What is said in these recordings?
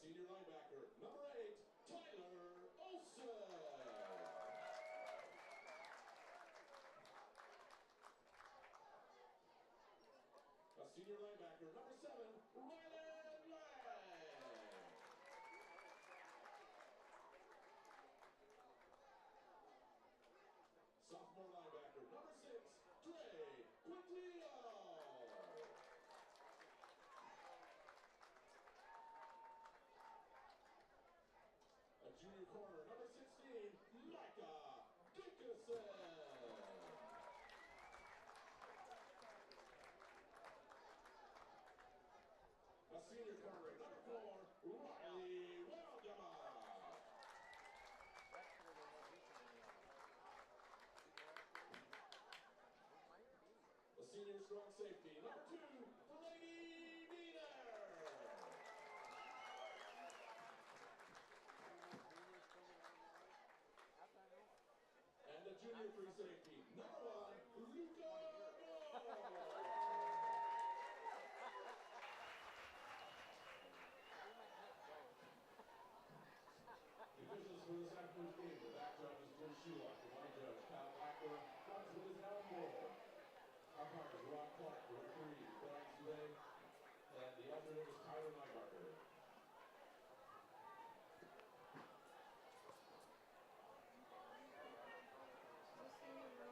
senior linebacker, number 8, Tyler Olson. A senior linebacker, number 7, Rylan Lang. Sophomore linebacker, number 6, Dre Quiglio. A junior corner, number 16, Micah Dickinson. A senior corner, number 4, Riley Waldemar. A senior strong safety, number 2, Brady Wiener. And the junior free safety, number 1, Luca Moore. The officials for this afternoon's game, the back judge is Chris Shulock, the white judge, Kyle Blackburn, comes with his Alan Moore. Our partners, Ron Clark, the referee, Brian Slay, and the alternate is Tyler Nybarker. Just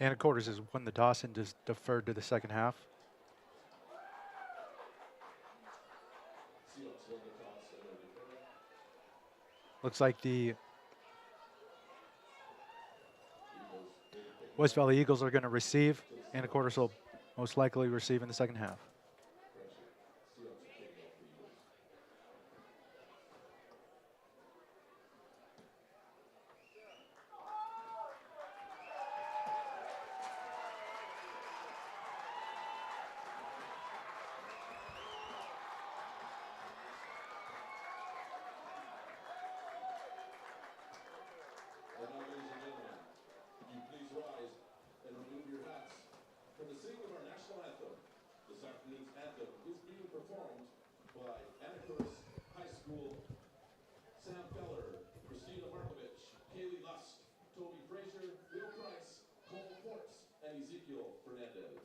Anacortes has won the toss and just deferred to the second half. Seahawks won the toss and will defer. Looks like the Eagles will be picking West back Valley Eagles are going to receive. to the Anacortes Seahawks. will most likely receive in the second half. Pressure. Seahawks are taking off the Eagles. And now, ladies and gentlemen, would you please rise and remove your hats for the singing of our national anthem. This afternoon's anthem is being performed by Anacortes High School, Sam Feller, Christina Markovich, Kaylee Lust, Toby Frazier, Will Price, Cole Forts, and Ezekiel Fernandez.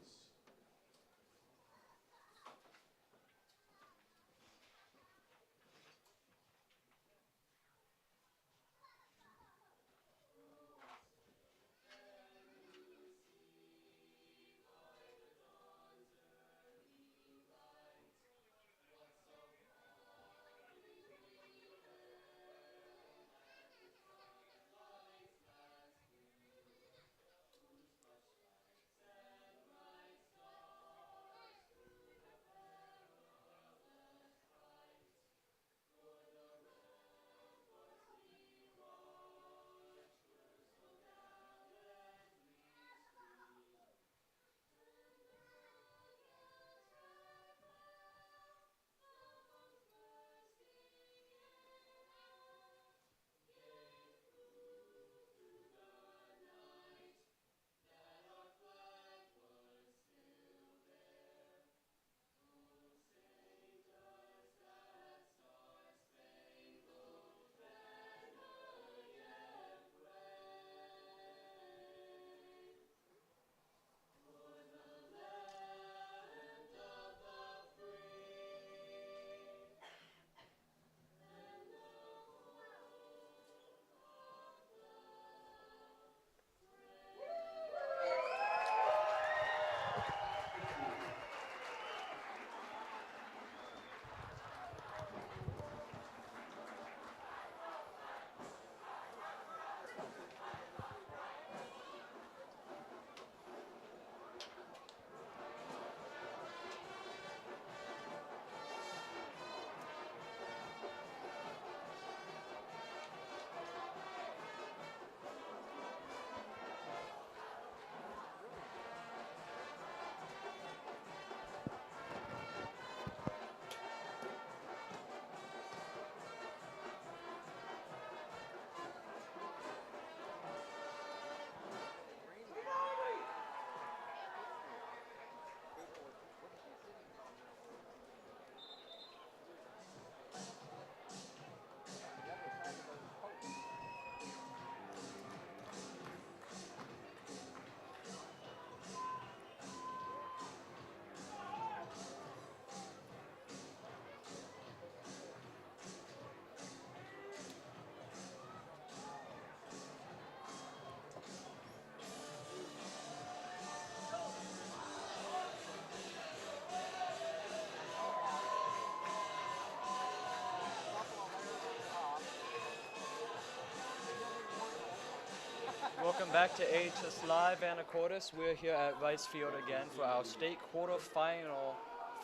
Welcome back to AHS Live, Anacortes. We're here at Rice Field again for our state quarterfinal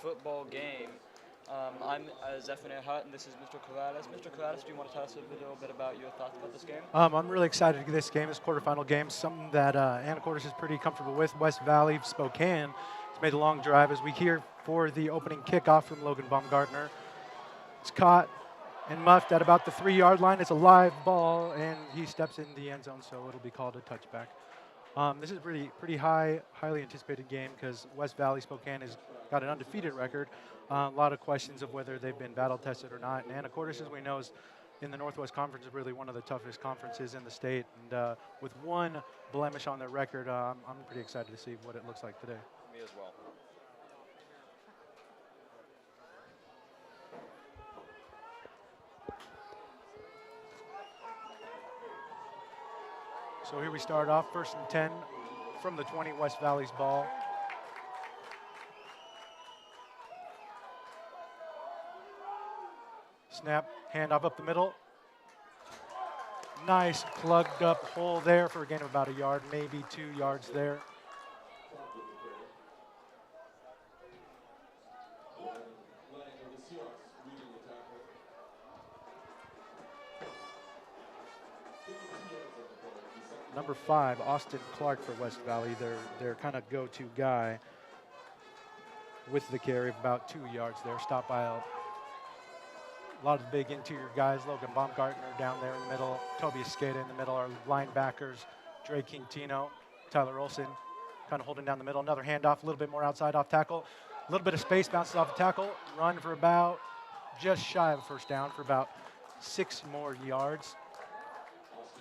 football game. I'm Zephaniah Hutt, and this is Mr. Corrales. Mr. Corrales, do you want to tell us a little bit about your thoughts about this game? I'm really excited to this game, this quarterfinal game, something that Anacortes is pretty comfortable with. West Valley, Spokane has made a long drive as we hear for the opening kickoff from Logan Baumgartner. It's caught and muffed at about the 3-yard line. It's a live ball, and he steps in the end zone, so it'll be called a touchback. This is a pretty highly anticipated game because West Valley Spokane has got an undefeated record. A lot of questions of whether they've been battle tested or not. And Anacortes, as we know, is in the Northwest Conference is really one of the toughest conferences in the state. And with one blemish on their record, I'm pretty excited to see what it looks like today. Me as well. So here we start off, 1st and 10 from the 20, West Valley's ball. Snap, handoff up the middle. Nice plugged up hole there for a gain of about a yard, maybe 2 yards there. Number 5, Austin Clark for West Valley, their kind of go-to guy with the carry of about 2 yards there. Stopped by a lot of the big interior guys. Logan Baumgartner down there in the middle. Toby Escada in the middle. Our linebackers, Dre Quintino, Tyler Olson, kind of holding down the middle. Another handoff, a little bit more outside off tackle. A little bit of space, bounces off the tackle. Run for about just shy of a first down for about 6 more yards.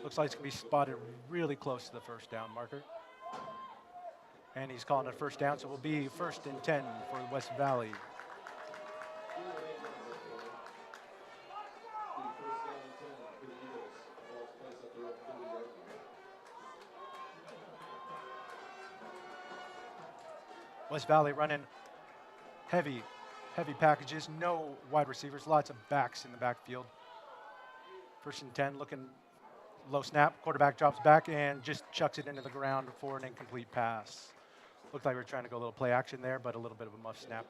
Looks like it's going to be spotted really close to the first down marker. And he's calling it first down, so it will be 1st and 10 for West Valley. West Valley running heavy packages, no wide receivers, lots of backs in the backfield. 1st and 10, looking low snap, quarterback drops back and just chucks it into the ground for an incomplete pass. Looked like we were trying to go a little play action there, but a little bit of a muff snap.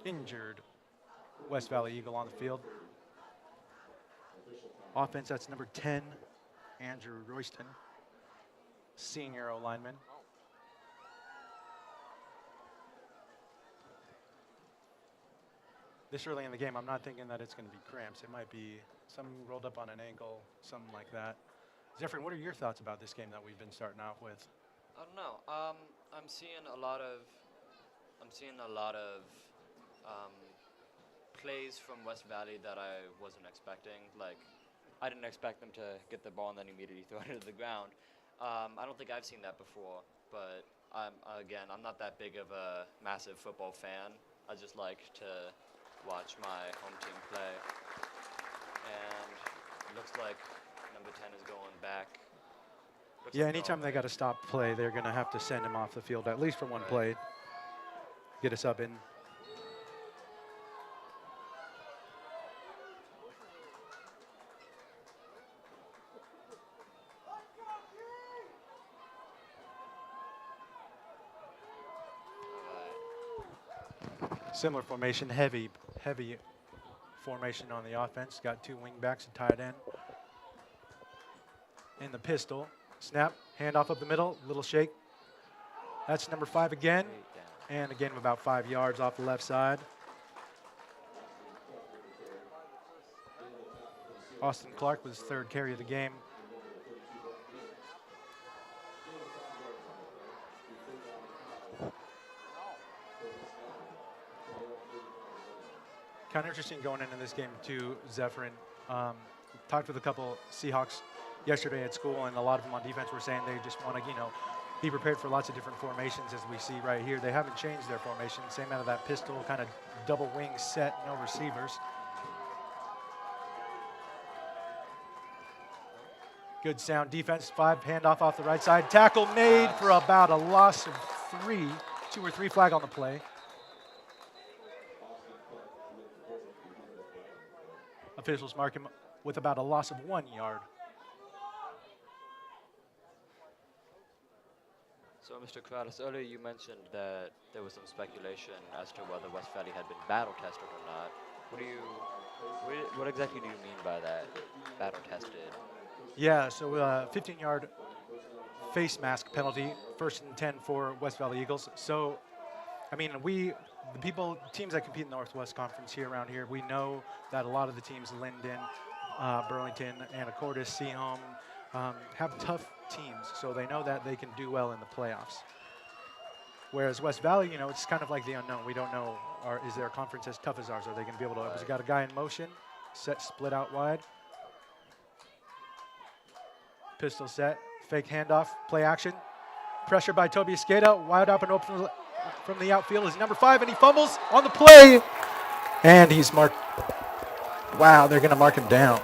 Injured West Valley Eagle on the field. Offense, that's number 10, Andrew Royston, senior O-lineman. This early in the game, I'm not thinking that it's going to be cramps. It might be something rolled up on an ankle, something like that. Zephyrin, what are your thoughts about this game that we've been starting off with? I don't know. I'm seeing a lot of plays from West Valley that I wasn't expecting. Like, I didn't expect them to get the ball and then immediately throw it into the ground. I don't think I've seen that before, but I'm not that big of a massive football fan. I just like to watch my home team play. And it looks like number 10 is going back. Yeah, anytime they got to stop play, they're going to have to send him off the field, at least for one play. Get us up in. Similar formation, heavy formation on the offense. Got 2 wing backs and tight end. In the pistol, snap, handoff up the middle, little shake. That's number 5 again, and a gain of about 5 yards off the left side. Austin Clark was 3rd carry of the game. Kind of interesting going into this game too, Zephyrin. Talked with a couple Seahawks yesterday at school, and a lot of them on defense were saying they just want to, be prepared for lots of different formations as we see right here. They haven't changed their formation. Same out of that pistol, kind of double wing set, no receivers. Good sound defense, 5 handoff off the right side. Tackle made for about a loss of 3, 2 or 3 flag on the play. Officials mark him with about a loss of 1 yard. So, Mr. Corrales, earlier you mentioned that there was some speculation as to whether West Valley had been battle tested or not. What exactly do you mean by that, battle tested? Yeah, so 15-yard face mask penalty, 1st and 10 for West Valley Eagles. So, I mean, teams that compete in the Northwest Conference here around here, we know that a lot of the teams, Linden, Burlington, Anacortes, Seahome, have tough teams, so they know that they can do well in the playoffs. Whereas West Valley, it's kind of like the unknown. We don't know, is their conference as tough as ours? Are they going to be able to? Right. Got a guy in motion, set, split out wide. Pistol set, fake handoff, play action. Pressure by Toby Escada, wide up and open from the outfield is number 5, and he fumbles on the play, and he's marked Wow, they're going to mark him down.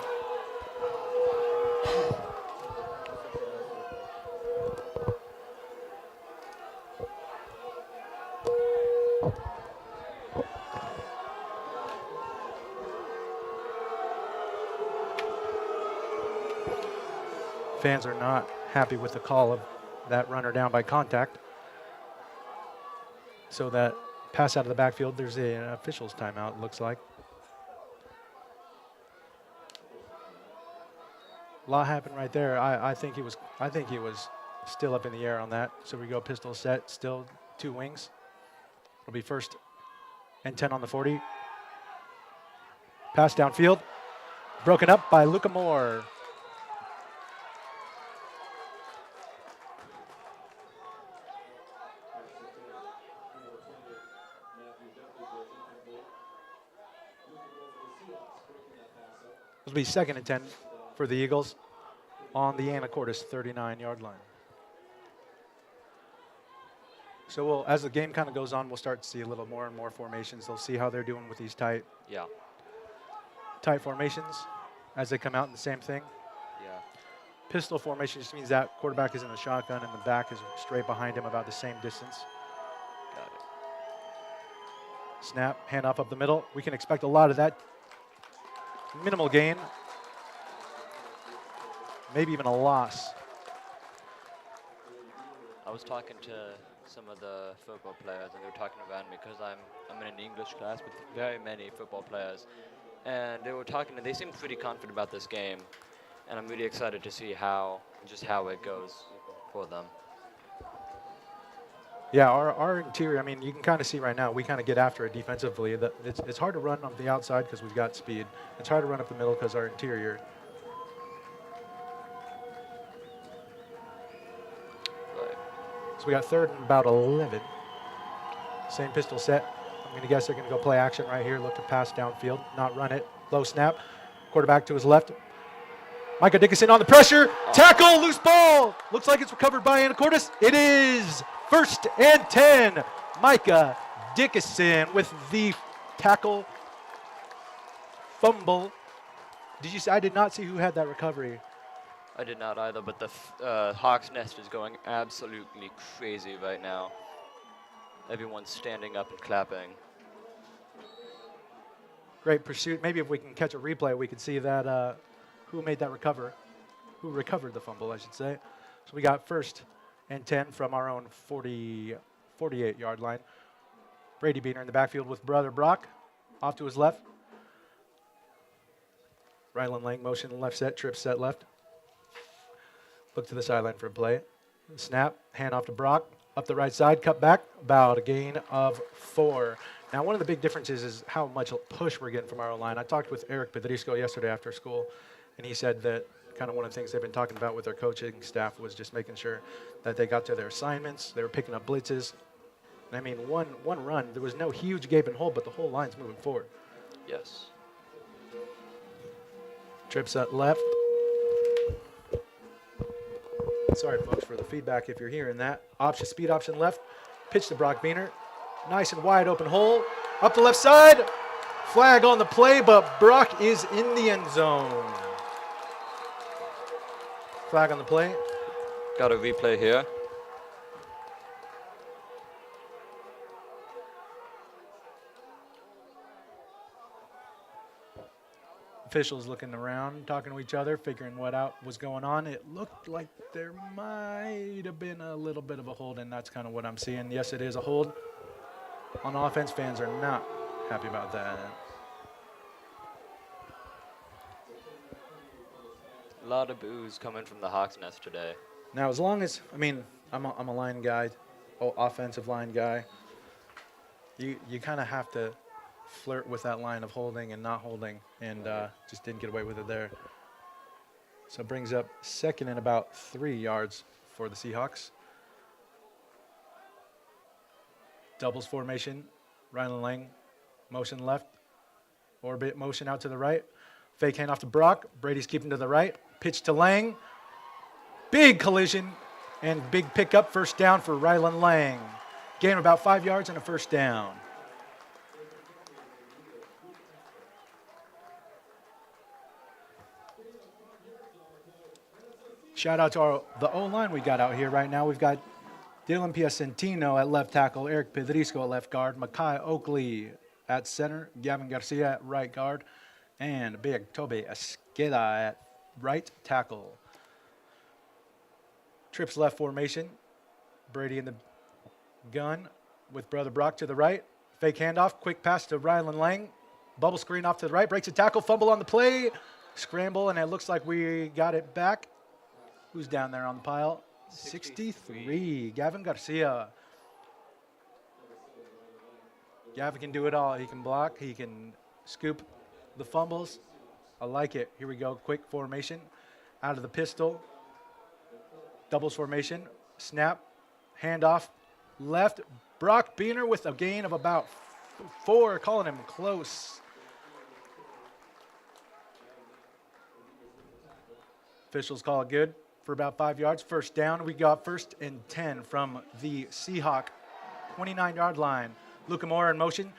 Fans are not happy with the call of that runner down by contact. So that pass out of the backfield, there's an official's timeout, it looks like. A lot happened right there. I think he was still up in the air on that. So we go pistol set, still 2 wings. It'll be 1st and 10 on the 40. Pass downfield, broken up by Luca Moore. It'll be 2nd and 10 for the Eagles on the Anacortes 39-yard line. So as the game kind of goes on, we'll start to see a little more and more formations. They'll see how they're doing with these tight formations as they come out, and the same thing. Yeah. Pistol formation just means that quarterback is in a shotgun and the back is straight behind him about the same distance. Got it. Snap, handoff up the middle. We can expect a lot of that. Minimal gain. Maybe even a loss. I was talking to some of the football players, and they were talking about me because I'm in an English class with very many football players, and they were talking, and they seemed pretty confident about this game, and I'm really excited to see how it goes for them. Yeah, our interior, I mean, you can kind of see right now, we kind of get after it defensively. It's hard to run on the outside because we've got speed. It's hard to run up the middle because our interior. So we got 3rd and about 11. Same pistol set. I'm going to guess they're going to go play action right here. Look to pass downfield, not run it. Low snap. Quarterback to his left. Micah Dickinson on the pressure. Tackle, loose ball. Looks like it's recovered by Anacortes. It is 1st and 10. Micah Dickinson with the tackle fumble. Did you see? I did not see who had that recovery. I did not either, but the Hawks Nest is going absolutely crazy right now. Everyone's standing up and clapping. Great pursuit. Maybe if we can catch a replay, we can see that who made that recover, who recovered the fumble, I should say. So we got 1st and 10 from our own 48-yard line. Brady Beaner in the backfield with brother Brock. Off to his left. Rylan Lang motion left set, trip set left. Look to the sideline for a play. Snap, hand off to Brock. Up the right side, cut back, about a gain of 4. Now, one of the big differences is how much push we're getting from our line. I talked with Eric Pedrisco yesterday after school, and he said that kind of one of the things they've been talking about with their coaching staff was just making sure that they got to their assignments. They were picking up blitzes. And I mean, one run, there was no huge gaping hole, but the whole line's moving forward. Yes. Trip set left. Sorry, folks, for the feedback if you're hearing that. Speed option left. Pitch to Brock Beaner. Nice and wide open hole. Up the left side. Flag on the play, but Brock is in the end zone. Flag on the play. Got a replay here. Officials looking around, talking to each other, figuring what out was going on. It looked like there might have been a little bit of a hold, and that's kind of what I'm seeing. Yes, it is a hold. On offense, fans are not happy about that. A lot of boos coming from the Hawks Nest today. Now, as long as, I mean, I'm a line guy, offensive line guy. You kind of have to flirt with that line of holding and not holding, and just didn't get away with it there. So it brings up 2nd and about 3 yards for the Seahawks. Doubles formation, Rylan Lang, motion left, orbit motion out to the right. Fake handoff to Brock, Brady's keeping to the right. Pitch to Lang, big collision, and big pickup, 1st down for Rylan Lang. Gain about 5 yards and a 1st down. Shout out to the O-line we got out here right now. We've got Dylan Piacentino at left tackle, Eric Pedrisco at left guard, Makai Oakley at center, Gavin Garcia at right guard, and big Toby Esqueda at right tackle. Trips left formation. Brady in the gun with brother Brock to the right. Fake handoff, quick pass to Rylan Lang. Bubble screen off to the right, breaks a tackle, fumble on the play. Scramble, and it looks like we got it back. Who's down there on the pile? 63. Gavin Garcia. Gavin can do it all. He can block. He can scoop the fumbles. I like it. Here we go. Quick formation. Out of the pistol. Doubles formation. Snap. Handoff. Left. Brock Beener with a gain of about 4. Calling him close. Officials call it good for about 5 yards. First down. We got 1st and 10 from the Seahawk 29-yard line. Luca Moore in motion.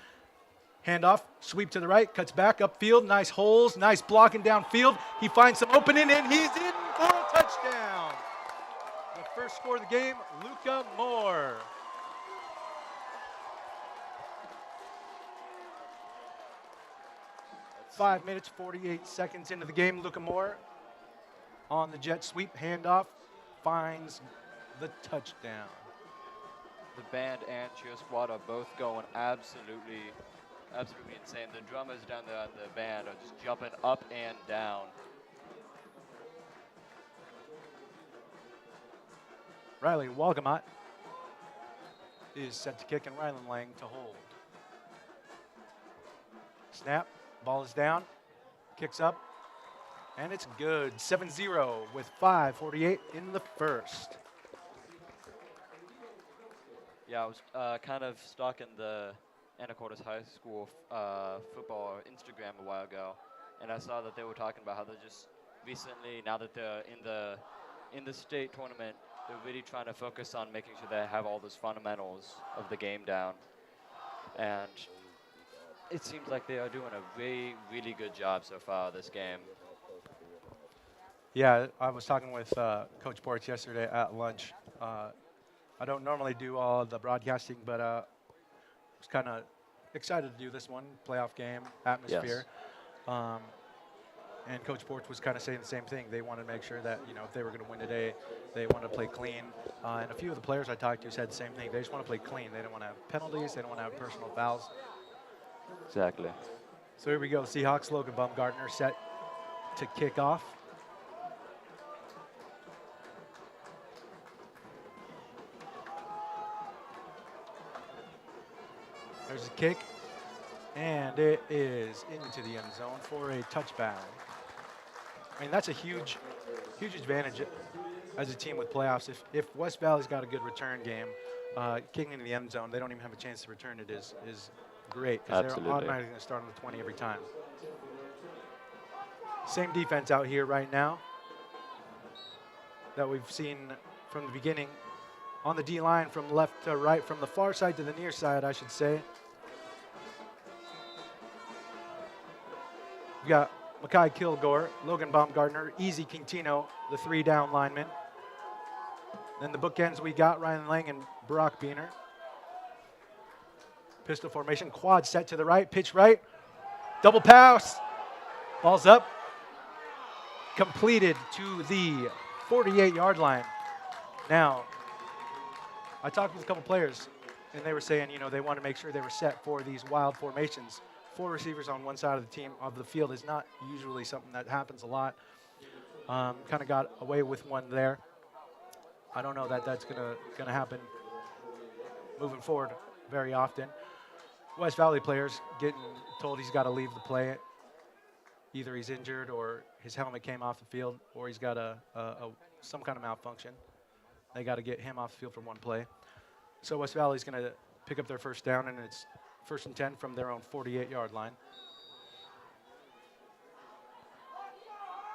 Handoff, sweep to the right, cuts back, upfield, nice holes, nice blocking downfield. He finds some opening, and he's in for a touchdown. The first score of the game, Luca Moore. That's 5 minutes, 48 seconds into the game. Luca Moore on the jet sweep, handoff, finds the touchdown. The band and cheer squad are both going absolutely insane. The drummers down there on the band are just jumping up and down. Riley Walgamot is set to kick, and Rylan Lang to hold. Snap, ball is down, kicks up, and it's good. 7-0 with 5:48 in the first. Yeah, I was kind of stalking the Anacortes High School football Instagram a while ago, and I saw that they were talking about how they're just recently, now that they're in the state tournament, they're really trying to focus on making sure they have all those fundamentals of the game down. And it seems like they are doing a really, really good job so far this game. Yeah, I was talking with Coach Ports yesterday at lunch. I don't normally do all of the broadcasting, but I was kind of excited to do this one, playoff game, atmosphere. Yes. And Coach Ports was kind of saying the same thing. They wanted to make sure that, if they were going to win today, they wanted to play clean. And a few of the players I talked to said the same thing. They just want to play clean. They don't want to have penalties. They don't want to have personal fouls. Exactly. So here we go. Seahawks, Logan Baumgartner set to kick off. There's a kick, and it is into the end zone for a touchback. I mean, that's a huge advantage as a team with playoffs. If West Valley's got a good return game, kicking into the end zone, they don't even have a chance to return it is great, because they're automatically going to start on the 20 every time. Same defense out here right now that we've seen from the beginning. On the D-line from left to right, from the far side to the near side, I should say. We got Makai Kilgore, Logan Baumgartner, Easy Quintino, the 3 down linemen. Then the bookends, we got Ryan Lang and Brock Beener. Pistol formation, quad set to the right, pitch right, double pass, ball's up, completed to the 48-yard line. Now, I talked with a couple players, and they were saying, they want to make sure they were set for these wild formations. 4 receivers on one side of the team of the field is not usually something that happens a lot. Kind of got away with one there. I don't know that that's gonna happen moving forward very often. West Valley players getting told he's got to leave the play. Either he's injured, or his helmet came off the field, or he's got some kind of malfunction. They got to get him off the field for one play. So West Valley's going to pick up their first down, and it's 1st and 10 from their own 48-yard line.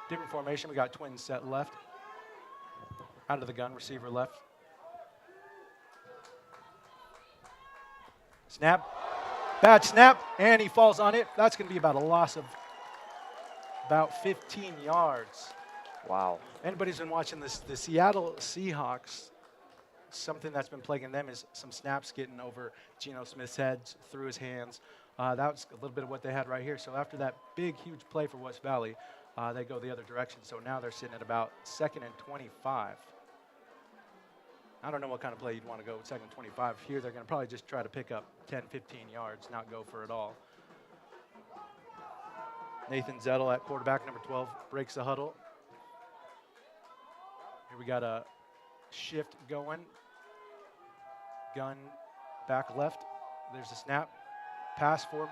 Different formation. We got twins set left. Out of the gun, receiver left. Snap. Bad snap, and he falls on it. That's going to be about a loss of about 15 yards. Wow. Anybody's been watching the Seattle Seahawks, something that's been plaguing them is some snaps getting over Geno Smith's head, through his hands. That was a little bit of what they had right here. So after that big, huge play for West Valley, they go the other direction. So now they're sitting at about 2nd and 25. I don't know what kind of play you'd want to go with 2nd and 25. Here they're going to probably just try to pick up 10, 15 yards, not go for it all. Nathan Zettel at quarterback, number 12, breaks the huddle. Here we got a shift going. Gun back left. There's a snap. Pass for him.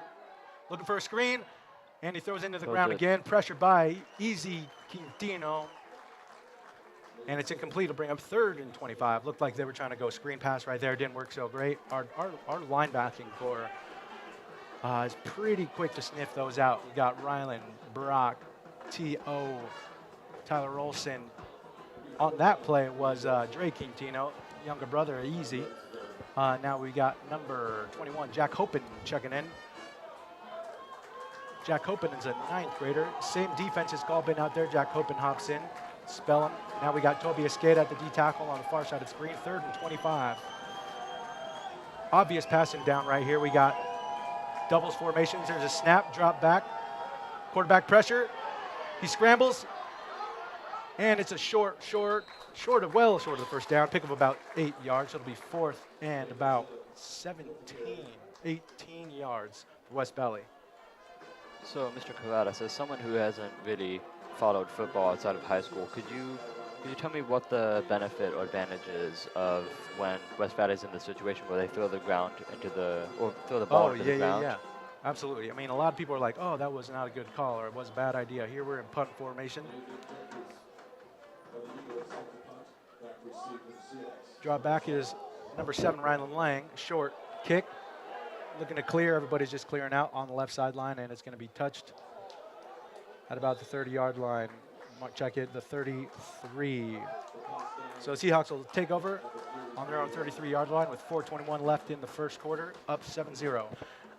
Looking for a screen. And he throws into the ground again. Pressured by Easy Quintino. And it's incomplete. It'll bring up 3rd and 25. Looked like they were trying to go screen pass right there. Didn't work so great. Our linebacking core is pretty quick to sniff those out. We got Rylan, Brock, T.O., Tyler Olson. On that play was Dre Quintino, younger brother, Easy. Now we got number 21, Jack Hopen, checking in. Jack Hopen is a 9th grader. Same defensive call been out there. Jack Hopen hops in. Spell him. Now we got Toby Escada at the D tackle on the far side of the screen. 3rd and 25. Obvious passing down right here. We got doubles formations. There's a snap, drop back. Quarterback pressure. He scrambles. And it's a short of the first down. Pick up about 8 yards. It'll be 4th and about 18 yards for West Valley. So, Mr. Cavadas, as someone who hasn't really followed football outside of high school, could you tell me what the benefit or advantage is of when West Valley's in the situation where they throw the ball into the ground? Yeah. Absolutely. I mean, a lot of people are like, oh, that was not a good call or it was a bad idea. Here we're in punt formation. Drop back is number 7, Rylan Lang. Short kick. Looking to clear. Everybody's just clearing out on the left sideline, and it's going to be touched at about the 30-yard line. Mark, check it, the 33. So Seahawks will take over on their own 33-yard line with 4:21 left in the first quarter, up 7-0.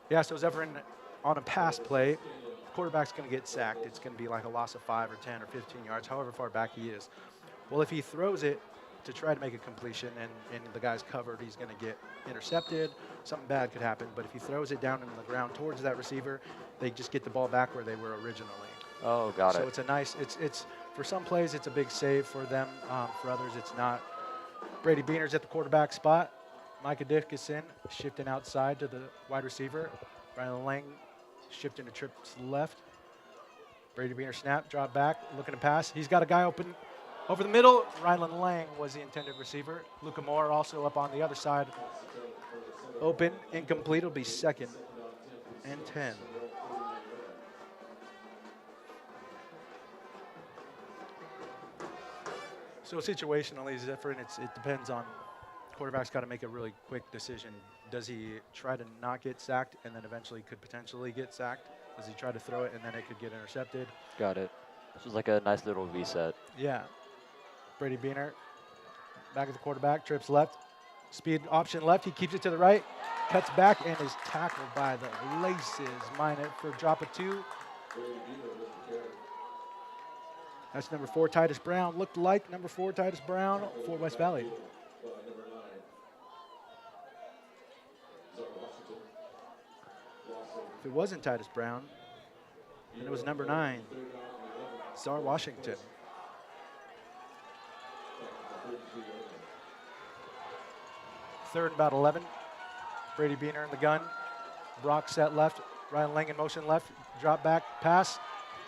Yeah, so Zephyrin on a pass play, quarterback's going to get sacked. It's going to be like a loss of 5 or 10 or 15 yards, however far back he is. Well, if he throws it to try to make a completion and the guy's covered, he's going to get intercepted. Something bad could happen. But if he throws it down in the ground towards that receiver, they just get the ball back where they were originally. Oh, got it. So it's a nice, it's for some plays, it's a big save for them. For others, it's not. Brady Beaner's at the quarterback spot. Micah Dickinson shifting outside to the wide receiver. Brian Lang shifting to trips left. Brady Beaner snap, drop back, looking to pass. He's got a guy open over the middle. Rylan Lang was the intended receiver. Luca Moore also up on the other side. Open, incomplete. It'll be 2nd and 10. So situationally, Zephyrin, it depends on, quarterback's got to make a really quick decision. Does he try to not get sacked and then eventually could potentially get sacked? Does he try to throw it and then it could get intercepted? Got it. This was like a nice little reset. Yeah. Brady Beaner, back of the quarterback, trips left. Speed option left, he keeps it to the right, cuts back and is tackled by the laces. Mine it for drop of 2. That's number 4, Titus Brown. Looked like number 4, Titus Brown for West Valley. If it wasn't Titus Brown, then it was number 9, Czar Washington. Third and about 11. Brady Beaner in the gun. Brock set left. Ryan Lang in motion left. Drop back pass.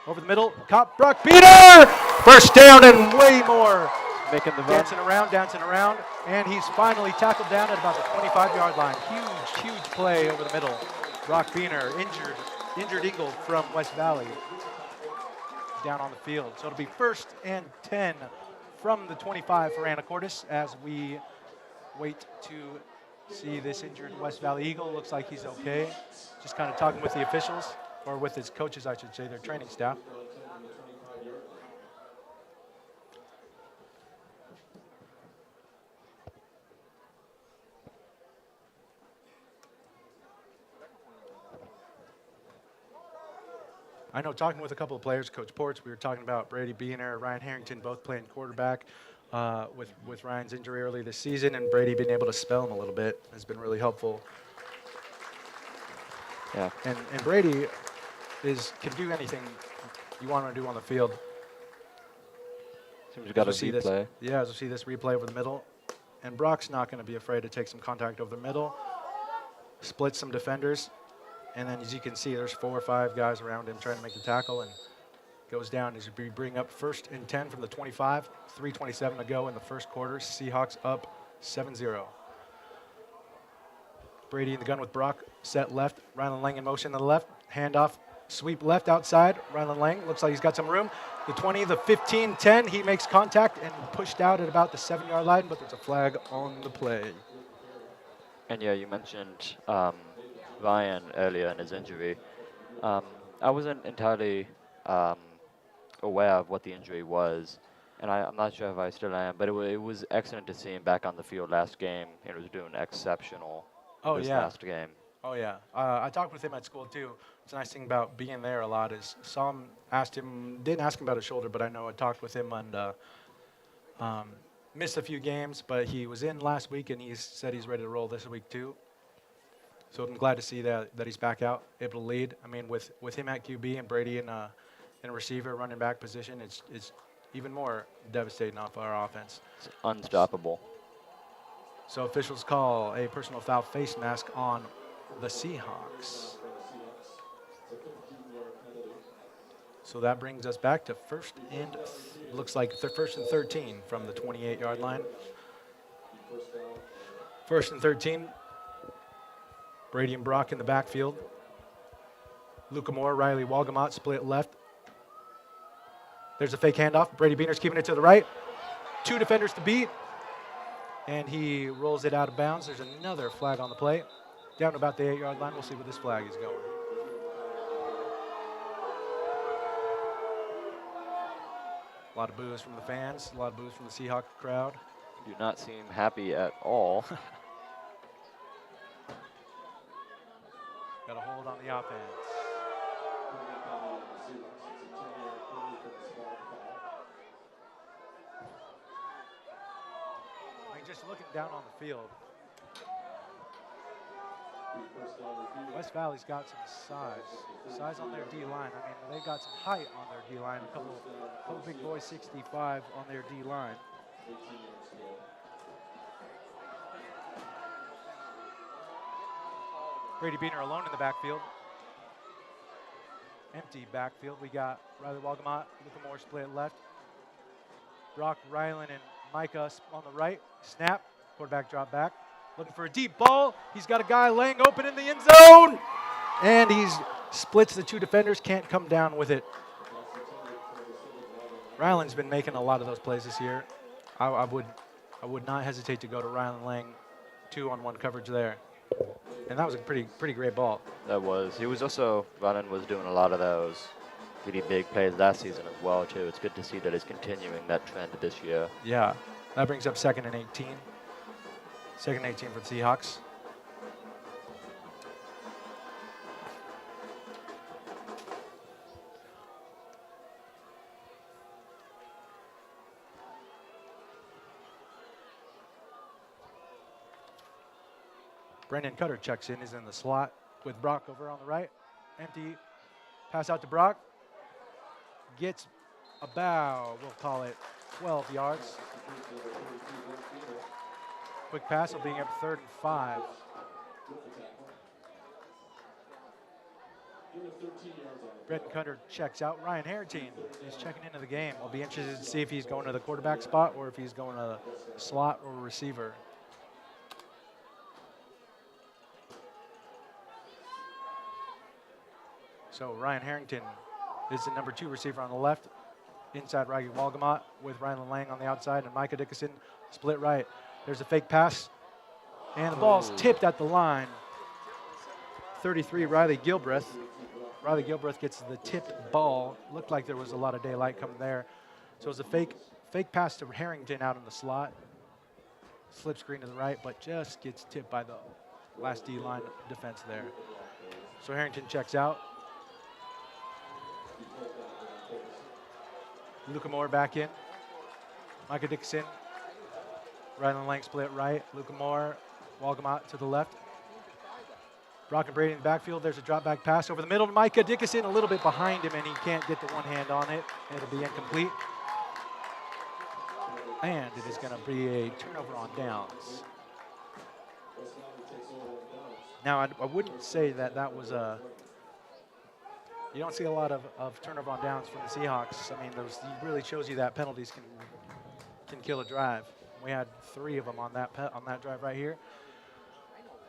Over the middle. Cop Brock Beaner! First down and way more. Making the dancing around. And he's finally tackled down at about the 25-yard line. Huge play over the middle. Brock Beaner, injured Eagle from West Valley, down on the field. So it'll be 1st and 10 from the 25 for Anacortes as we wait to see this injured West Valley Eagle. Looks like he's okay. Just kind of talking with the officials, or with his coaches, I should say, their training staff. I know talking with a couple of players, Coach Ports, we were talking about Brady Beener, Ryan Harrington, both playing quarterback with Ryan's injury early this season, and Brady being able to spell him a little bit has been really helpful. Yeah. And Brady can do anything you want him to do on the field. Seems we got a As we see replay. as we see this replay over the middle. And Brock's not going to be afraid to take some contact over the middle, split some defenders, and then as you can see, there's 4 or 5 guys around him trying to make the tackle, and goes down as we bring up 1st and 10 from the 25, 3:27 to go in the first quarter. Seahawks up 7-0. Brady in the gun with Brock, set left, Rylan Lang in motion to the left, handoff, sweep left outside, Rylan Lang looks like he's got some room. The 20, the 15, 10, he makes contact and pushed out at about the 7-yard line, but there's a flag on the play. And yeah, you mentioned Ryan earlier in his injury. I wasn't entirely aware of what the injury was, and I'm not sure if I still am, but it was excellent to see him back on the field last game. He was doing exceptional this last game. Oh, yeah. I talked with him at school, too. It's a nice thing about being there a lot is didn't ask him about his shoulder, but I know I talked with him and missed a few games, but he was in last week, and he said he's ready to roll this week, too. So I'm glad to see that he's back out, able to lead. I mean, with him at QB and Brady in a receiver, running back position, it's even more devastating off our offense. It's unstoppable. So officials call a personal foul face mask on the Seahawks. So that brings us back to first and looks like first and 13 from the 28-yard line. First and 13. Brady and Brock in the backfield. Luca Moore, Riley Walgamot split left. There's a fake handoff. Brady Beener's keeping it to the right. 2 defenders to beat. And he rolls it out of bounds. There's another flag on the play. Down to about the 8-yard line. We'll see where this flag is going. A lot of boos from the fans. A lot of boos from the Seahawk crowd. Do not seem happy at all. Got a hold on the offense. I mean, just looking down on the field, West Valley's got some size on their D-line. I mean, they've got some height on their D-line. A couple big boys, 65 on their D-line. Brady Beener alone in the backfield. Empty backfield. We got Riley Walgamot, Luca Moore split left. Brock, Rylan, and Micah on the right. Snap. Quarterback drop back. Looking for a deep ball. He's got a guy laying open in the end zone. And he's splits the 2 defenders. Can't come down with it. Rylan's been making a lot of those plays this year. I would not hesitate to go to Rylan Lang 2-on-1 coverage there. And that was a pretty great ball. That was. He was also, Ryan was doing a lot of those really big plays last season as well, too. It's good to see that he's continuing that trend this year. Yeah. That brings up 2nd and 18. 2nd and 18 for the Seahawks. Brendan Cutter checks in, is in the slot with Brock over on the right. Empty pass out to Brock. Gets about, we'll call it 12 yards. Quick pass will bring up 3rd and 5. Brendan Cutter checks out. Ryan Harrington is checking into the game. We'll be interested to see if he's going to the quarterback spot or if he's going to slot or receiver. So Ryan Harrington is the number 2 receiver on the left. Inside Riley Walgamot with Rylan Lang on the outside and Micah Dickinson split right. There's a fake pass. And the ball's tipped at the line. 33, Riley Gilbreth. Riley Gilbreth gets the tipped ball. Looked like there was a lot of daylight coming there. So it was a fake pass to Harrington out in the slot. Slip screen to the right, but just gets tipped by the last D-line defense there. So Harrington checks out. Luca Moore back in. Micah Dixon. Rylan Lang split right. Luca Moore. Welcome out to the left. Brock and Brady in the backfield. There's a drop back pass over the middle to Micah Dickinson, a little bit behind him, and he can't get the one hand on it. It'll be incomplete. And it is going to be a turnover on downs. Now, I wouldn't say that was a. You don't see a lot of turnover on downs from the Seahawks. I mean, it really shows you that penalties can kill a drive. We had 3 of them on that drive right here.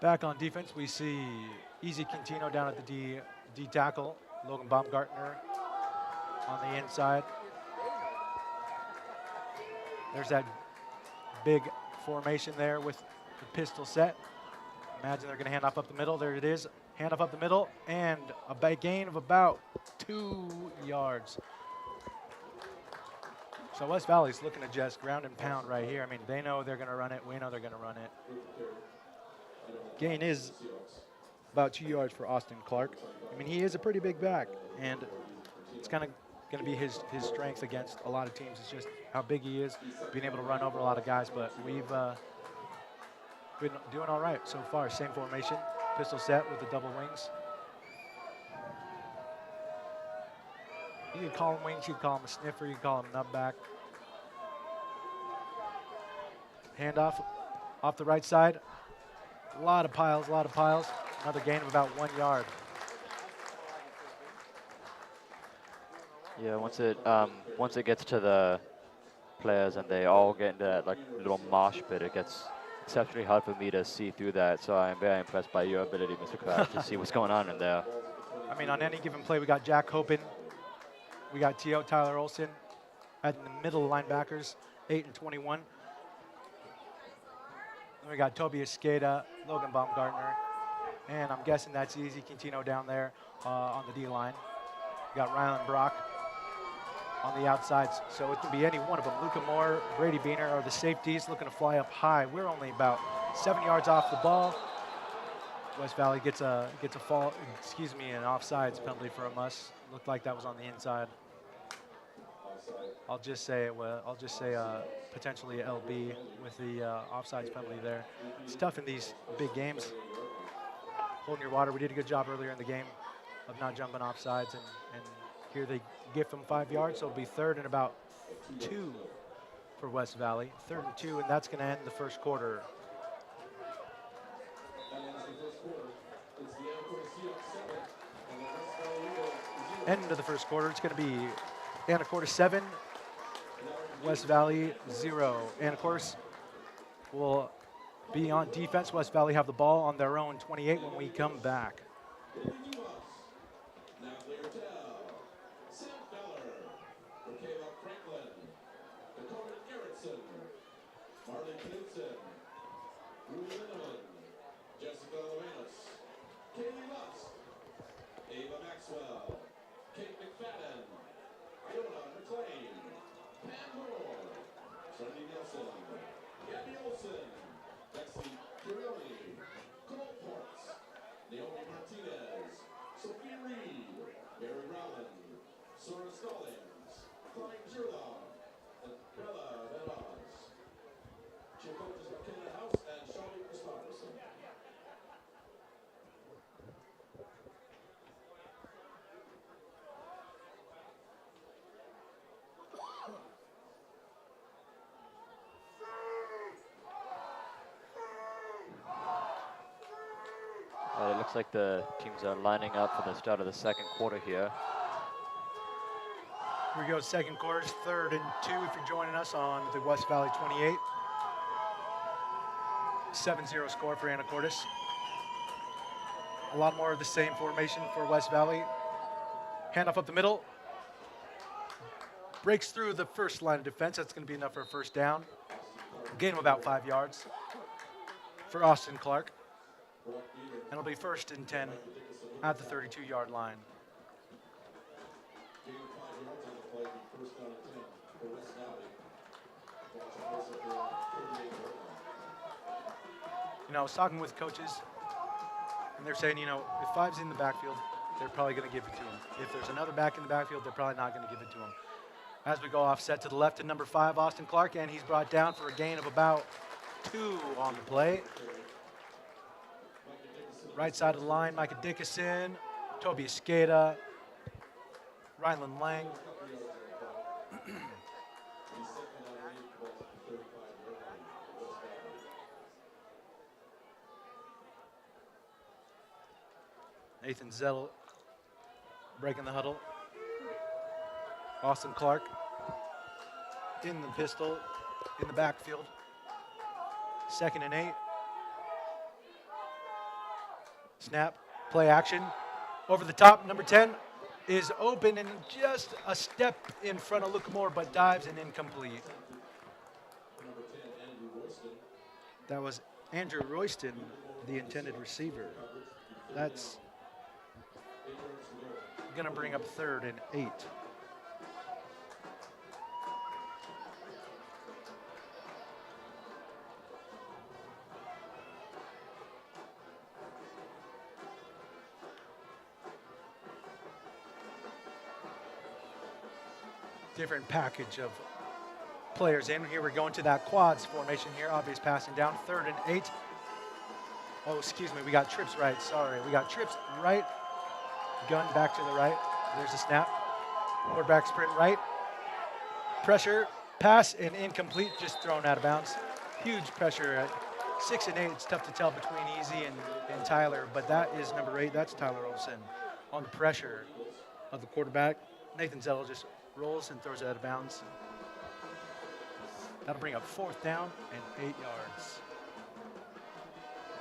Back on defense, we see Easy Quintino down at the D tackle. Logan Baumgartner on the inside. There's that big formation there with the pistol set. Imagine they're going to hand off up the middle. There it is. Hand off up the middle, and a gain of about 2 yards. So West Valley's looking to just ground and pound right here. I mean, they know they're going to run it. We know they're going to run it. Gain is about 2 yards for Austin Clark. I mean, he is a pretty big back, and it's kind of going to be his strength against a lot of teams. It's just how big he is, being able to run over a lot of guys. But we've been doing all right so far. Same formation, pistol set with the double wings. You can call him wings, you can call him a sniffer, you can call him nutback. Handoff off the right side. A lot of piles, Another gain of about 1 yard. Yeah, once it gets to the players and they all get into that like little mosh pit, it gets exceptionally hard for me to see through that. So I'm very impressed by your ability, Mr. Kraft, to see what's going on in there. I mean, on any given play, we got Jack Hopen, we got T.O. Tyler Olson at the middle linebackers, 8 and 21. Then we got Tobias Skeda, Logan Baumgartner, and I'm guessing that's Easy Quintino down there on the D-line. We got Rylan Brock on the outsides, so it can be any one of them. Luca Moore, Brady Beaner are the safeties looking to fly up high. We're only about 7 yards off the ball. West Valley gets a an offsides penalty from us. Looked like that was on the inside. I'll just say potentially a LB with the offsides penalty there. It's tough in these big games. Holding your water. We did a good job earlier in the game of not jumping offsides, and here they give them 5 yards, so it'll be 3rd and about 2 for West Valley. 3rd and 2, and that's going to end the first quarter. End of the first quarter. It's going to be Anacortes 7, West Valley 0. Anacortes will be on defense. West Valley have the ball on their own 28 when we come back. It looks like the teams are lining up for the start of the second quarter here. Here we go, second quarter, 3rd and 2 if you're joining us on the West Valley 28. 7-0 score for Anacortes. A lot more of the same formation for West Valley. Handoff up the middle. Breaks through the first line of defense. That's going to be enough for a first down. Gain of about 5 yards for Austin Clark. And it'll be 1st and 10 at the 32-yard line. You know, I was talking with coaches, and they're saying, you know, if 5's in the backfield, they're probably going to give it to him. If there's another back in the backfield, they're probably not going to give it to him. As we go offset to the left to number 5, Austin Clark, and he's brought down for a gain of about 2 on the play. Right side of the line, Micah Dickinson, Toby Escada, Rylan Lang. Nathan Zettel breaking the huddle. Austin Clark in the pistol, in the backfield. 2nd and 8. Snap, play action. Over the top, number 10 is open and just a step in front of Luke Moore, but dives and incomplete. That was Andrew Royston, the intended receiver. That's going to bring up 3rd and 8. Different package of players in. Here we're going to that quads formation here. Obvious passing down, 3rd and 8. Oh, excuse me, we got trips right, sorry. We got trips right, gun back to the right. There's a snap. Quarterback sprint right. Pressure, pass, and incomplete, just thrown out of bounds. Huge pressure at 6 and 8. It's tough to tell between Easy and Tyler, but that is number 8. That's Tyler Olsen on the pressure of the quarterback. Nathan Zettel just rolls and throws it out of bounds. That'll bring up 4th down and 8 yards.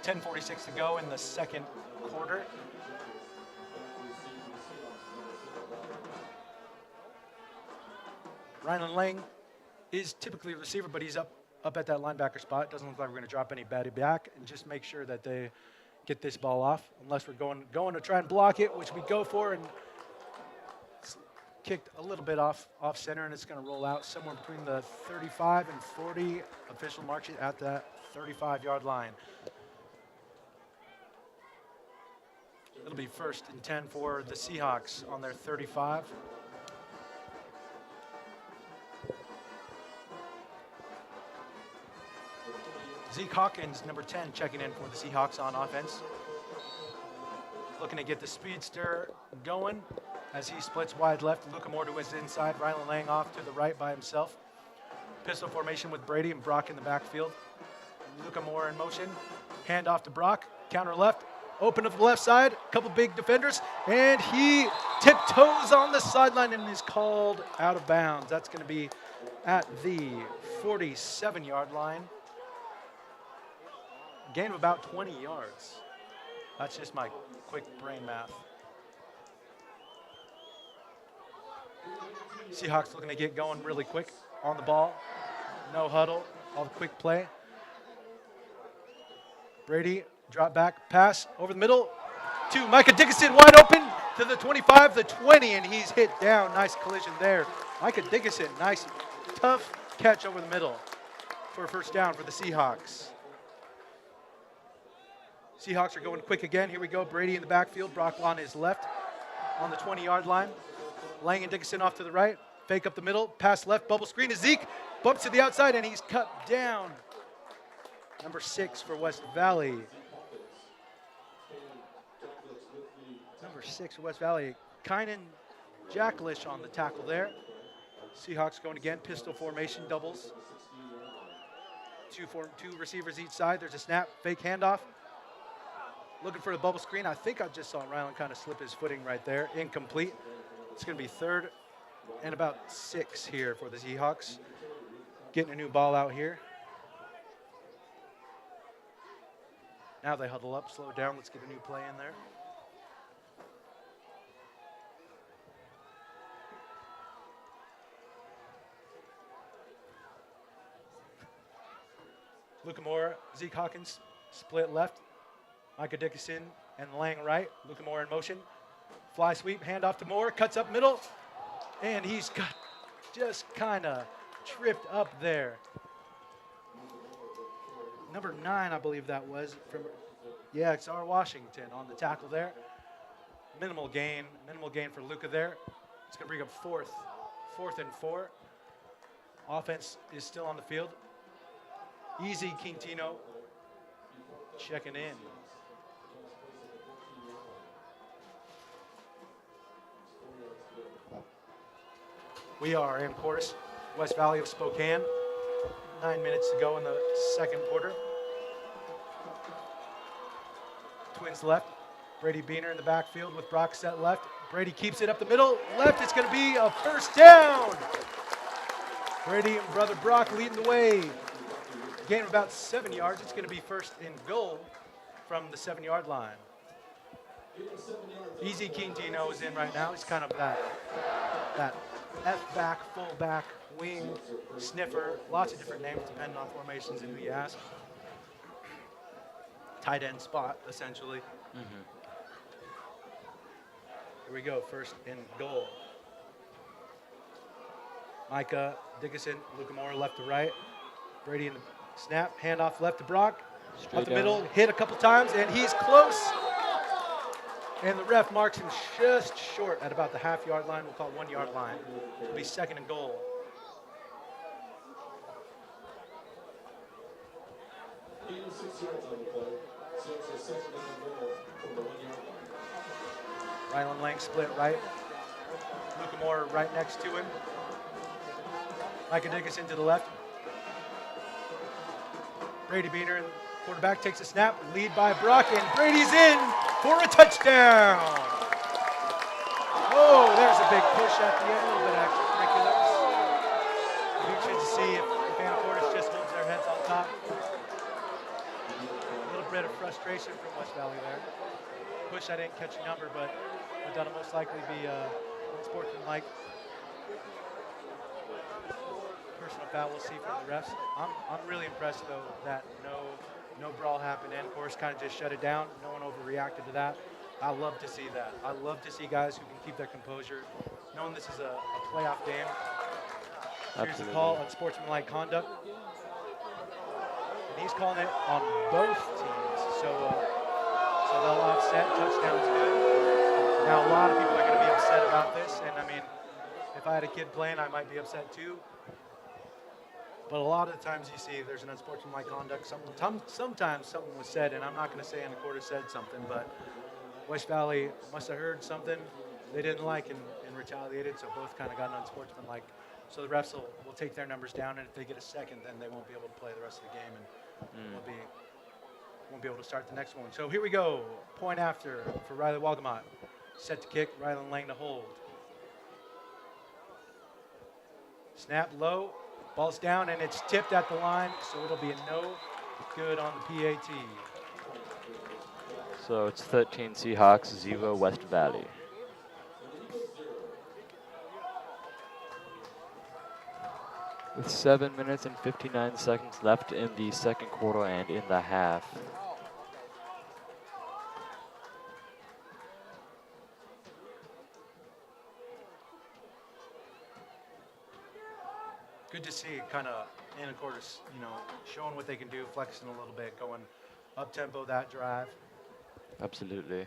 10:46 to go in the 2nd quarter. Rylan Lang is typically a receiver, but he's up at that linebacker spot. Doesn't look like we're going to drop anybody back, and just make sure that they get this ball off, unless we're going to try and block it, which we go for, and it's kicked a little bit off center, and it's going to roll out somewhere between the 35 and 40. Official marks it at that 35-yard line. It'll be 1st and 10 for the Seahawks on their 35. Zeke Hawkins, number 10, checking in for the Seahawks on offense. Looking to get the speedster going as he splits wide left. Luca Moore to his inside. Rylan Lang off to the right by himself. Pistol formation with Brady and Brock in the backfield. Luca Moore in motion. Hand off to Brock. Counter left. Open to the left side. A couple big defenders. And he tiptoes on the sideline and is called out of bounds. That's going to be at the 47-yard line. Gain of about 20 yards. That's just my quick brain math. Seahawks looking to get going really quick on the ball. No huddle, all the quick play. Brady, drop back, pass over the middle to Micah Dickinson, wide open to the 25, the 20, and he's hit down. Nice collision there. Micah Dickinson, nice, tough catch over the middle for a 1st down for the Seahawks. Seahawks are going quick again. Here we go. Brady in the backfield. Brock on his left on the 20-yard line. Lang and Dickinson off to the right. Fake up the middle. Pass left. Bubble screen to Zeke. Bumps to the outside, and he's cut down. Number 6 for West Valley. Number 6 for West Valley. Kynan Jacklish on the tackle there. Seahawks going again. Pistol formation, doubles. Two receivers each side. There's a snap. Fake handoff. Looking for the bubble screen. I think I just saw Rylan kind of slip his footing right there. Incomplete. It's going to be 3rd and about 6 here for the Seahawks. Getting a new ball out here. Now they huddle up, slow down. Let's get a new play in there. Luca Moore, Zeke Hawkins, split left. Micah Dickinson and Lang right. Luca Moore in motion. Fly sweep, hand off to Moore, cuts up middle, and he's got just kind of tripped up there. Number 9, I believe that was, from, yeah, it's our Washington on the tackle there. Minimal gain for Luca there. It's going to bring up fourth and 4. Offense is still on the field. Easy Quintino checking in. We are in course, West Valley of Spokane. 9 minutes to go in the second quarter. Twins left. Brady Beaner in the backfield with Brock set left. Brady keeps it up the middle. Left, it's going to be a first down. Brady and brother Brock leading the way. Gain of about 7 yards. It's going to be first and goal from the 7-yard line. Easy Quintino is in right now. He's kind of that F-back, full-back, wing, sniffer. Lots of different names depending on formations and who you ask. Tight end spot, essentially. Here we go, first and goal. Micah Dickinson, Luca Moore left to right. Brady in the snap, handoff left to Brock. Up the middle, hit a couple times, and he's close. And the ref marks him just short at about the half-yard line. We'll call it 1-yard line. It'll be second and goal. Gain of 6 yards on the play. So it's a second and goal from the 1-yard line. Rylan Lang split right. Luca Moore right next to him. Micah Dickinson to the left. Brady Beaner, and quarterback, takes a snap. Lead by Brock, and Brady's in for a touchdown. Oh, there's a big push at the end, a little bit of extracurriculars. Be interested to see if Anacortes just holds their heads on top. A little bit of frustration from West Valley there. Push, I didn't catch a number, but that'll most likely be unsportsmanlike. Personal foul we'll see from the refs. I'm really impressed though that no brawl happened, and of course kind of just shut it down. No one overreacted to that. I love to see that. I love to see guys who can keep their composure, knowing this is a playoff game. Here's the call on sportsmanlike conduct, and he's calling it on both teams. So they'll offset. Touchdown's good. Now a lot of people are going to be upset about this, and I mean, if I had a kid playing, I might be upset too. But a lot of the times you see there's an unsportsmanlike conduct. Sometimes something was said, and I'm not going to say Anacortes said something, but West Valley must have heard something they didn't like and retaliated, so both kind of got an unsportsmanlike. So the refs will take their numbers down, and if they get a second, then they won't be able to play the rest of the game, and won't be able to start the next one. So here we go. Point after for Riley Walgamot. Set to kick, Rylan Lang to hold. Snap low. Ball's down, and it's tipped at the line, so it'll be a no good on the PAT. So it's 13 Seahawks, 0 West Valley. With 7 minutes and 59 seconds left in the second quarter and in the half. Good to see kind of Anacortes, showing what they can do, flexing a little bit, going up-tempo that drive. Absolutely.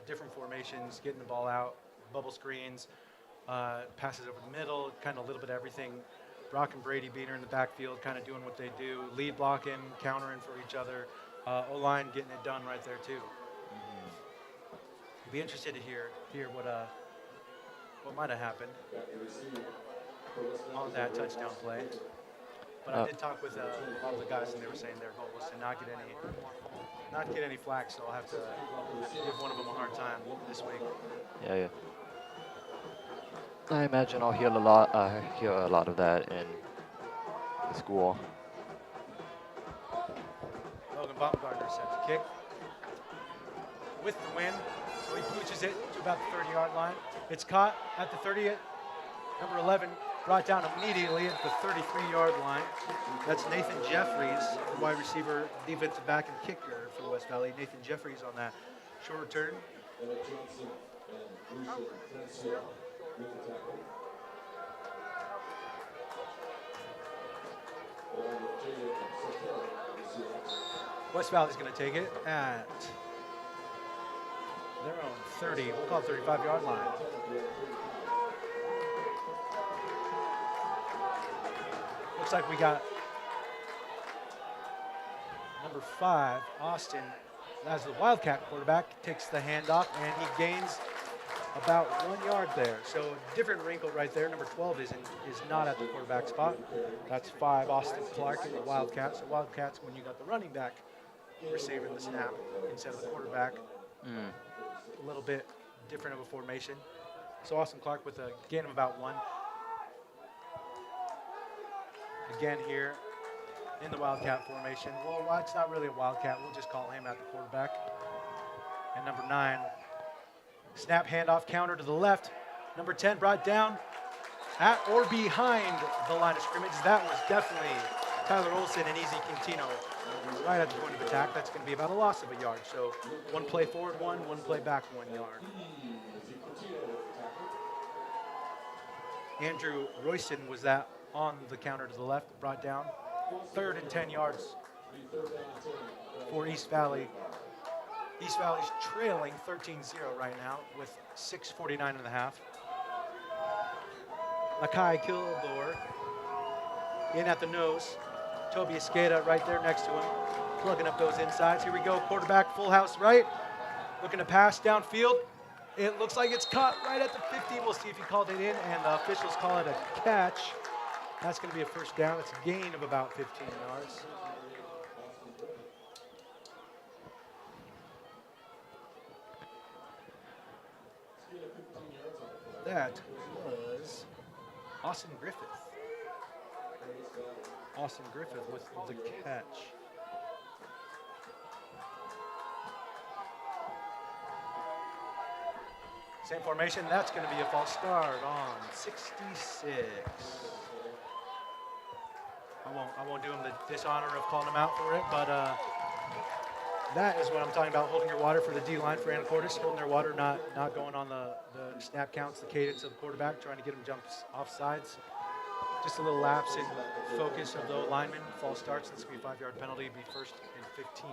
Different formations, getting the ball out, bubble screens, passes over the middle, kind of a little bit of everything. Brock and Brady Beaner in the backfield, kind of doing what they do, lead blocking, countering for each other. O-line getting it done right there too. Be interested to hear what might have happened on that touchdown play. But I did talk with a lot of the guys, and they were saying their goal was to not get any flack, so I'll have to give one of them a hard time this week. Yeah. I imagine I'll hear a lot of that in the school. Logan Baumgartner set to kick with the win, so he pooches it to about the 30-yard line. It's caught at the 30th. Number 11 brought down immediately at the 33-yard line. That's Nathan Jeffries, the wide receiver, defensive back, and kicker for West Valley. Nathan Jeffries on that short return. West Valley's going to take it at their own 30, we'll call it 35-yard line. Looks like we got number 5, Austin, as the Wildcat quarterback, takes the handoff, and he gains about 1 yard there. So a different wrinkle right there. Number 12 is not at the quarterback spot. That's 5, Austin Clark in the Wildcats. So Wildcats, when you got the running back receiving the snap instead of the quarterback, a little bit different of a formation. So Austin Clark with a gain of about 1. Again here in the Wildcat formation. Well, it's not really a Wildcat. We'll just call him at the quarterback. And number 9, snap handoff counter to the left. Number 10 brought down at or behind the line of scrimmage. That was definitely Tyler Olson and Easy Quintino right at the point of attack. That's going to be about a loss of a yard. So 1 play forward, 1 play back, 1 yard. Andrew Royston was that on the counter to the left, brought down. 3rd and 10 yards for East Valley. East Valley's trailing 13-0 right now with 6:49 and a half. Makai Kilgore in at the nose. Toby Escada right there next to him, plugging up those insides. Here we go, quarterback, full house right. Looking to pass downfield. It looks like it's caught right at the 15. We'll see if he called it in, and the officials call it a catch. That's going to be a first down. It's a gain of about 15 yards. That was Austin Griffith. Austin Griffith with the catch. Same formation. That's going to be a false start on 66. I won't do him the dishonor of calling him out for it, but that is what I'm talking about, holding your water for the D-line for Anacortes, holding their water, not going on the snap counts, the cadence of the quarterback, trying to get him jumps off sides. Just a little lapse in focus of the lineman. False starts. This will be a 5-yard penalty. It'll be 1st and 15.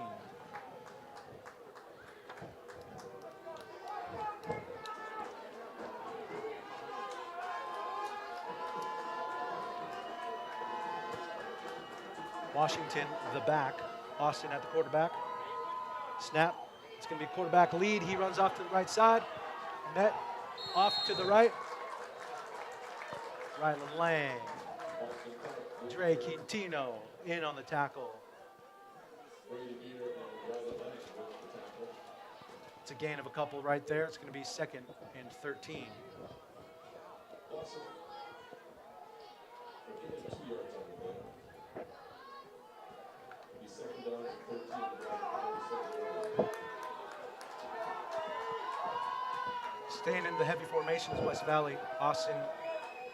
Washington, the back. Austin at the quarterback. Snap. It's going to be quarterback lead. He runs off to the right side. Met off to the right. Rylan Lang. Dre Quintino in on the tackle. It's a gain of a couple right there. It's going to be 2nd and 13. Staying in the heavy formations, West Valley. Austin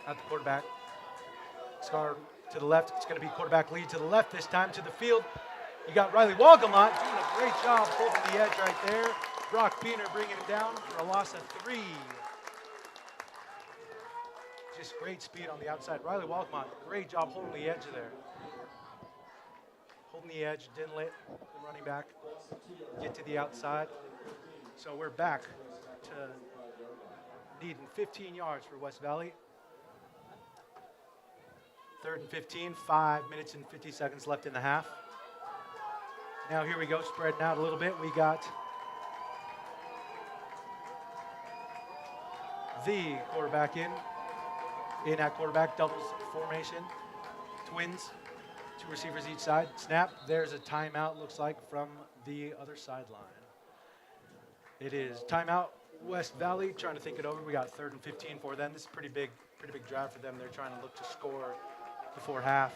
at the quarterback. Scar to the left. It's going to be quarterback lead to the left this time to the field. You got Riley Walgamont doing a great job holding the edge right there. Brock Beener bringing him down for a loss of 3. Just great speed on the outside. Riley Walgamont, great job holding the edge there. Holding the edge, didn't let the running back get to the outside. So we're back to needing 15 yards for West Valley. 3rd and 15, 5 minutes and 50 seconds left in the half. Now here we go, spreading out a little bit. We got the quarterback in at quarterback, doubles formation, twins, 2 receivers each side. Snap, there's a timeout, looks like, from the other sideline. It is timeout, West Valley, trying to think it over. We got 3rd and 15 for them. This is pretty big drive for them. They're trying to look to score before half.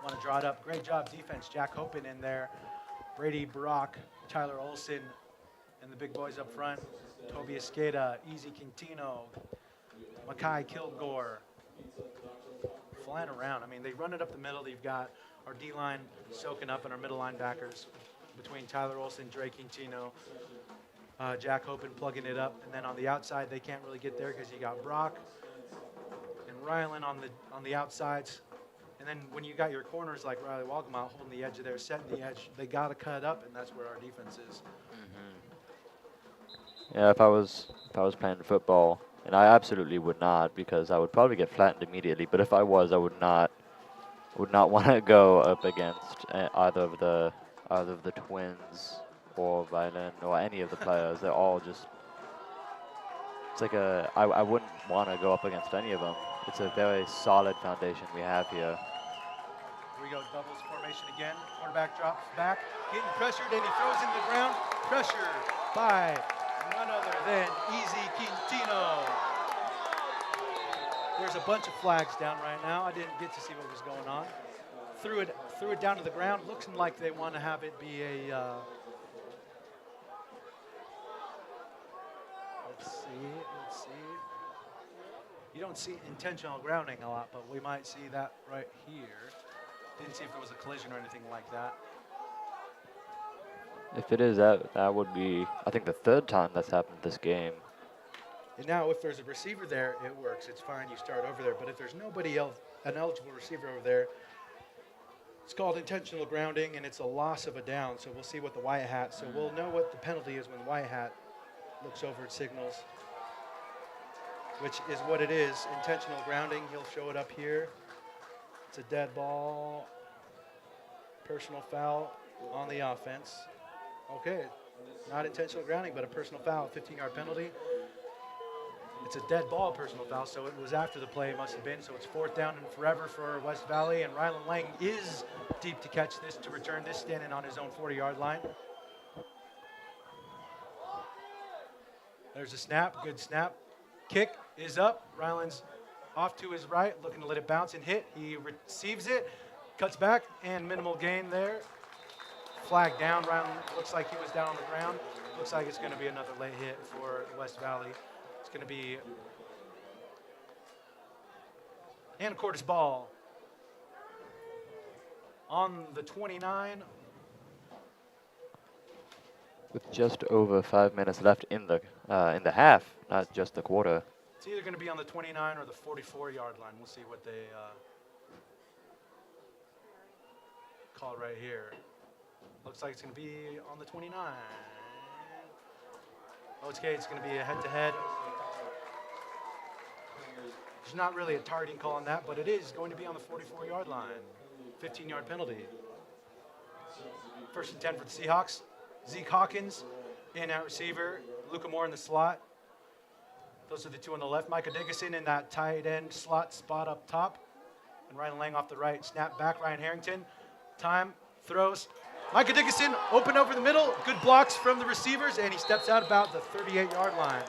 Want to draw it up. Great job defense. Jack Hopen in there. Brady Brock, Tyler Olson, and the big boys up front. Toby Escada, Easy Quintino, Makai Kilgore. Flying around. I mean, they run it up the middle. You've got our D-line soaking up and our middle linebackers between Tyler Olson, Dre Quintino, Jack Hopen plugging it up. And then on the outside, they can't really get there because you got Brock and Rylan on the outsides. And then when you got your corners like Riley Walgamont holding the edge of there, setting the edge, they got to cut up, and that's where our defense is. Yeah, if I was playing football, and I absolutely would not because I would probably get flattened immediately. But if I was, I would not want to go up against either of the twins or Violin or any of the players. They're all just. It's like I wouldn't want to go up against any of them. It's a very solid foundation we have here. Here we go, doubles formation again. Quarterback drops back, getting pressured, and he throws into the ground. Pressure by none other than Easy Quintino. There's a bunch of flags down right now. I didn't get to see what was going on. Threw it down to the ground. Looks like they want to have it be a. Let's see. You don't see intentional grounding a lot, but we might see that right here. Didn't see if there was a collision or anything like that. If it is, that would be, I think, the third time that's happened this game. And now if there's a receiver there, it works. It's fine. You start over there. But if there's nobody else, an eligible receiver over there, it's called intentional grounding, and it's a loss of a down. So we'll see what the white hat. So we'll know what the penalty is when the white hat looks over at signals, which is what it is. Intentional grounding. He'll show it up here. It's a dead ball. Personal foul on the offense. Okay, not intentional grounding, but a personal foul, 15-yard penalty. It's a dead ball personal foul, so it was after the play, it must have been. So it's 4th down and forever for West Valley, and Rylan Lang is deep to catch this, to return this, standing on his own 40-yard line. There's a snap, good snap. Kick is up. Rylan's off to his right, looking to let it bounce and hit. He receives it, cuts back, and minimal gain there. Flag down. Rylan looks like he was down on the ground. Looks like it's going to be another late hit for West Valley. It's going to be Anacortes ball on the 29. With just over 5 minutes left in the half, not just the quarter. It's either going to be on the 29 or the 44-yard line. We'll see what they call right here. Looks like it's going to be on the 29. Okay, it's going to be a head-to-head. There's not really a targeting call on that, but it is going to be on the 44-yard line. 15-yard penalty. 1st and 10 for the Seahawks. Zeke Hawkins in at receiver. Luca Moore in the slot. Those are the two on the left. Micah Dickinson in that tight end slot spot up top. And Ryan Lang off the right. Snap back, Ryan Harrington. Time, throws. Micah Dickinson open over the middle. Good blocks from the receivers, and he steps out about the 38-yard line.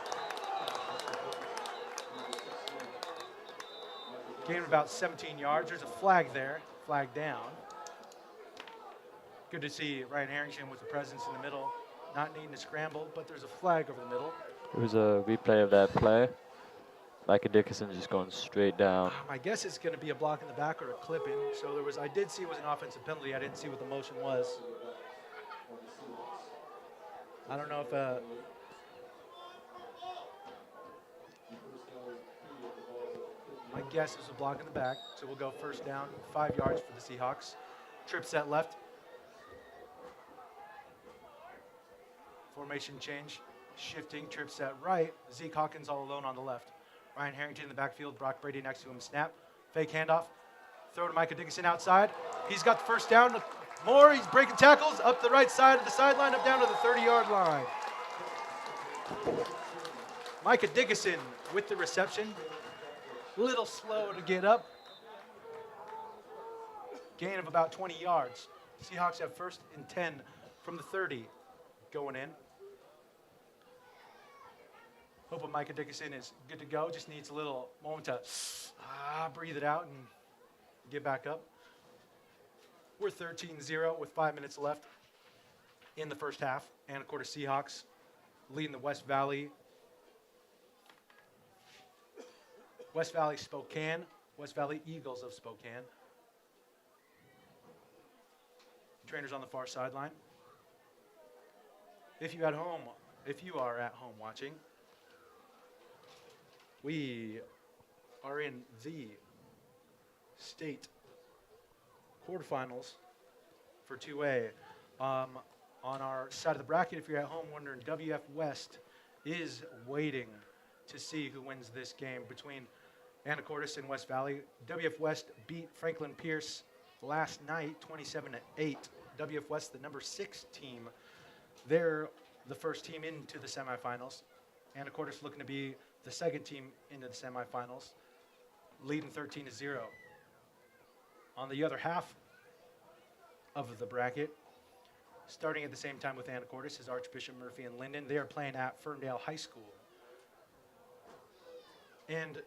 Gained about 17 yards. There's a flag there. Flag down. Good to see Ryan Harrington with the presence in the middle. Not needing to scramble, but there's a flag over the middle. It was a replay of that play. Micah Dickinson just going straight down. My guess it's going to be a block in the back or a clipping. So I did see it was an offensive penalty. I didn't see what the motion was. I don't know if my guess is a block in the back. So we'll go 1st down, 5 yards for the Seahawks. Trip set left. Formation change, shifting, trip set right. Zeke Hawkins all alone on the left. Ryan Harrington in the backfield, Brock Brady next to him. Snap, fake handoff, throw to Micah Dickinson outside. He's got the 1st down. More, he's breaking tackles up the right side of the sideline, up down to the 30-yard line. Micah Dickinson with the reception. Little slow to get up. Gain of about 20 yards. Seahawks have 1st and 10 from the 30 going in. Hoping Micah Dickinson is good to go. Just needs a little moment to breathe it out and get back up. We're 13-0 with 5 minutes left in the 1st half. Anacortes Seahawks leading the West Valley Spokane, West Valley Eagles of Spokane. Trainers on the far sideline. If you are at home watching, we are in the state quarterfinals for 2A. On our side of the bracket, if you're at home wondering, WF West is waiting to see who wins this game between Anacortes and West Valley. WF West beat Franklin Pierce last night, 27-8. WF West, the number 6 team, they're the first team into the semifinals. Anacortes looking to be the second team into the semifinals, leading 13-0. On the other half of the bracket, starting at the same time with Anacortes, is Archbishop Murphy and Linden. They are playing at Ferndale High School. And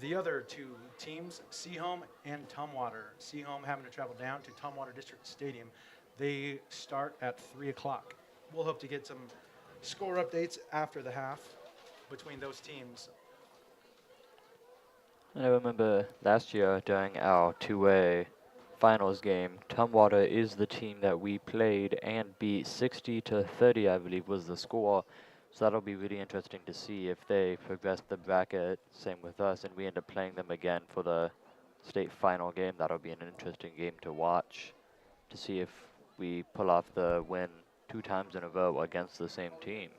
the other two teams, Seaholm and Tumwater. Seaholm having to travel down to Tumwater District Stadium. They start at 3 o'clock. We'll hope to get some score updates after the half between those teams. I remember last year during our two-way finals game, Tumwater is the team that we played and beat 60-30, I believe was the score. So that'll be really interesting to see if they progress the bracket, same with us, and we end up playing them again for the state final game. That'll be an interesting game to watch to see if we pull off the win 2 times in a row against the same team.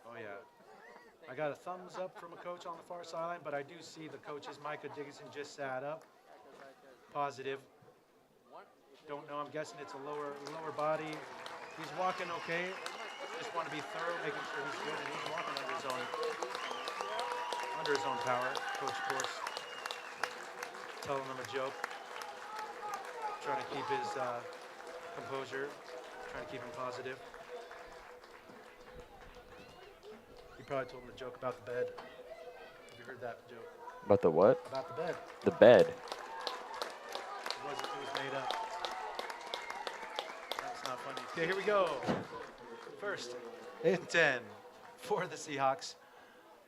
Oh, yeah. I got a thumbs up from a coach on the far sideline, but I do see the coaches. Micah Dickinson just sat up. Positive. Don't know. I'm guessing it's a lower body. He's walking okay. Just want to be thorough, making sure he's good, and he's walking under his own power. Coach, of course, telling him a joke, trying to keep his composure, trying to keep him positive. He probably told him a joke about the bed. Have you heard that joke? About the what? About the bed. The bed. It was made up. That's not funny. Okay, here we go. First and 10 for the Seahawks.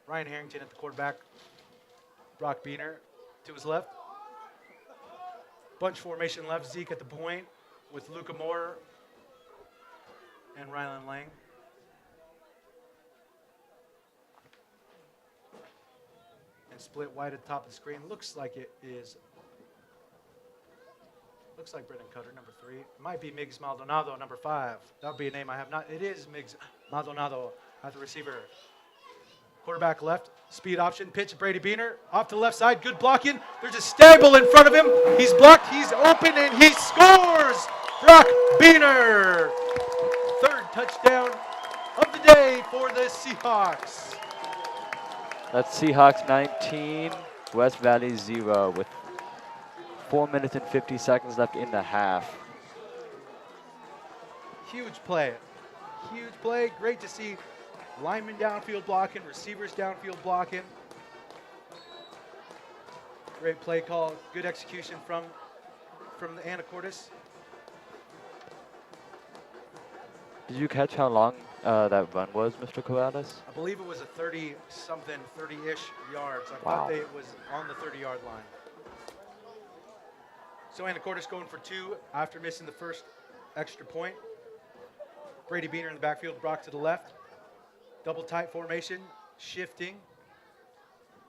Ryan Harrington at the quarterback. Brock Beener to his left. Bunch formation left. Zeke at the point with Luca Moore and Rylan Lang. And split wide at the top of the screen. Looks like it is. Looks like Brendan Cutter, number 3. It might be Miggs Maldonado, number 5. That would be a name I have not. It is Miggs Maldonado at the receiver. Quarterback left, speed option, pitch, Brady Beener. Off to the left side, good blocking. There's a stable in front of him. He's blocked, he's open, and he scores! Brock Beener! 3rd touchdown of the day for the Seahawks. That's Seahawks 19, West Valley 0 with 4 minutes and 50 seconds left in the half. Huge play. Huge play. Great to see linemen downfield blocking, receivers downfield blocking. Great play call. Good execution from the Anacortes. Did you catch how long that run was, Mr. Corrales? I believe it was a 30-something, 30-ish yards. I Wow. thought it was on the 30-yard line. So Anacortes going for 2 after missing the first extra point. Brady Beener in the backfield, Brock to the left. Double tight formation, shifting.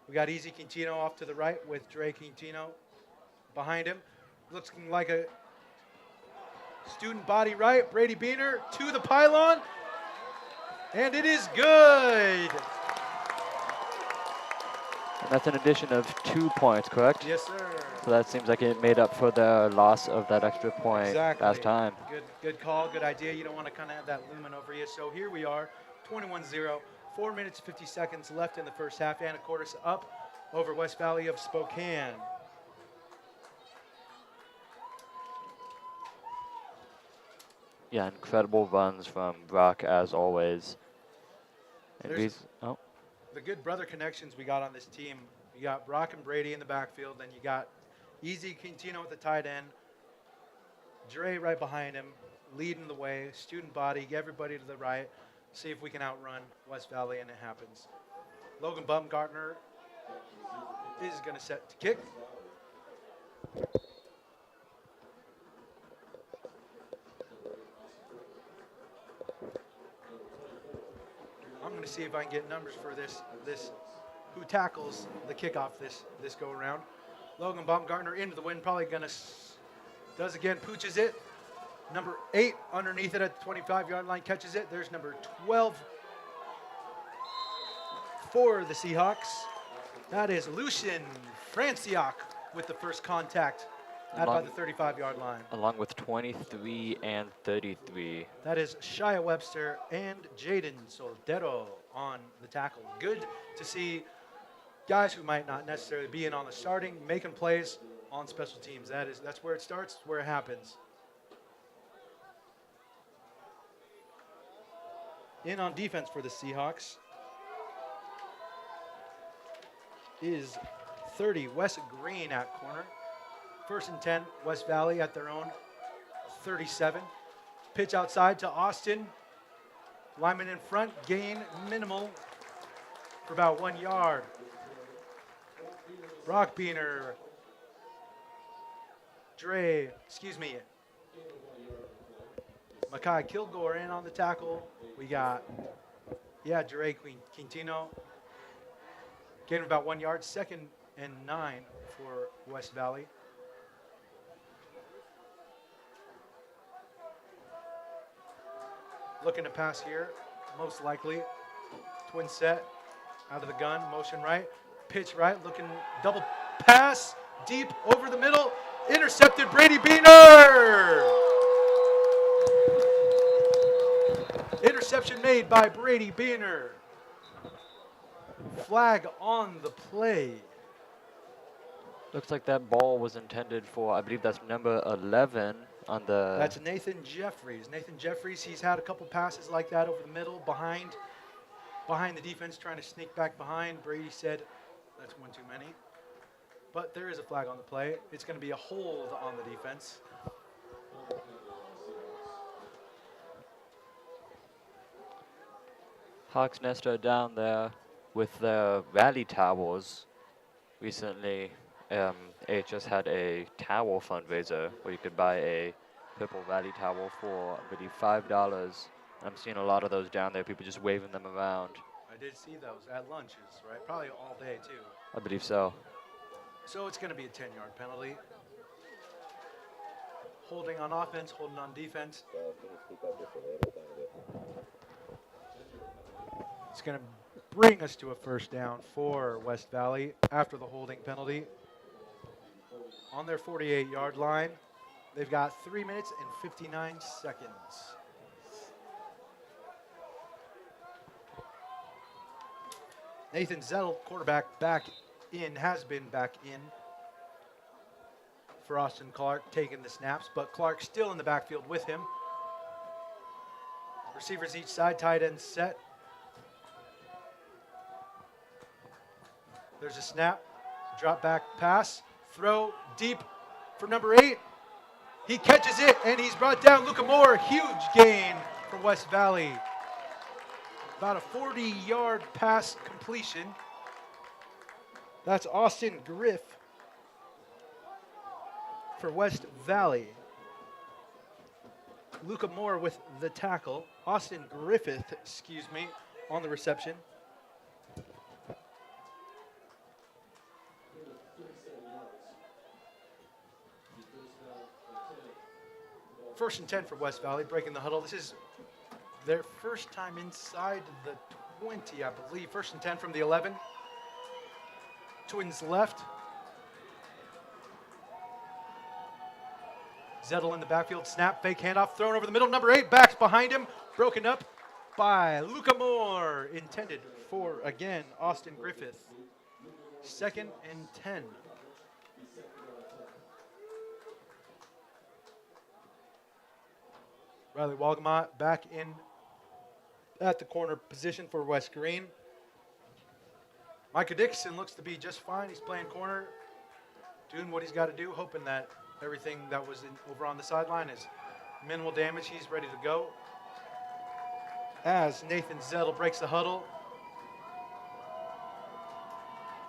We got Easy Quintino off to the right with Dre Quintino behind him. Looking like a student body right. Brady Beener to the pylon. And it is good. And that's an addition of 2 points, correct? Yes, sir. So that seems like it made up for the loss of that extra point last time. Good call, good idea. You don't want to kind of have that looming over you. So here we are, 21-0, 4 minutes, 50 seconds left in the first half. Anacortes up over West Valley of Spokane. Yeah, incredible runs from Brock as always. And The good brother connections we got on this team. You got Brock and Brady in the backfield, then you got Easy Quintino at the tight end, Dre right behind him, leading the way, student body, everybody to the right, see if we can outrun West Valley, and it happens. Logan Baumgartner is going to set to kick. I'm going to see if I can get numbers for this who tackles the kickoff this go around. Logan Baumgartner into the wind, probably going to does again, pooches it. Number 8 underneath it at the 25-yard line catches it. There's number 12 for the Seahawks. That is Lucian Franciac with the first contact at about the 35-yard line. Along with 23 and 33. That is Shia Webster and Jaden Soldero on the tackle. Good to see guys who might not necessarily be in on the starting, making plays on special teams. That's where it starts, where it happens. In on defense for the Seahawks is 30, Wes Green at corner. 1st and 10, West Valley at their own 37. Pitch outside to Austin. Lineman in front, gain minimal for about 1 yard. Rockbeaner, Makai Kilgore in on the tackle. We got, Dre Quintino. Gain about 1 yard, 2nd and 9 for West Valley. Looking to pass here, most likely. Twin set, out of the gun, motion right. Pitch right, looking double pass, deep over the middle. Intercepted, Brady Beener! Interception made by Brady Beener. Flag on the play. Looks like that ball was intended for, I believe that's number 11 on the... That's Nathan Jeffries. Nathan Jeffries, he's had a couple passes like that over the middle, behind the defense, trying to sneak back behind. Brady said, that's one too many. But there is a flag on the play. It's going to be a hold on the defense. Hawks Nester down there with the rally towels. Recently, AHS had a towel fundraiser where you could buy a purple rally towel for, I believe, $5. I'm seeing a lot of those down there, people just waving them around. I did see those at lunches, right? Probably all day, too. I believe so. So it's going to be a 10-yard penalty. Holding on offense, holding on defense. It's going to bring us to a first down for West Valley after the holding penalty. On their 48-yard line, they've got 3 minutes and 59 seconds. Nathan Zettel, quarterback, has been back in for Austin Clark, taking the snaps, but Clark still in the backfield with him. Receivers each side, tight end set. There's a snap, drop back pass, throw deep for number 8. He catches it, and he's brought down. Luca Moore, huge gain for West Valley. About a 40-yard pass completion. That's Austin Griff for West Valley. Luca Moore with the tackle. Austin Griffith, on the reception. First and 10 for West Valley, breaking the huddle. This is their first time inside the 20, I believe. First and 10 from the 11. Twins left. Zettel in the backfield, snap, fake handoff, thrown over the middle. Number 8, backs behind him, broken up by Luca Moore. Intended for, again, Austin Griffith. 2nd and 10. Riley Walgamot back in at the corner position for West Green. Micah Dixon looks to be just fine. He's playing corner, doing what he's got to do, hoping that everything that was over on the sideline is minimal damage. He's ready to go. As Nathan Zettel breaks the huddle.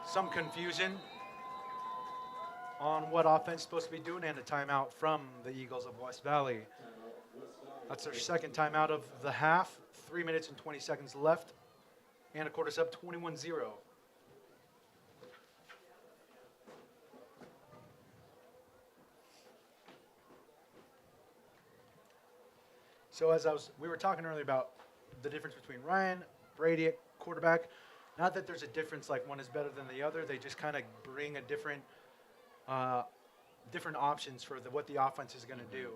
Some confusion on what offense is supposed to be doing, and a timeout from the Eagles of West Valley. That's their second timeout of the half. 3 minutes and 20 seconds left. Anacortes up 21-0. So we were talking earlier about the difference between Ryan, Brady at quarterback. Not that there's a difference, like one is better than the other. They just kind of bring a uh, different options for what the offense is going to do.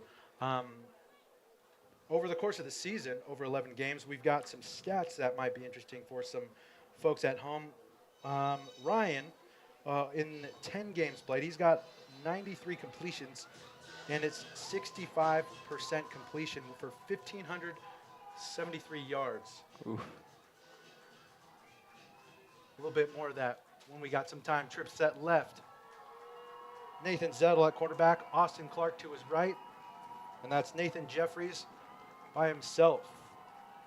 Over the course of the season, over 11 games, we've got some stats that might be interesting for some folks at home. Ryan, in 10 games played, he's got 93 completions, and it's 65% completion for 1,573 yards. Oof. A little bit more of that when we got some time. Trip set left. Nathan Zettel at quarterback. Austin Clark to his right. And that's Nathan Jeffries by himself.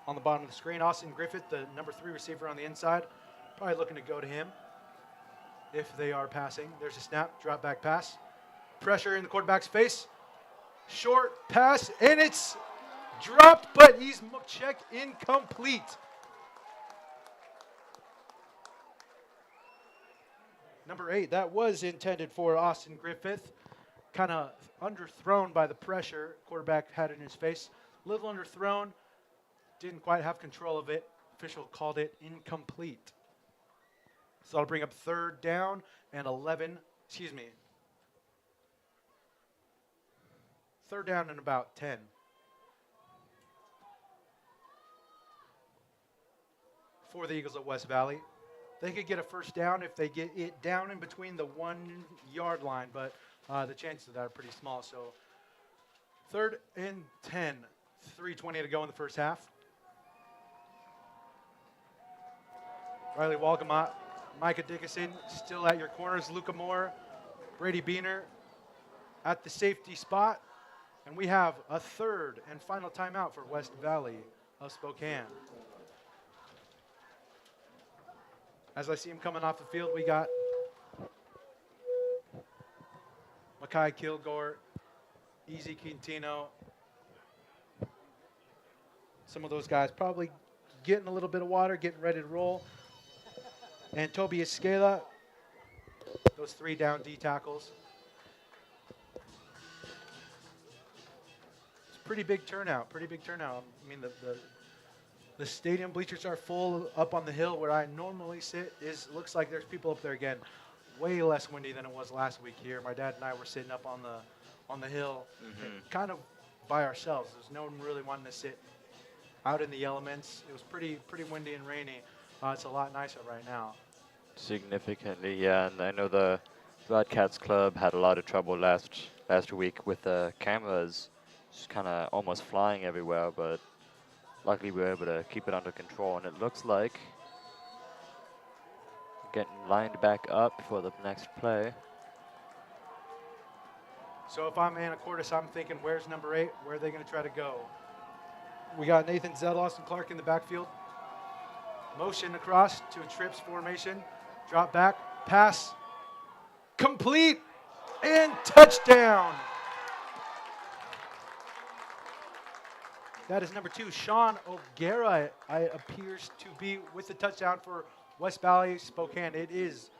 On the bottom of the screen, Austin Griffith, the number 3 receiver on the inside. Probably looking to go to him if they are passing. There's a snap, drop back pass. Pressure in the quarterback's face. Short pass, and it's dropped, but he's checked incomplete. Number 8, that was intended for Austin Griffith. Kind of underthrown by the pressure quarterback had in his face. Little underthrown, didn't quite have control of it. Official called it incomplete. So that'll bring up 3rd down and 11, 3rd down and about 10. For the Eagles of West Valley. They could get a first down if they get it down in between the 1-yard line, but the chances of that are pretty small. So 3rd and 10, 3:20 to go in the first half. Riley Walgamot, Micah Dickinson still at your corners. Luca Moore, Brady Beener at the safety spot. And we have a 3rd and final timeout for West Valley of Spokane. As I see him coming off the field, we got Makai Kilgore, Easy Quintino. Some of those guys probably getting a little bit of water, getting ready to roll. And Toby Escala, those 3 down D tackles. It's a pretty big turnout, I mean, the stadium bleachers are full up on the hill where I normally sit. Looks like there's people up there again. Way less windy than it was last week here. My dad and I were sitting up on the hill, kind of by ourselves. There's no one really wanting to sit out in the elements. It was pretty windy and rainy. It's a lot nicer right now. Significantly, yeah. And I know the Wildcats Club had a lot of trouble last week with the cameras just kind of almost flying everywhere, but luckily we were able to keep it under control. And it looks like getting lined back up for the next play. So if I'm Anacortes, I'm thinking, where's number 8? Where are they going to try to go? We got Nathan Zettel, Austin Clark in the backfield. Motion across to a trips formation. Drop back, pass, complete, and touchdown. That is number 2, Sean O'Gara, appears to be with the touchdown for West Valley Spokane. It is.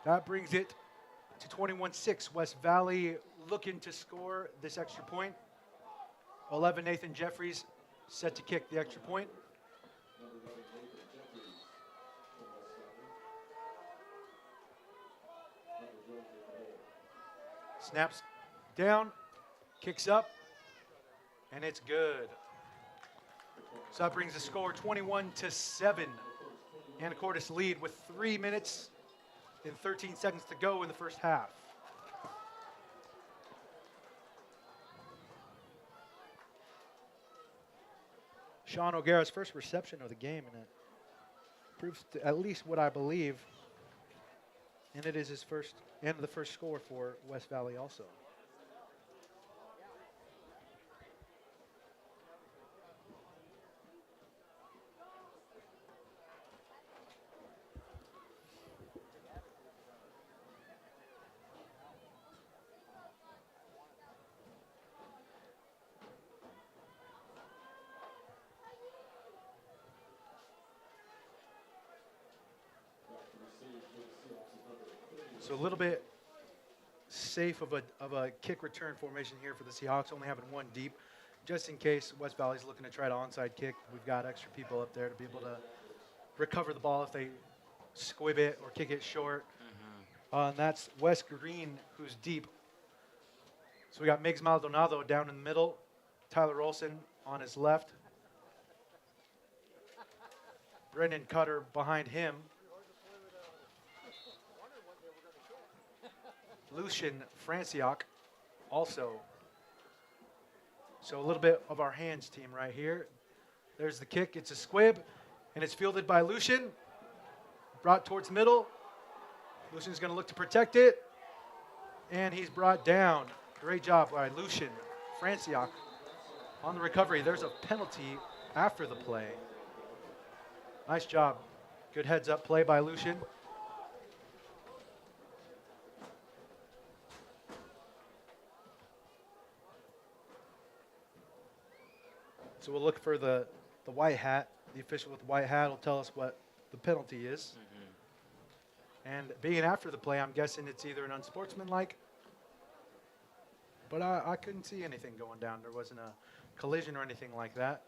That brings it to 21-6. West Valley looking to score this extra point. 11, Nathan Jeffries set to kick the extra point. Snaps down, kicks up, and it's good. So that brings the score 21-7. Anacortes lead with 3 minutes and 13 seconds to go in the first half. Sean O'Gara's first reception of the game, and it proves at least what I believe. And it is his first and the first score for West Valley also. So a little bit safe of a kick return formation here for the Seahawks, only having 1 deep. just in case West Valley's looking to try to onside kick, we've got extra people up there to be able to recover the ball if they squib it or kick it short. And that's West Green, who's deep. So we got Miggs Maldonado down in the middle, Tyler Olson on his left, Brendan Cutter behind him, Lucian Franciac also. So a little bit of our hands team right here. There's the kick. It's a squib, and it's fielded by Lucian. Brought towards the middle. Lucian's going to look to protect it, and he's brought down. Great job by Lucian Franciac on the recovery. There's a penalty after the play. Nice job. Good heads-up play by Lucian. So we'll look for the white hat. The official with the white hat will tell us what the penalty is. And being after the play, I'm guessing it's either an unsportsmanlike, but I couldn't see anything going down. There wasn't a collision or anything like that.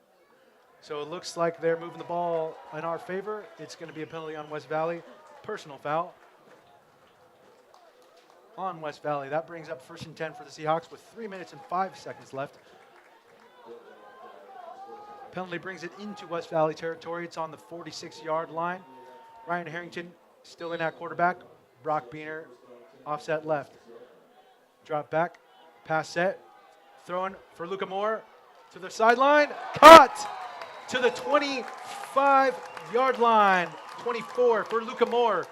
So it looks like they're moving the ball in our favor. It's going to be a penalty on West Valley. Personal foul on West Valley. That brings up 1st and 10 for the Seahawks with 3 minutes and 5 seconds left. Penalty brings it into West Valley territory. It's on the 46-yard line. Ryan Harrington still in at quarterback. Brock Beener offset left. Drop back. Pass set. Throwing for Luca Moore to the sideline. Caught to the 25-yard line. 24 for Luca Moore.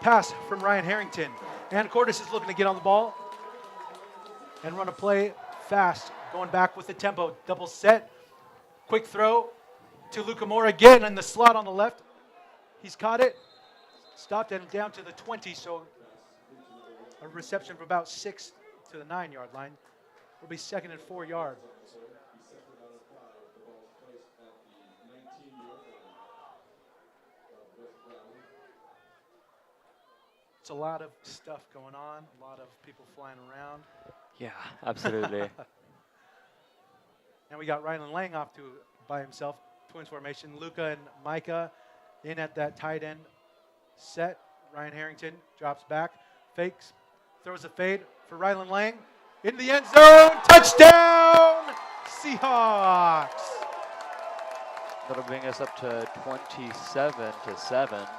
Pass from Ryan Harrington. And Cordes is looking to get on the ball and run a play fast. Going back with the tempo. Double set. Quick throw to Luca Moore again in the slot on the left. He's caught it. Stopped and down to the 20. So a reception from about 6 to the 9-yard line. Will be 2nd and 4 yards. It's a lot of stuff going on. A lot of people flying around. Yeah, absolutely. And we got Rylan Lang off to by himself. Twins formation. Luca and Micah in at that tight end set. Ryan Harrington drops back. Fakes. Throws a fade for Rylan Lang. In the end zone. Touchdown! Seahawks. That'll bring us up to 27-7.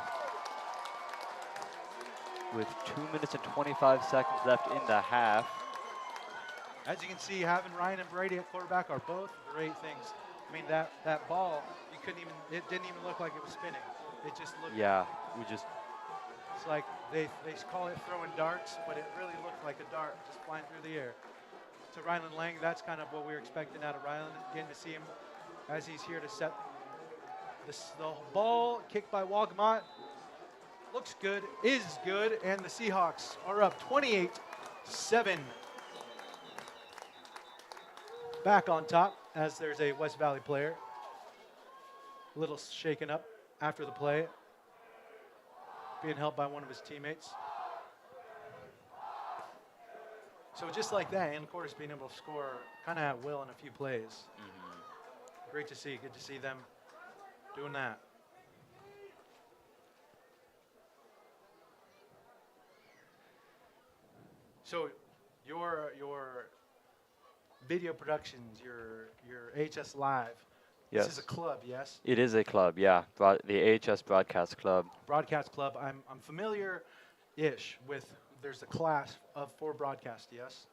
With 2 minutes and 25 seconds left in the half. As you can see, having Ryan and Brady at quarterback are both great things. I mean, that ball, it didn't even look like it was spinning. It just looked. Yeah, it's like they call it throwing darts, but it really looked like a dart just flying through the air. To Rylan Lang, that's kind of what we were expecting out of Rylan. Getting to see him as he's here to set the ball kicked by Walgamot. Looks good, is good, and the Seahawks are up 28-7. Back on top as there's a West Valley player. A little shaken up after the play. Being helped by one of his teammates. So just like that, Anacortes being able to score kind of at will in a few plays. Great to see. Good to see them doing that. So your video productions, your AHS Live. Yes. This is a club, yes? It is a club, yeah. The AHS Broadcast Club. Broadcast club. I'm familiar-ish with. There's a class for broadcast, yes?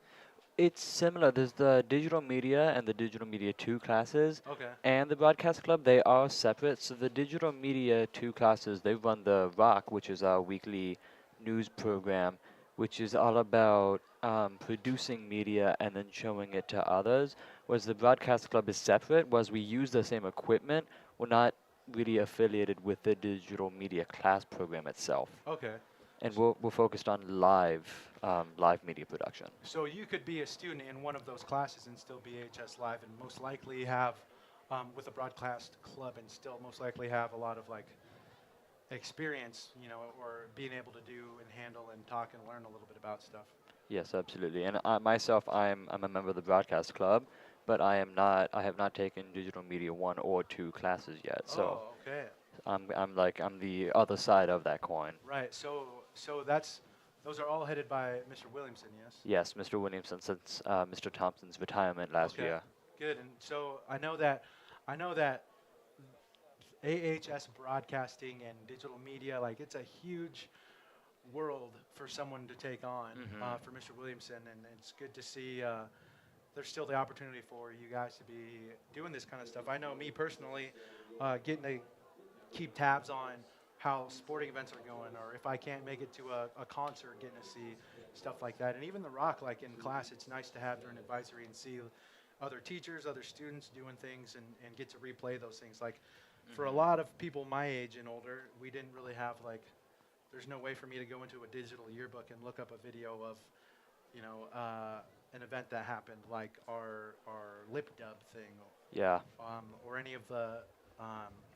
It's similar. There's the digital media and the digital media 2 classes. Okay. And the broadcast club, they are separate. So the digital media 2 classes, they run the Rock, which is our weekly news program, which is all about producing media and then showing it to others. Whereas the broadcast club is separate, whereas we use the same equipment. We're not really affiliated with the digital media class program itself. Okay. And we're focused on live media production. So you could be a student in one of those classes and still be AHS Live and most likely have, with a broadcast club and still most likely have a lot of like experience, or being able to do and handle and talk and learn a little bit about stuff. Yes, absolutely. And myself, I'm a member of the broadcast club, but I am not. I have not taken digital media 1 or 2 classes yet. So Oh, okay. I'm the other side of that coin. Right. So those are all headed by Mr. Williamson, yes? Yes, Mr. Williamson, since Mr. Thompson's retirement last Okay. year. Good. And so I know that AHS broadcasting and digital media, like it's a huge world for someone to take on for Mr. Williamson, and it's good to see there's still the opportunity for you guys to be doing this kind of stuff. I know me personally, getting to keep tabs on how sporting events are going, or if I can't make it to a concert, getting to see stuff like that. And even The Rock, like in class, it's nice to have during advisory and see other teachers, other students doing things and get to replay those things. Like for a lot of people my age and older, we didn't really have like, there's no way for me to go into a digital yearbook and look up a video of, an event that happened, like our lip dub thing, Yeah. or any of the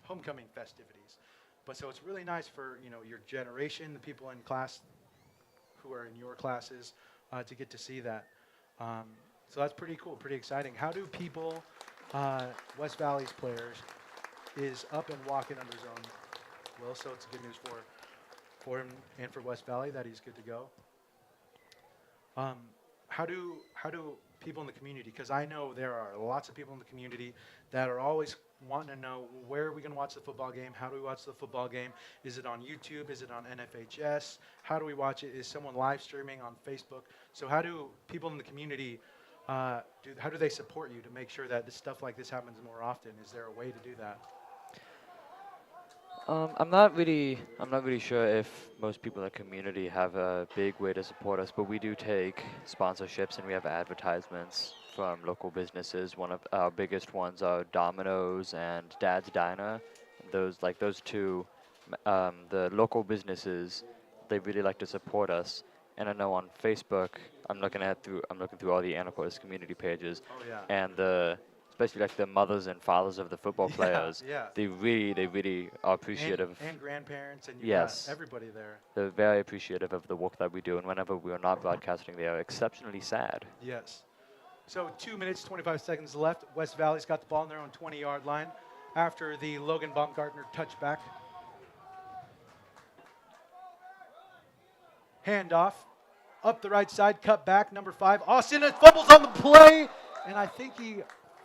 homecoming festivities. But so it's really nice for your generation, the people in class who are in your classes, to get to see that. So that's pretty cool, pretty exciting. How do people, West Valley's players, is up and walking under his own will? So it's good news for him and for West Valley that he's good to go. How do people in the community? Because I know there are lots of people in the community that are always wanting to know, where are we going to watch the football game? How do we watch the football game? Is it on YouTube? Is it on NFHS? How do we watch it? Is someone live streaming on Facebook? So how do people in the community how do they support you to make sure that this stuff like this happens more often? Is there a way to do that? I'm not really sure if most people in the community have a big way to support us, but we do take sponsorships and we have advertisements from local businesses. One of our biggest ones are Domino's and Dad's Diner. Those two, the local businesses, they really like to support us. And I know on Facebook, I'm looking through all the Anacortes community pages, Oh yeah. and especially like the mothers and fathers of the football players, Yeah. they really are appreciative. And grandparents and you Yes. got everybody there. They're very appreciative of the work that we do, and whenever we are not broadcasting, they are exceptionally sad. Yes. So 2 minutes, 25 seconds left. West Valley's got the ball on their own 20-yard line after the Logan Baumgartner touchback. Handoff. Up the right side, cut back, number 5. Austin fumbles on the play, and I think he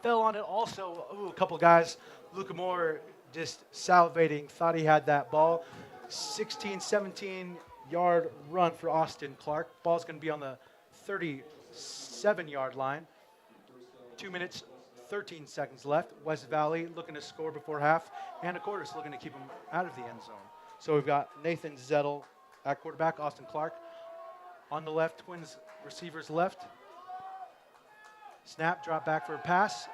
fell on it also. Ooh, a couple guys. Luca Moore just salivating, thought he had that ball. 16, 17-yard run for Austin Clark. Ball's going to be on the 37-yard line. 2 minutes, 13 seconds left. West Valley looking to score before half. Anacortes looking to keep him out of the end zone. So we've got Nathan Zettel at quarterback, Austin Clark. On the left, Twins receivers left. Snap, drop back for a pass.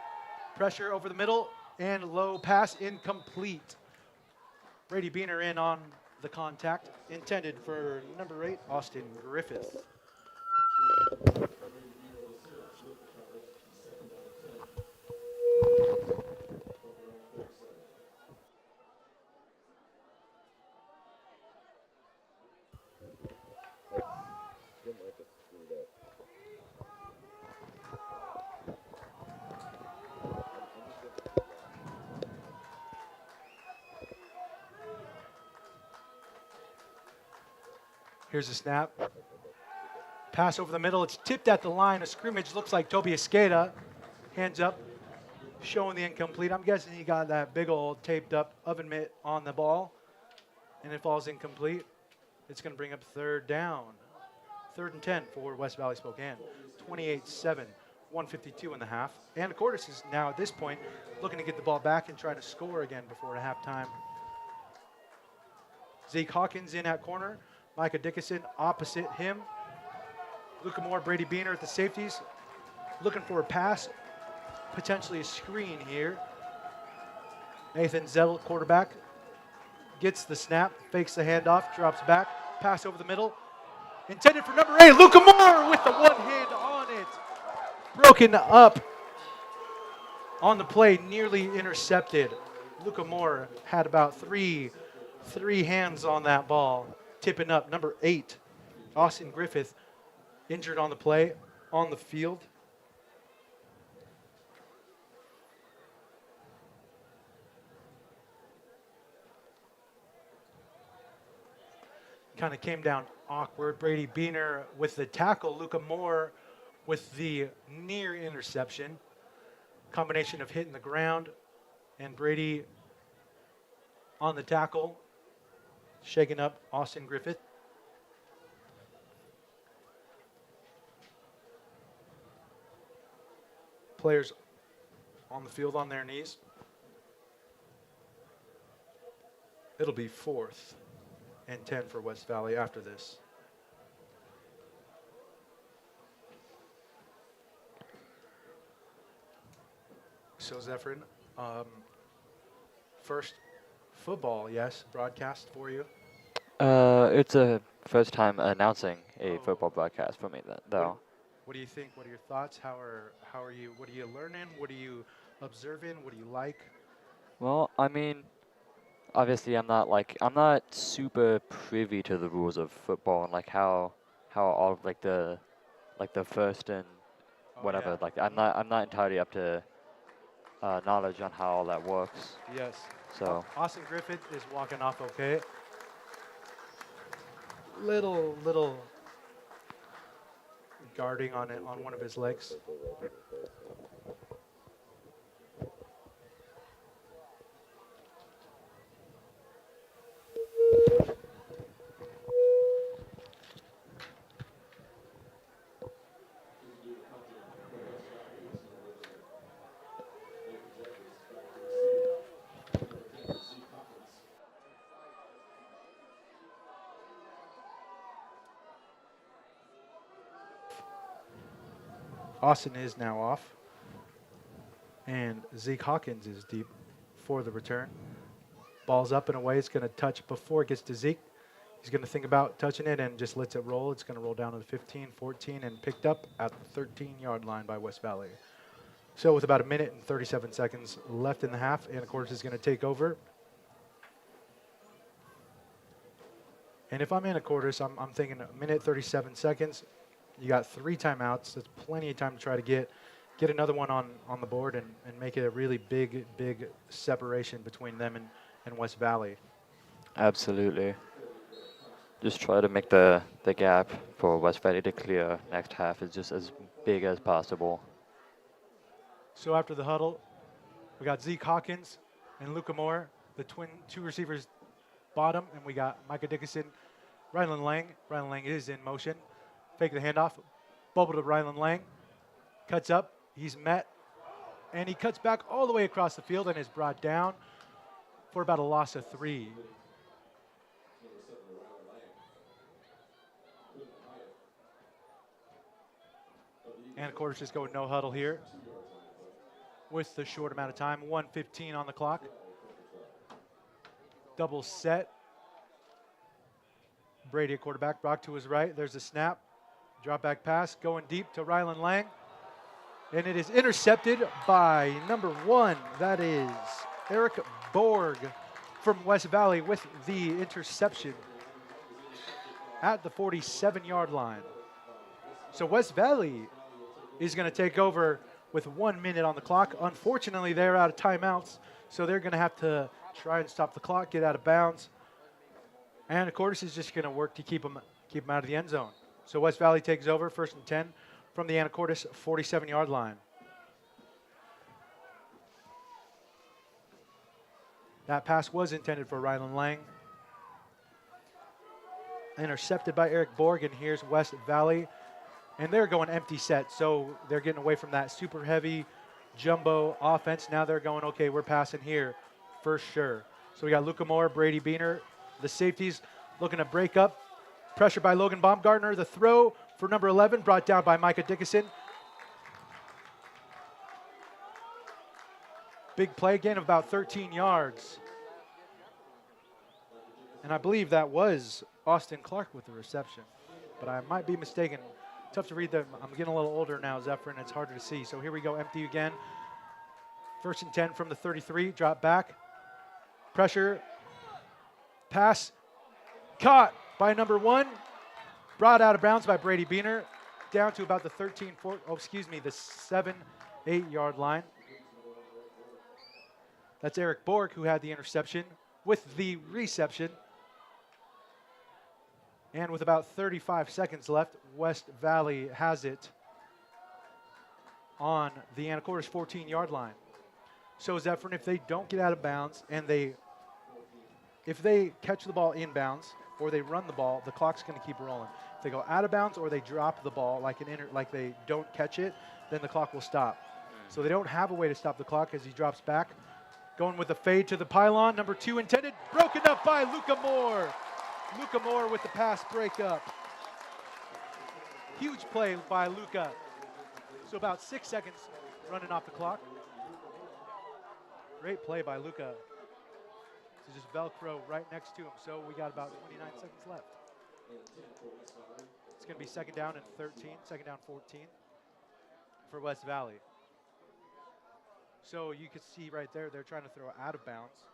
Pressure over the middle, and low pass incomplete. Brady Beaner in on the contact. Intended for number 8, Austin Griffith. Here's a snap. Pass over the middle. It's tipped at the line of scrimmage. Looks like Toby Escada. Hands up, showing the incomplete. I'm guessing he got that big old taped up oven mitt on the ball, and it falls incomplete. It's going to bring up third down. 3rd and 10 for West Valley Spokane. 28-7, 152 in the half. Anacortes is now at this point looking to get the ball back and try to score again before halftime. Zeke Hawkins in at corner. Micah Dickinson opposite him. Luca Moore, Brady Beaner at the safeties. Looking for a pass, potentially a screen here. Nathan Zettel, quarterback, gets the snap, fakes the handoff, drops back, pass over the middle. Intended for number 8, Luca Moore with the one hand on it. Broken up on the play, nearly intercepted. Luca Moore had about three hands on that ball. Tipping up number 8, Austin Griffith, injured on the play on the field. Kind of came down awkward. Brady Beaner with the tackle. Luca Moore with the near interception. Combination of hitting the ground and Brady on the tackle, shaking up Austin Griffith. Players on the field on their knees. It'll be 4th and 10 for West Valley after this. So Zephyrin, first football, yes, broadcast for you. It's a first time announcing a football broadcast for me, though. What do you think? What are your thoughts? How are you? What are you learning? What are you observing? What do you like? Well, I mean, obviously I'm not super privy to the rules of football and like how all of the first and whatever. Yeah. Like I'm not entirely up to knowledge on how all that works. Yes. So Austin Griffith is walking off okay. Little guarding on it on one of his legs. Austin is now off. And Zeke Hawkins is deep for the return. Ball's up and away. It's going to touch before it gets to Zeke. He's going to think about touching it and just lets it roll. It's going to roll down to the 15, 14, and picked up at the 13-yard line by West Valley. So with about a minute and 37 seconds left in the half, Anacortes is going to take over. And if I'm Anacortes, I'm thinking a minute, 37 seconds. You got 3 timeouts. That's plenty of time to try to get another one on the board and make it a really big separation between them and West Valley. absolutely. Just try to make the gap for West Valley to clear next half is just as big as possible. So after the huddle, we got Zeke Hawkins and Luca Moore, the two receivers bottom, and we got Micah Dickinson, Rylan Lang. Rylan Lang is in motion. Fake the handoff, bubble to Rylan Lang, cuts up, he's met, and he cuts back all the way across the field and is brought down for about a loss of 3. And of course, just going no huddle here with the short amount of time. 1:15 on the clock. Double set. Brady at quarterback. Brock to his right. There's a snap. Drop back pass going deep to Rylan Lang. And it is intercepted by number 1. That is Eric Borg from West Valley with the interception at the 47-yard line. So West Valley is going to take over with 1 minute on the clock. Unfortunately, they're out of timeouts, so they're going to have to try and stop the clock, get out of bounds. And Anacortes is just going to work to keep them out of the end zone. So West Valley takes over, 1st and 10 from the Anacortes 47-yard line. That pass was intended for Rylan Lang. Intercepted by Eric Borg, and here's West Valley. And they're going empty set, so they're getting away from that super heavy jumbo offense. Now they're going, okay, we're passing here for sure. So we got Luca Moore, Brady Beaner, the safeties looking to break up. Pressure by Logan Baumgartner. The throw for number 11 brought down by Micah Dickinson. Big play, gain of about 13 yards. And I believe that was Austin Clark with the reception, but I might be mistaken. Tough to read them. I'm getting a little older now, Zephyr, and it's harder to see. So here we go, empty again. 1st and 10 from the 33, drop back. Pressure, pass, caught by number 1. Brought out of bounds by Brady Beaner. down to about the the 7, 8-yard line. That's Eric Borg who had the interception with the reception. And with about 35 seconds left, West Valley has it on the Anacortes 14-yard line. So Zephyrin, if they don't get out of bounds and if they catch the ball inbounds or they run the ball, the clock's going to keep rolling. If they go out of bounds or they drop the ball like they don't catch it, then the clock will stop. So they don't have a way to stop the clock as he drops back. Going with the fade to the pylon, number 2 intended, broken up by Luca Moore. Luca Moore with the pass breakup. Huge play by Luca. So about 6 seconds running off the clock. Great play by Luca. So just Velcro right next to him. So we got about 29 seconds left. It's going to be second down and 13, second down 14 for West Valley. So you can see right there, they're trying to throw out of bounds,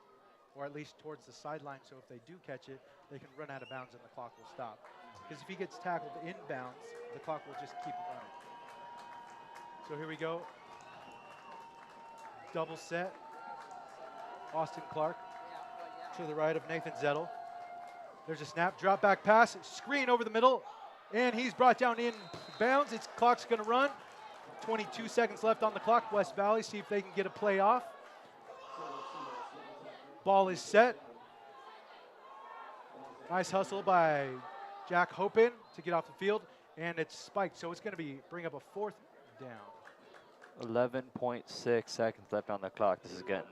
or at least towards the sideline, so if they do catch it, they can run out of bounds and the clock will stop. Because if he gets tackled inbounds, the clock will just keep running. So here we go. Double set. Austin Clark to the right of Nathan Zettel. There's a snap, drop back pass, screen over the middle, and he's brought down in bounds. Its clock's going to run. 22 seconds left on the clock. West Valley, see if they can get a play off. Ball is set. Nice hustle by Jack Hopin to get off the field, and it's spiked. So it's going to bring up a 4th down. 11.6 seconds left on the clock. This is getting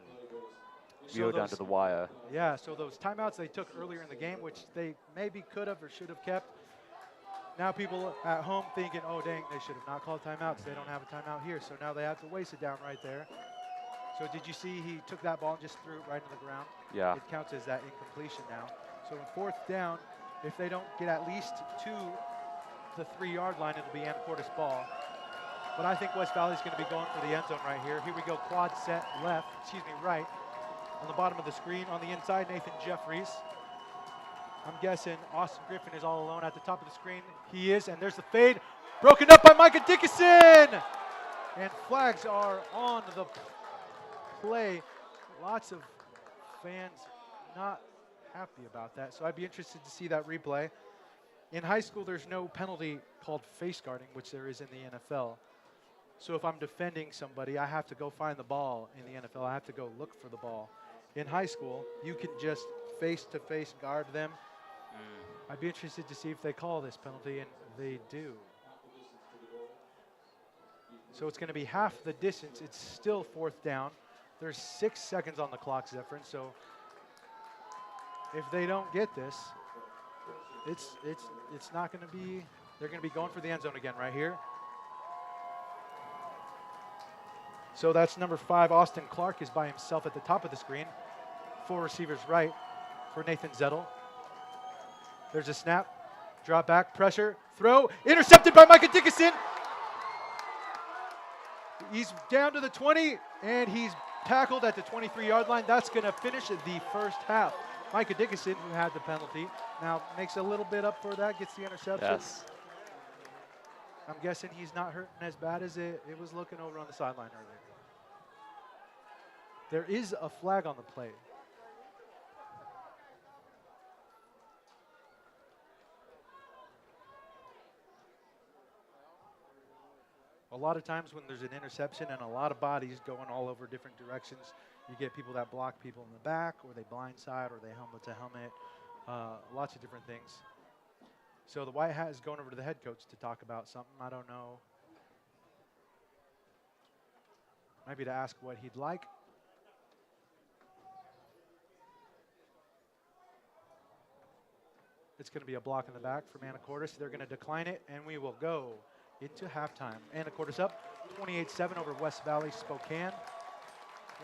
real down to the wire. Yeah, so those timeouts they took earlier in the game, which they maybe could have or should have kept. Now people at home thinking, oh, dang, they should have not called timeouts. They don't have a timeout here, so now they have to waste it down right there. So did you see he took that ball and just threw it right into the ground? Yeah. It counts as that incompletion now. So in 4th down, if they don't get at least to the 3-yard line, it'll be Anacortes ball. But I think West Valley's going to be going for the end zone right here. Here we go, quad set right. On the bottom of the screen, on the inside, Nathan Jeffries. I'm guessing Austin Griffin is all alone at the top of the screen. He is, and there's the fade. Broken up by Micah Dickinson! And flags are on the play. Lots of fans not happy about that, so I'd be interested to see that replay. In high school, there's no penalty called face guarding, which there is in the NFL. So if I'm defending somebody, I have to go find the ball in the NFL. I have to go look for the ball. In high school, you can just face-to-face guard them. I'd be interested to see if they call this penalty, and they do. So it's going to be half the distance. It's still 4th down. There's 6 seconds on the clock, Zephyrin. So if they don't get this, it's not going to be. They're going to be going for the end zone again right here. So that's number 5. Austin Clark is by himself at the top of the screen. 4 receivers right for Nathan Zettel. There's a snap, drop back, pressure, throw, intercepted by Micah Dickinson. He's down to the 20, and he's tackled at the 23-yard line. That's going to finish the first half. Micah Dickinson, who had the penalty, now makes a little bit up for that, gets the interception. Yes. I'm guessing he's not hurting as bad as it was looking over on the sideline earlier. There is a flag on the play. A lot of times when there's an interception and a lot of bodies going all over different directions, you get people that block people in the back, or they blindside, or they helmet to helmet, lots of different things. So the white hat is going over to the head coach to talk about something. I don't know. Maybe to ask what he'd like. It's going to be a block in the back from Anacortes. They're going to decline it, and we will go into halftime. Anacortes up 28-7 over West Valley Spokane.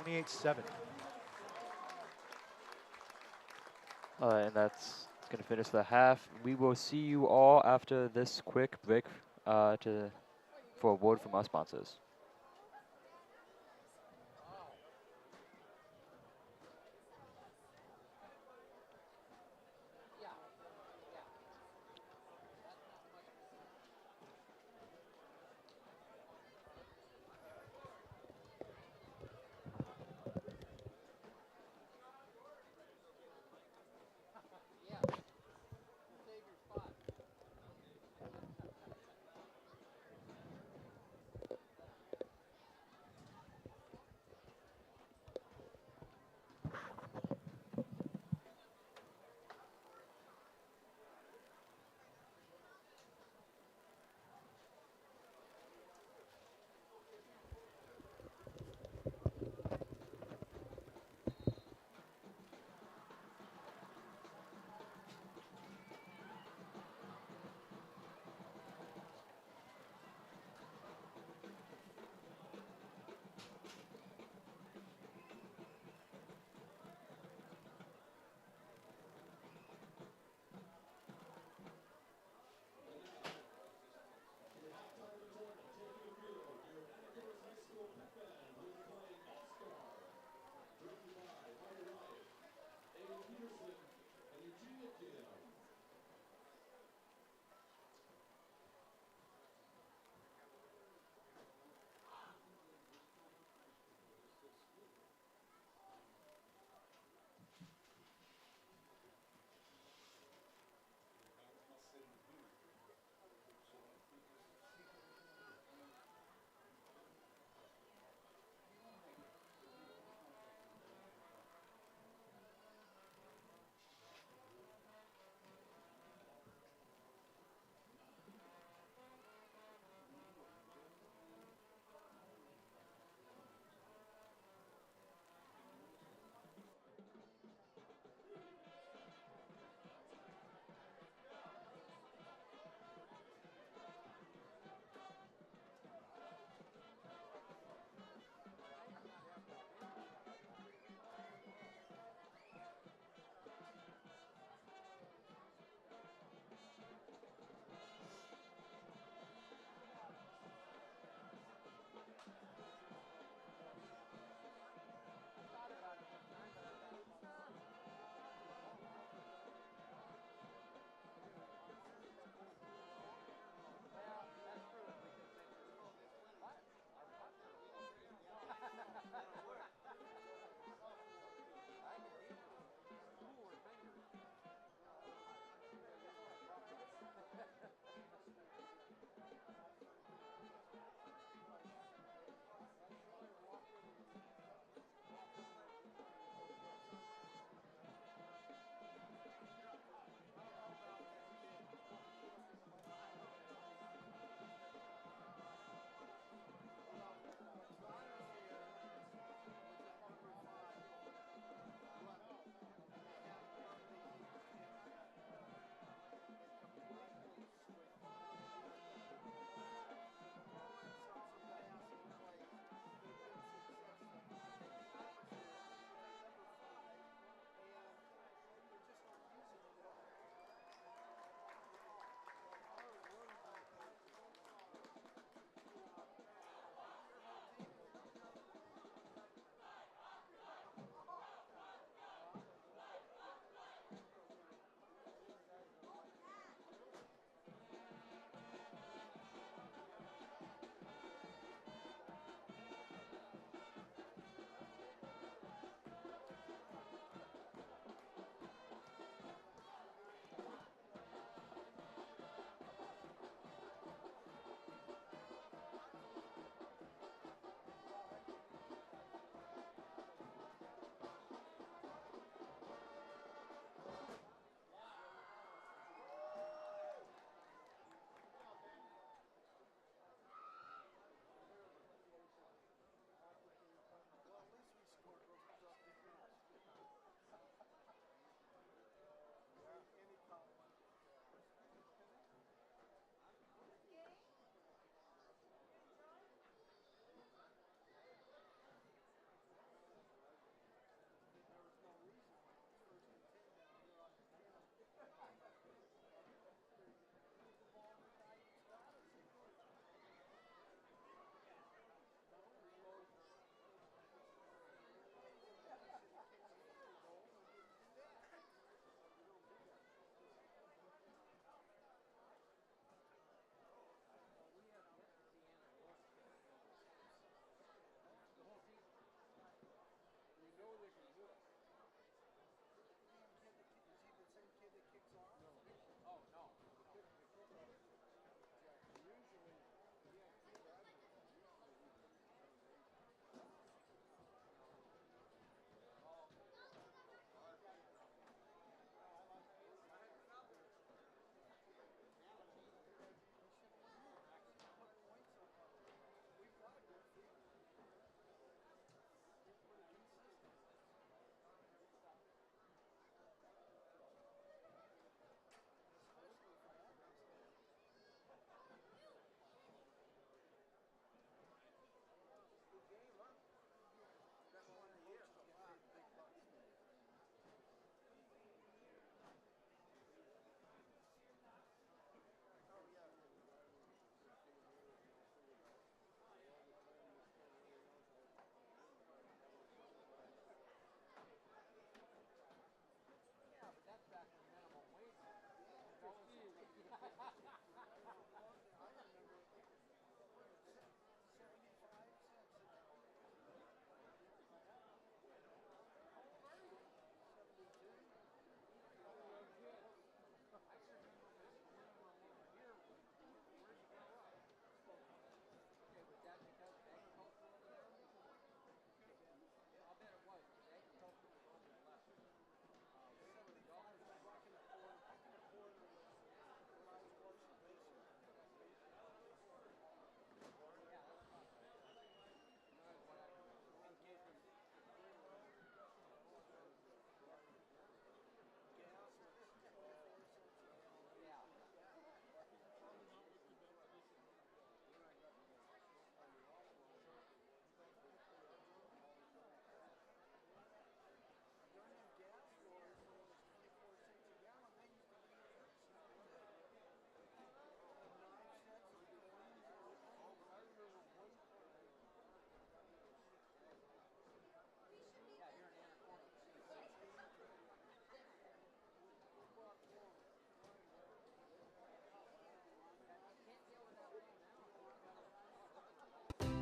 28-7. And that's going to finish the half. We will see you all after this quick break for a word from our sponsors.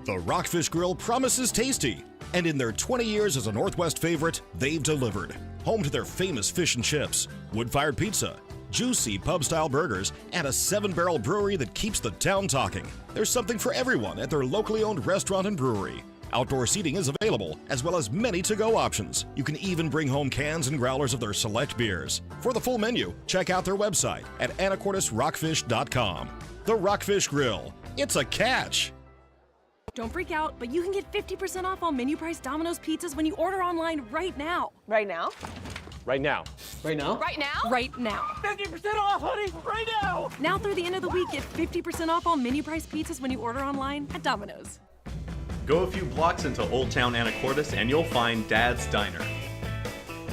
The Rockfish Grill promises tasty, and in their 20 years as a Northwest favorite, they've delivered. Home to their famous fish and chips, wood-fired pizza, juicy pub-style burgers, and a 7-barrel brewery that keeps the town talking. There's something for everyone at their locally owned restaurant and brewery. Outdoor seating is available, as well as many to-go options. You can even bring home cans and growlers of their select beers. For the full menu, check out their website at anacortesrockfish.com. The Rockfish Grill. It's a catch! Don't freak out, but you can get 50% off all menu price Domino's pizzas when you order online right now. Right now? Right now. Right now? Right now? Right now. 50% off, honey! Right now! Now through the end of the week, get 50% off all menu price pizzas when you order online at Domino's. Go a few blocks into Old Town Anacortes and you'll find Dad's Diner.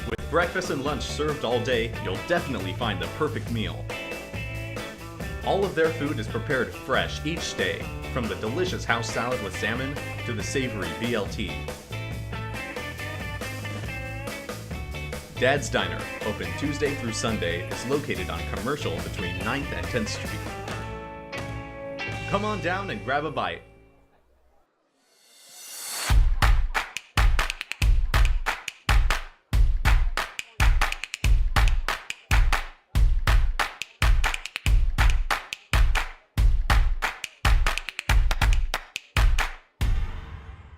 With breakfast and lunch served all day, you'll definitely find the perfect meal. All of their food is prepared fresh each day, from the delicious house salad with salmon to the savory BLT. Dad's Diner, open Tuesday through Sunday, is located on Commercial between 9th and 10th Street. Come on down and grab a bite.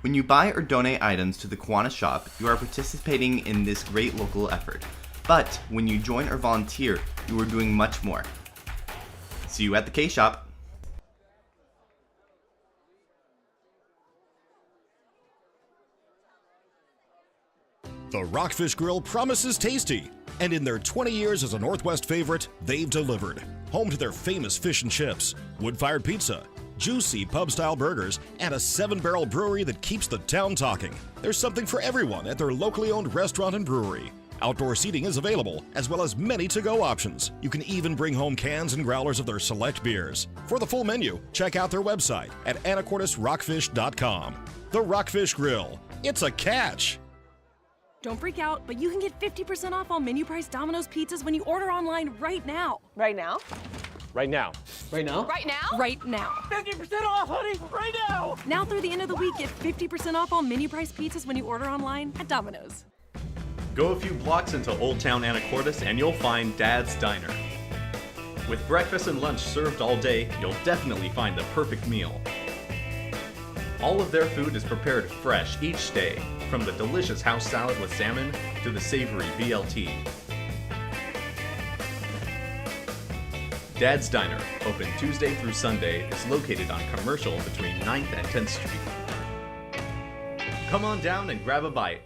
When you buy or donate items to the Kiwanis shop, you are participating in this great local effort. But when you join or volunteer, you are doing much more. See you at the K-Shop. The Rockfish Grill promises tasty, and in their 20 years as a Northwest favorite, they've delivered. Home to their famous fish and chips, wood-fired pizza, juicy pub-style burgers, and a 7-barrel brewery that keeps the town talking. There's something for everyone at their locally owned restaurant and brewery. Outdoor seating is available, as well as many to-go options. You can even bring home cans and growlers of their select beers. For the full menu, check out their website at anacortesrockfish.com. The Rockfish Grill. It's a catch! Don't freak out, but you can get 50% off all menu price Domino's pizzas when you order online right now. Right now? Right now. Right now? Right now? Right now. 50% off, honey! Right now! Now through the end of the week, get 50% off all menu price pizzas when you order online at Domino's. Go a few blocks into Old Town Anacortes and you'll find Dad's Diner. With breakfast and lunch served all day, you'll definitely find the perfect meal. All of their food is prepared fresh each day, from the delicious house salad with salmon to the savory BLT. Dad's Diner, open Tuesday through Sunday, is located on Commercial between 9th and 10th Street. Come on down and grab a bite.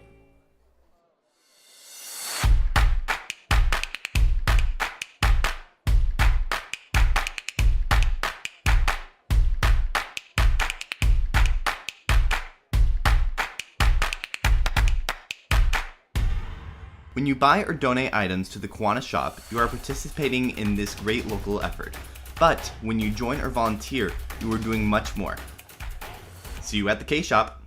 When you buy or donate items to the Kiwanis shop, you are participating in this great local effort. But when you join or volunteer, you are doing much more. See you at the K-Shop.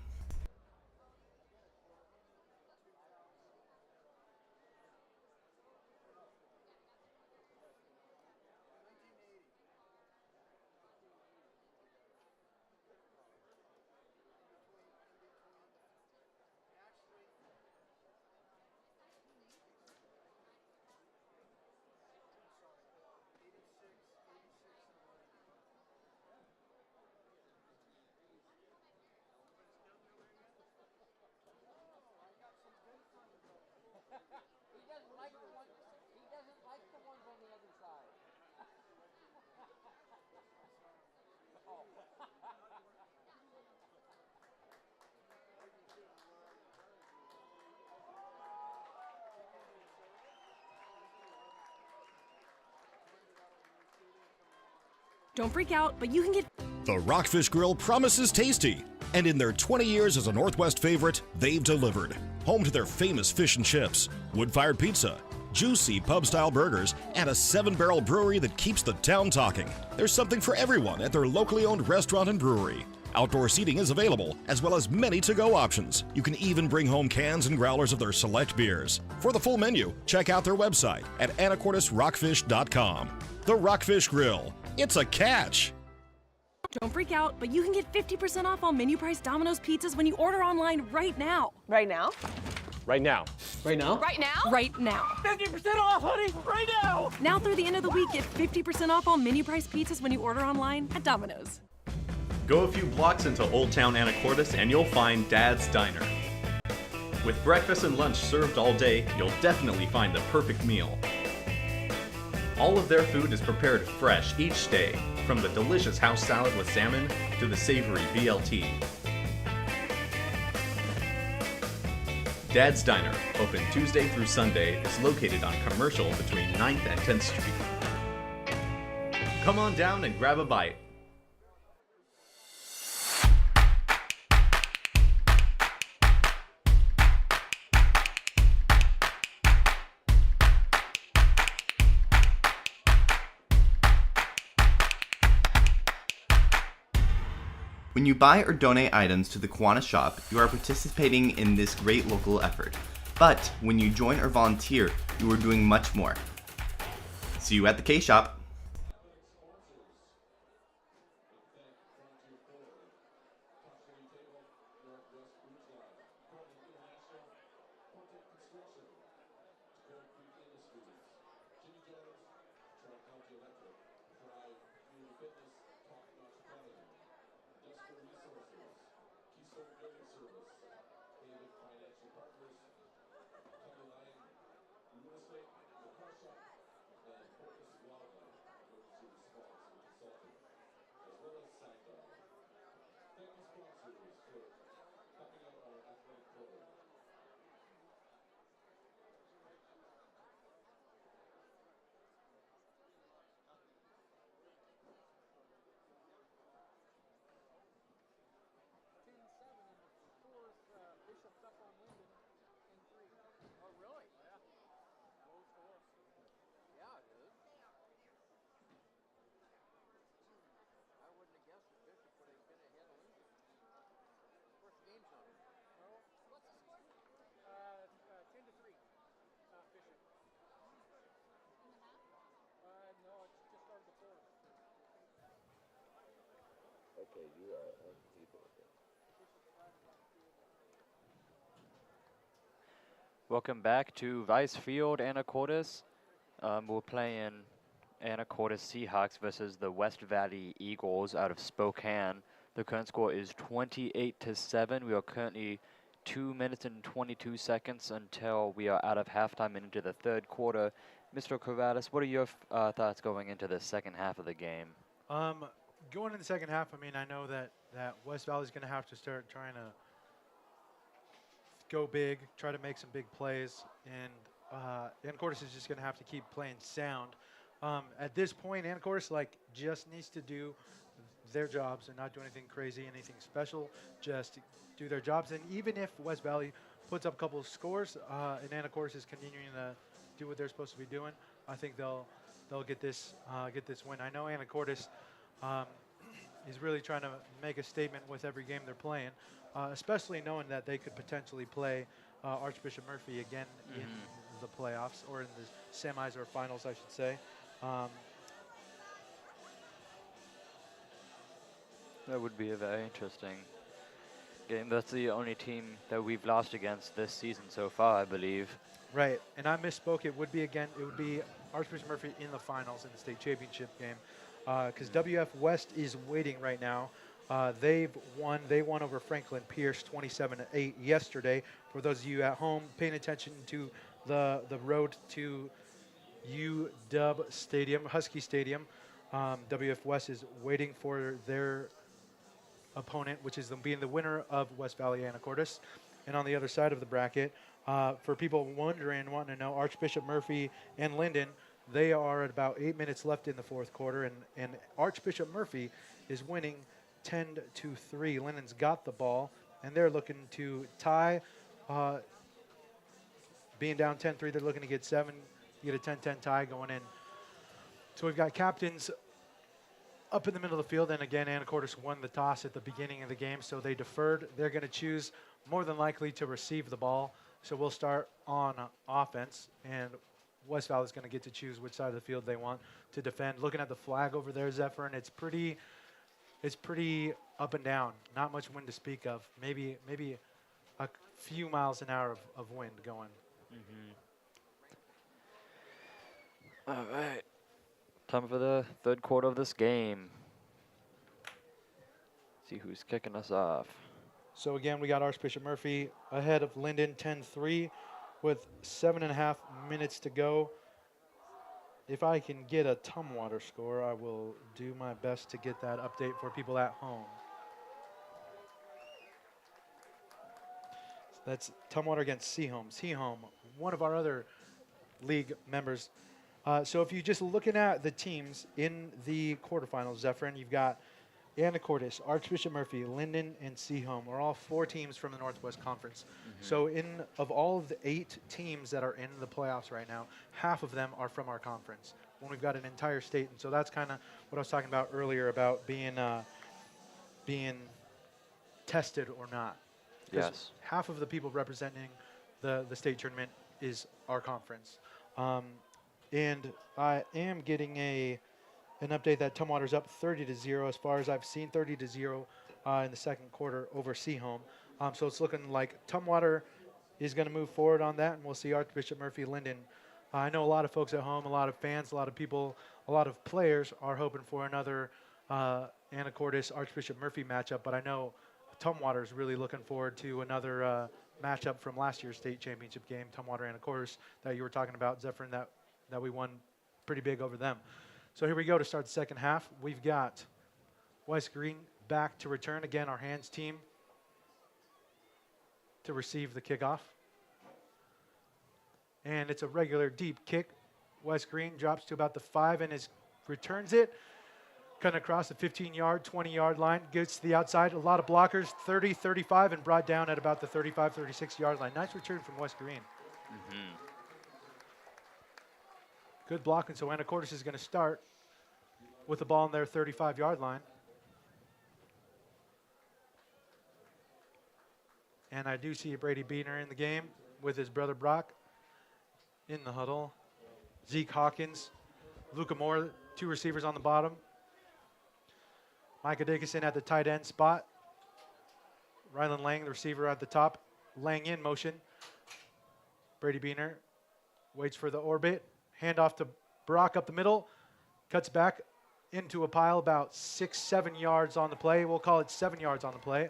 Don't freak out, but you can get The Rockfish Grill promises tasty, and in their 20 years as a Northwest favorite, they've delivered. Home to their famous fish and chips, wood-fired pizza, juicy pub-style burgers, and a 7-barrel brewery that keeps the town talking. There's something for everyone at their locally owned restaurant and brewery. Outdoor seating is available, as well as many to-go options. You can even bring home cans and growlers of their select beers. For the full menu, check out their website at anacortesrockfish.com. The Rockfish Grill. It's a catch! Don't freak out, but you can get 50% off all menu price Domino's pizzas when you order online right now. Right now? Right now. Right now? Right now? Right now. 50% off, honey! Right now! Now through the end of the week, get 50% off all menu price pizzas when you order online at Domino's. Go a few blocks into Old Town Anacortes and you'll find Dad's Diner. With breakfast and lunch served all day, you'll definitely find the perfect meal. All of their food is prepared fresh each day, from the delicious house salad with salmon to the savory BLT. Dad's Diner, open Tuesday through Sunday, is located on Commercial between 9th and 10th Street. Come on down and grab a bite. When you buy or donate items to the Kiwanis shop, you are participating in this great local effort. But when you join or volunteer, you are doing much more. See you at the K-Shop. Welcome back to Rice Field, Anacortes. We're playing Anacortes Seahawks versus the West Valley Eagles out of Spokane. The current score is 28-7. We are currently 2 minutes and 22 seconds until we are out of halftime and into the third quarter. Mr. Corvallis, what are your thoughts going into the second half of the game? Going in the second half, I mean, I know that West Valley's going to have to start trying to go big, try to make some big plays, and Anacortes is just going to have to keep playing sound. At this point, Anacortes just needs to do their jobs and not do anything crazy, anything special, just do their jobs. And even if West Valley puts up a couple of scores and Anacortes is continuing to do what they're supposed to be doing, I think they'll get this win. I know Anacortes is really trying to make a statement with every game they're playing, especially knowing that they could potentially play Archbishop Murphy again in the playoffs, or in the semis or finals, I should say. That would be a very interesting game. That's the only team that we've lost against this season so far, I believe. Right, and I misspoke. It would be Archbishop Murphy in the finals in the state championship game, because WF West is waiting right now. They won over Franklin Pierce 27-8 yesterday. For those of you at home paying attention to the road to UW Stadium, Husky Stadium, WF West is waiting for their opponent, which is being the winner of West Valley Anacortes. And on the other side of the bracket, for people wanting to know, Archbishop Murphy and Linden, they are at about 8 minutes left in the fourth quarter, and Archbishop Murphy is winning 10-3. Linden's got the ball, and they're looking to tie. Being down 10-3, they're looking to get 7, get a 10-10 tie going in. So we've got captains up in the middle of the field, and again, Anacortes won the toss at the beginning of the game, so they deferred. They're going to choose more than likely to receive the ball. So we'll start on offense, and West Valley is going to get to choose which side of the field they want to defend. Looking at the flag over there, Zephyr, and it's pretty it's pretty up and down. Not much wind to speak of. Maybe a few miles an hour of wind going. All right. Time for the third quarter of this game. See who's kicking us off. So again, we got Archbishop Murphy ahead of Linden 10-3 with 7.5 minutes to go. If I can get a Tumwater score, I will do my best to get that update for people at home. So that's Tumwater against Seaholm. Seaholm, one of our other league members. So if you're just looking at the teams in the quarterfinals, Zephyrin, you've got Anacortes, Archbishop Murphy, Linden, and Seaholm are all 4 teams from the Northwest Conference. So of all of the 8 teams that are in the playoffs right now, half of them are from our conference. When we've got an entire state, and so that's kind of what I was talking about earlier about being tested or not. 'Cause Yes. half of the people representing the state tournament is our conference. And I am getting an update that Tumwater's up 30-0 as far as I've seen, 30-0 in the second quarter over Seaholm. So it's looking like Tumwater is going to move forward on that, and we'll see Archbishop Murphy Linden. I know a lot of folks at home, a lot of fans, a lot of people, a lot of players are hoping for another Anacortes Archbishop Murphy matchup, but I know Tumwater is really looking forward to another matchup from last year's state championship game, Tumwater Anacortes, that you were talking about, Zephyrin, that we won pretty big over them. So here we go to start the second half. We've got West Green back to return. Again, our hands team to receive the kickoff. And it's a regular deep kick. West Green drops to about the 5 and returns it. Cutting across the 15-yard, 20-yard line. Gets to the outside. A lot of blockers, 30, 35, and brought down at about the 35, 36-yard line. Nice return from West Green. Good blocking, so Anacortes is going to start with the ball on their 35-yard line. And I do see Brady Beener in the game with his brother Brock in the huddle. Zeke Hawkins, Luca Moore, 2 receivers on the bottom. Micah Dickinson at the tight end spot. Rylan Lang, the receiver at the top. Lang in motion. Brady Beener waits for the orbit. Handoff to Brock up the middle. Cuts back into a pile about 6-7 yards on the play. We'll call it 7 yards on the play.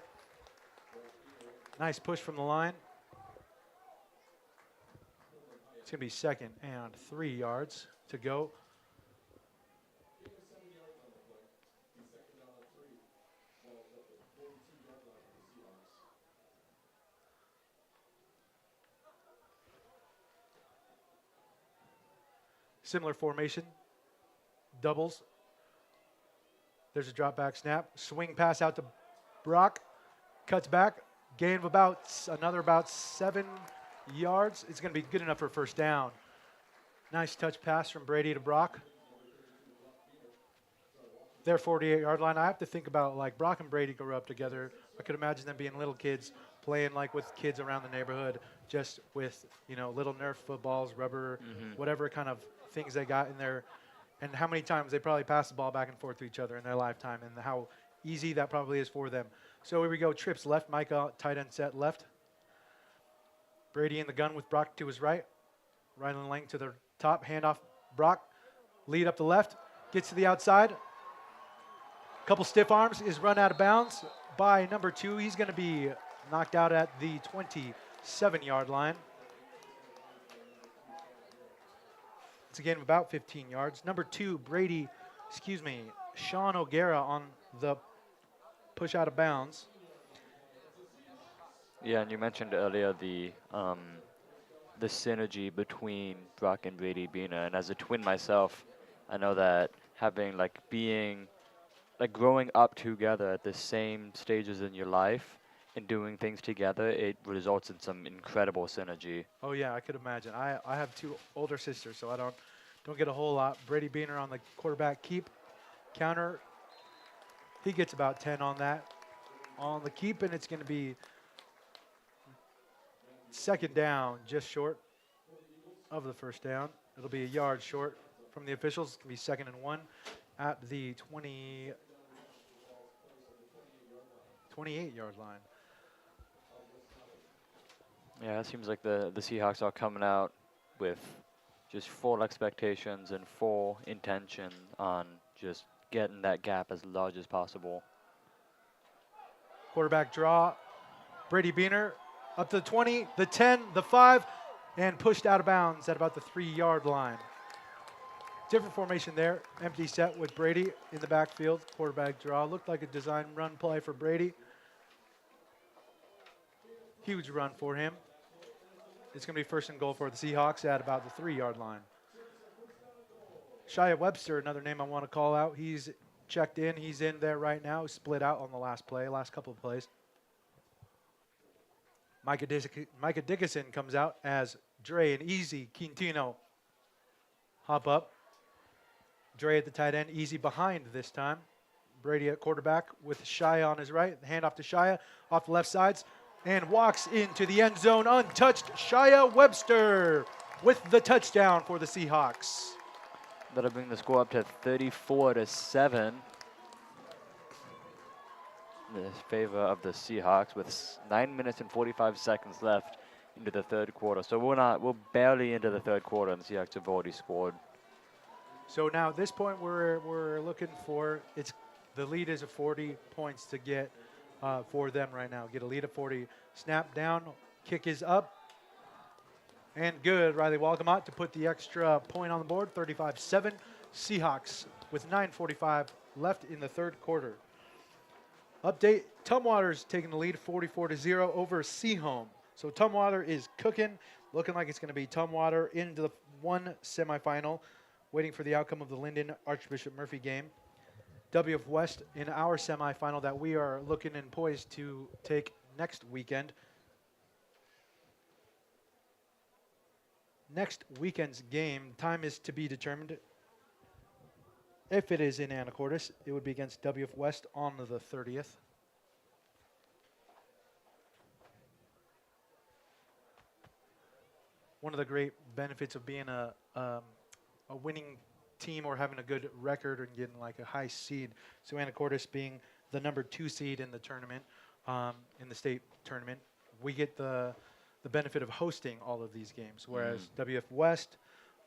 Nice push from the line. It's going to be 2nd and 3 yards to go. Similar formation, doubles. There's a drop back snap. Swing pass out to Brock. Cuts back. Gain of about 7 yards. It's going to be good enough for a first down. Nice touch pass from Brady to Brock. Their 48-yard line. I have to think about, like, Brock and Brady grew up together. I could imagine them being little kids playing like with kids around the neighborhood, just with, little Nerf footballs, rubber, whatever kind of things they got in there, and how many times they probably passed the ball back and forth to each other in their lifetime, and how easy that probably is for them. So here we go, trips left, Micah tight end set left. Brady in the gun with Brock to his right. Rylan Lang to the top, handoff Brock, lead up the left, gets to the outside. Couple stiff arms, is run out of bounds by number 2. He's going to be knocked out at the 27-yard line. It's a gain of about 15 yards. Number 2, Sean O'Gara on the push out of bounds. Yeah, and you mentioned earlier the synergy between Brock and Brady Beener, and as a twin myself, I know that growing up together at the same stages in your life and doing things together, it results in some incredible synergy. Oh yeah, I could imagine. I have 2 older sisters, so I don't get a whole lot. Brady Beener on the quarterback keep counter. He gets about 10 on that. On the keep, and it's going to be 2nd down, just short of the first down. It'll be a yard short from the officials. It's going to be 2nd and 1 at the 28-yard line. Yeah, it seems like the Seahawks are coming out with just full expectations and full intention on just getting that gap as large as possible. Quarterback draw. Brady Beaner up to the 20, the 10, the 5, and pushed out of bounds at about the 3-yard line. Different formation there. Empty set with Brady in the backfield. Quarterback draw. Looked like a design run play for Brady. Huge run for him. It's going to be first and goal for the Seahawks at about the 3-yard line. Shia Webster, another name I want to call out. He's checked in. He's in there right now. Split out on the last couple of plays. Micah Dickinson comes out as Dre and Easy Quintino hop up. Dre at the tight end, Easy behind this time. Brady at quarterback with Shia on his right. Hand off to Shia, off the left sides, and walks into the end zone untouched. Shia Webster with the touchdown for the Seahawks. That'll bring the score up to 34-7 in favor of the Seahawks with 9 minutes and 45 seconds left into the third quarter. So we're barely into the third quarter, and the Seahawks have already scored. So now at this point, we're looking for the lead is a 40 points to get for them right now. Get a lead of 40. Snap down, kick is up, and good. Riley Walgamot to put the extra point on the board. 35-7. Seahawks with 9:45 left in the third quarter. Update: Tumwater's taking the lead 44-0 over Seahome. So Tumwater is cooking, looking like it's going to be Tumwater into the one semifinal. Waiting for the outcome of the Linden Archbishop Murphy game. WF West in our semifinal that we are looking and poised to take next weekend. Next weekend's game, time is to be determined. If it is in Anacortes, it would be against WF West on the 30th. One of the great benefits of being a winning team or having a good record and getting like a high seed. So Anacortes being the number 2 seed in the tournament, in the state tournament, we get the benefit of hosting all of these games. Whereas WF West,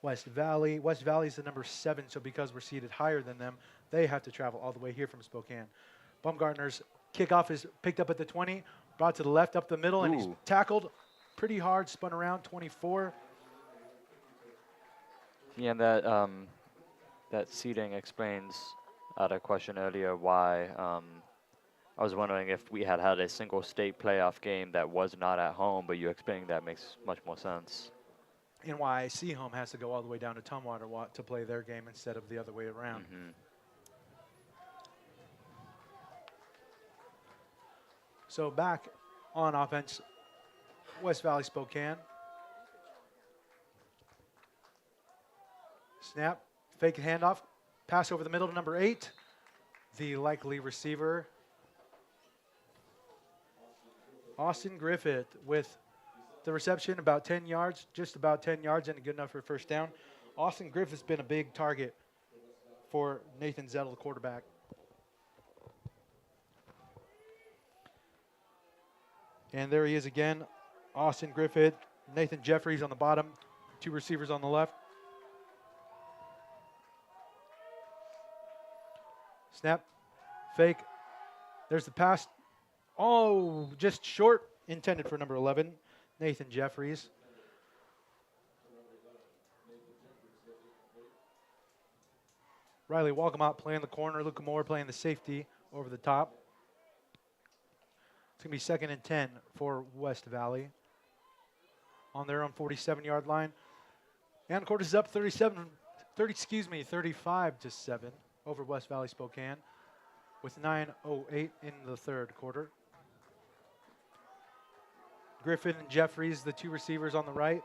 West Valley is the number 7. So because we're seated higher than them, they have to travel all the way here from Spokane. Baumgartner's kickoff is picked up at the 20, brought to the left up the middle, and he's tackled pretty hard, spun around 24. Yeah, and that seating explains a question earlier why I was wondering if we had a single state playoff game that was not at home, but you explaining that makes much more sense. And why Seahome has to go all the way down to Tumwater to play their game instead of the other way around. So back on offense, West Valley Spokane. Snap, fake handoff, pass over the middle to number 8. The likely receiver, Austin Griffith, with the reception about 10 yards, just about 10 yards, and good enough for a first down. Austin Griffith's been a big target for Nathan Zettel, the quarterback. And there he is again, Austin Griffith, Nathan Jeffries on the bottom, 2 receivers on the left. Snap, fake, there's the pass. Oh, just short, intended for number 11, Nathan Jeffries. Riley Walgamot playing the corner, Luca Moore playing the safety over the top. It's going to be 2nd and 10 for West Valley on their own 47-yard line. Anacortes is up 35-7 over West Valley Spokane with 9:08 in the third quarter. Griffin and Jeffries, the 2 receivers on the right.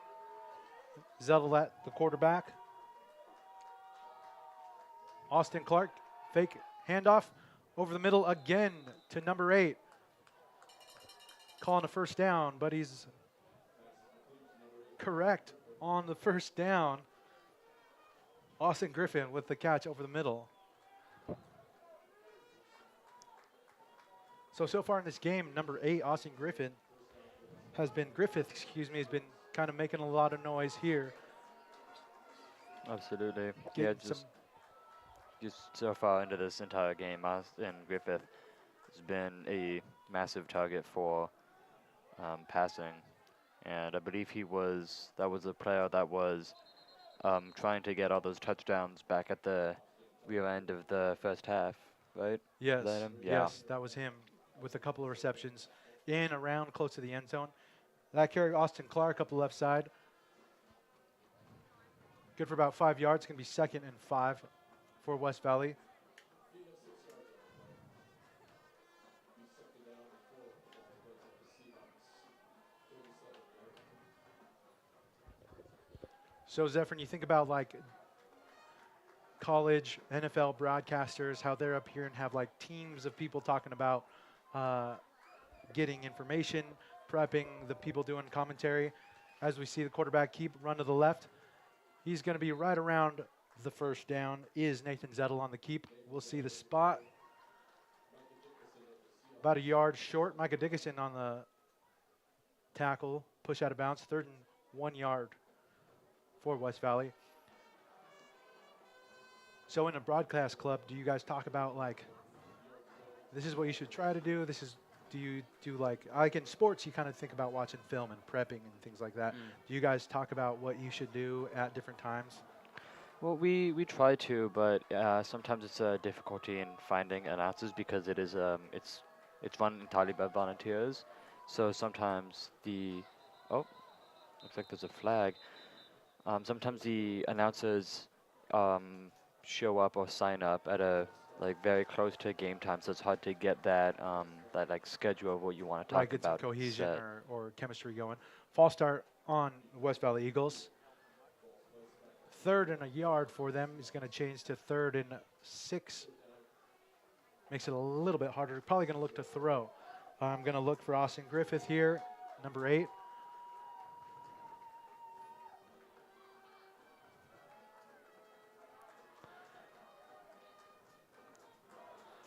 Zettel at the quarterback. Austin Clark, fake handoff over the middle again to number 8. Calling a first down, but he's correct on the first down. Austin Griffin with the catch over the middle. So far in this game, number 8, Austin Griffith, has been kind of making a lot of noise here. Absolutely. Getting Yeah, just so far into this entire game, Austin Griffith has been a massive target for passing, and I believe that was a player that was trying to get all those touchdowns back at the rear end of the first half, right? Yes, Was that him? Yeah. yes, that was him with a couple of receptions in, around, close to the end zone. That carry Austin Clark up the left side. Good for about 5 yards. Going to be 2nd and 5 for West Valley. So, Zephyr, you think about like college NFL broadcasters, how they're up here and have like teams of people talking about getting information, prepping, the people doing commentary. As we see the quarterback run to the left, he's going to be right around the first down. Is Nathan Zettel on the keep? We'll see the spot. About a yard short. Micah Dickinson on the tackle. Push out of bounds. 3rd and 1 yard for West Valley. So in a broadcast club, do you guys talk about like, this is what you should try to do? Do you do like in sports, you kind of think about watching film and prepping and things like that. Do you guys talk about what you should do at different times? Well, we try to, but sometimes it's a difficulty in finding announcers because it is it's run entirely by volunteers. So sometimes looks like there's a flag. Sometimes the announcers show up or sign up at a very close to game time, so it's hard to get that that like schedule of what you want to talk get about. Some cohesion or chemistry going. False start on West Valley Eagles. 3rd and a yard for them. He's going to change to 3rd and 6. Makes it a little bit harder. Probably going to look to throw. I'm going to look for Austin Griffith here, number 8.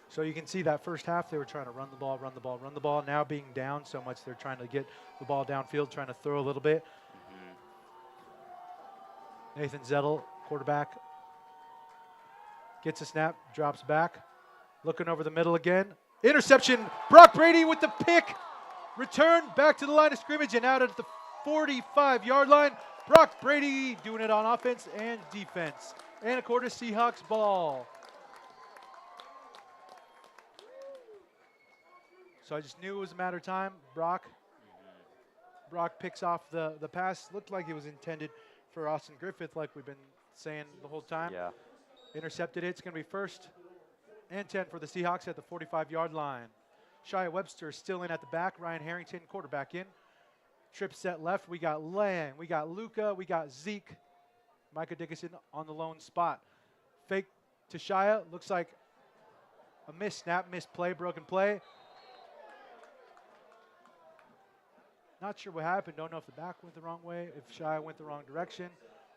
So you can see that first half, they were trying to run the ball. Now being down so much, they're trying to get the ball downfield, trying to throw a little bit. Nathan Zettel, quarterback, gets a snap, drops back, looking over the middle again. Interception, Brock Brady with the pick. Return back to the line of scrimmage and out at the 45-yard line. Brock Brady doing it on offense and defense. Anacortes Seahawks ball. So I just knew it was a matter of time. Brock picks off the pass. Looked like it was intended for Austin Griffith, like we've been saying the whole time. Yeah. Intercepted it. It's going to be 1st and 10 for the Seahawks at the 45-yard line. Shia Webster still in at the back. Ryan Harrington, quarterback in. Trip set left. We got Lang. We got Luca. We got Zeke. Micah Dickinson on the lone spot. Fake to Shia. Looks like a missed snap, missed play, broken play. Not sure what happened. Don't know if the back went the wrong way, if Shia went the wrong direction,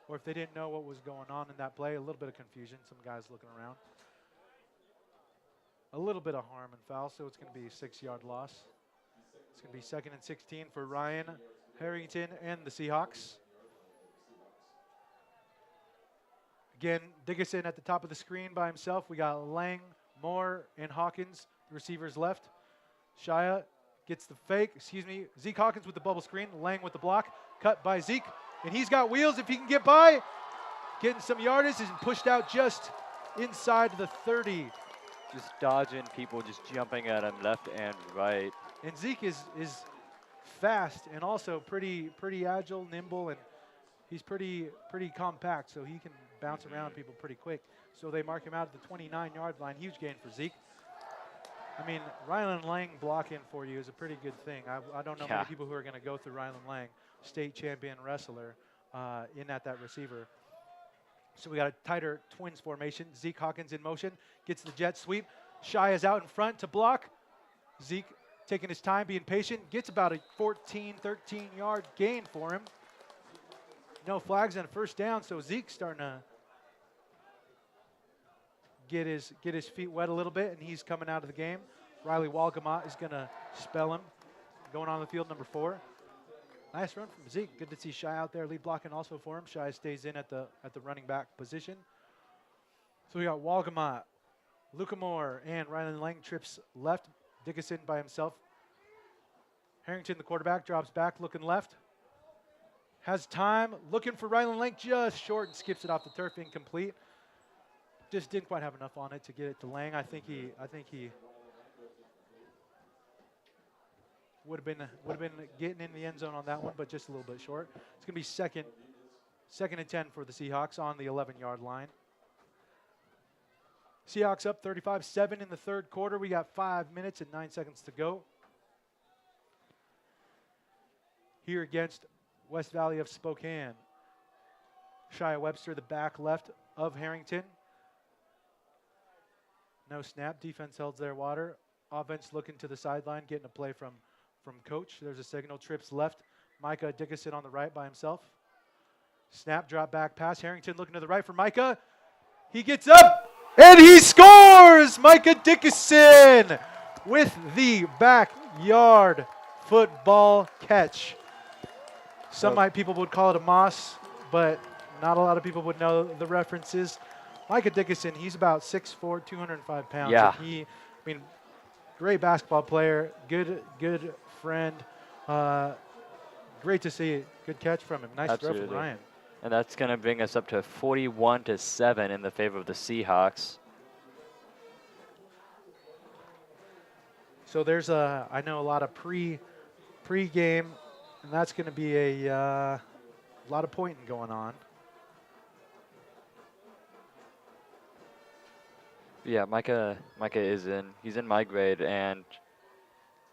or if they didn't know what was going on in that play. A little bit of confusion. Some guys looking around. A little bit of harm and foul, so it's going to be a 6-yard loss. It's going to be 2nd and 16 for Ryan Harrington and the Seahawks. Again, Dickinson at the top of the screen by himself. We got Lang, Moore, and Hawkins, the receivers left. Shia gets the fake, Zeke Hawkins with the bubble screen, Lang with the block, cut by Zeke, and he's got wheels if he can get by. Getting some yardage and pushed out just inside the 30. Just dodging people, just jumping at him left and right. And Zeke is fast and also pretty agile, nimble, and he's pretty compact, so he can bounce around people pretty quick. So they mark him out at the 29-yard line. Huge gain for Zeke. I mean, Rylan Lang blocking for you is a pretty good thing. I don't know many people who are going to go through Rylan Lang, state champion wrestler, in at that receiver. So we got a tighter twins formation. Zeke Hawkins in motion, gets the jet sweep. Shia is out in front to block. Zeke taking his time, being patient, gets about a 14, 13-yard gain for him. No flags and a first down, so Zeke's starting to get his feet wet a little bit, and he's coming out of the game. Riley Walgamot is going to spell him. Going on the field, number 4. Nice run from Zeke. Good to see Shy out there, lead blocking also for him. Shy stays in at the running back position. So we got Walgamot, Luca Moore, and Rylan Lang trips left. Dickinson by himself. Harrington, the quarterback, drops back, looking left. Has time, looking for Rylan Lang, just short and skips it off the turf, incomplete. Just didn't quite have enough on it to get it to Lang. I think he would have been getting in the end zone on that one, but just a little bit short. It's going to be second and 10 for the Seahawks on the 11-yard line. Seahawks up 35-7 in the third quarter. We got 5 minutes and 9 seconds to go. Here against West Valley of Spokane. Shia Webster, the back left of Harrington. No snap. Defense held their water. Offense looking to the sideline, getting a play from coach. There's a signal. Trips left. Micah Dickinson on the right by himself. Snap, drop back pass. Harrington looking to the right for Micah. He gets up and he scores! Micah Dickinson with the backyard football catch. People would call it a moss, but not a lot of people would know the references. Micah Dickinson, he's about 6'4", 205 pounds. Yeah. And great basketball player, good friend. Great to see. Good catch from him. Nice throw from Ryan. And that's going to bring us up to 41-7 in the favor of the Seahawks. So there's I know a lot of pre-game, and that's going to be a lot of pointing going on. Yeah, Micah he's in my grade, and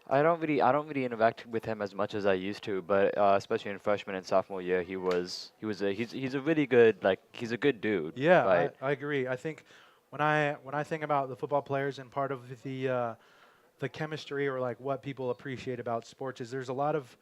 I don't really interact with him as much as I used to, but especially in freshman and sophomore year, he's a really good, he's a good dude. Yeah, right? I agree. I think when I think about the football players and part of the chemistry or what people appreciate about sports is there's a lot of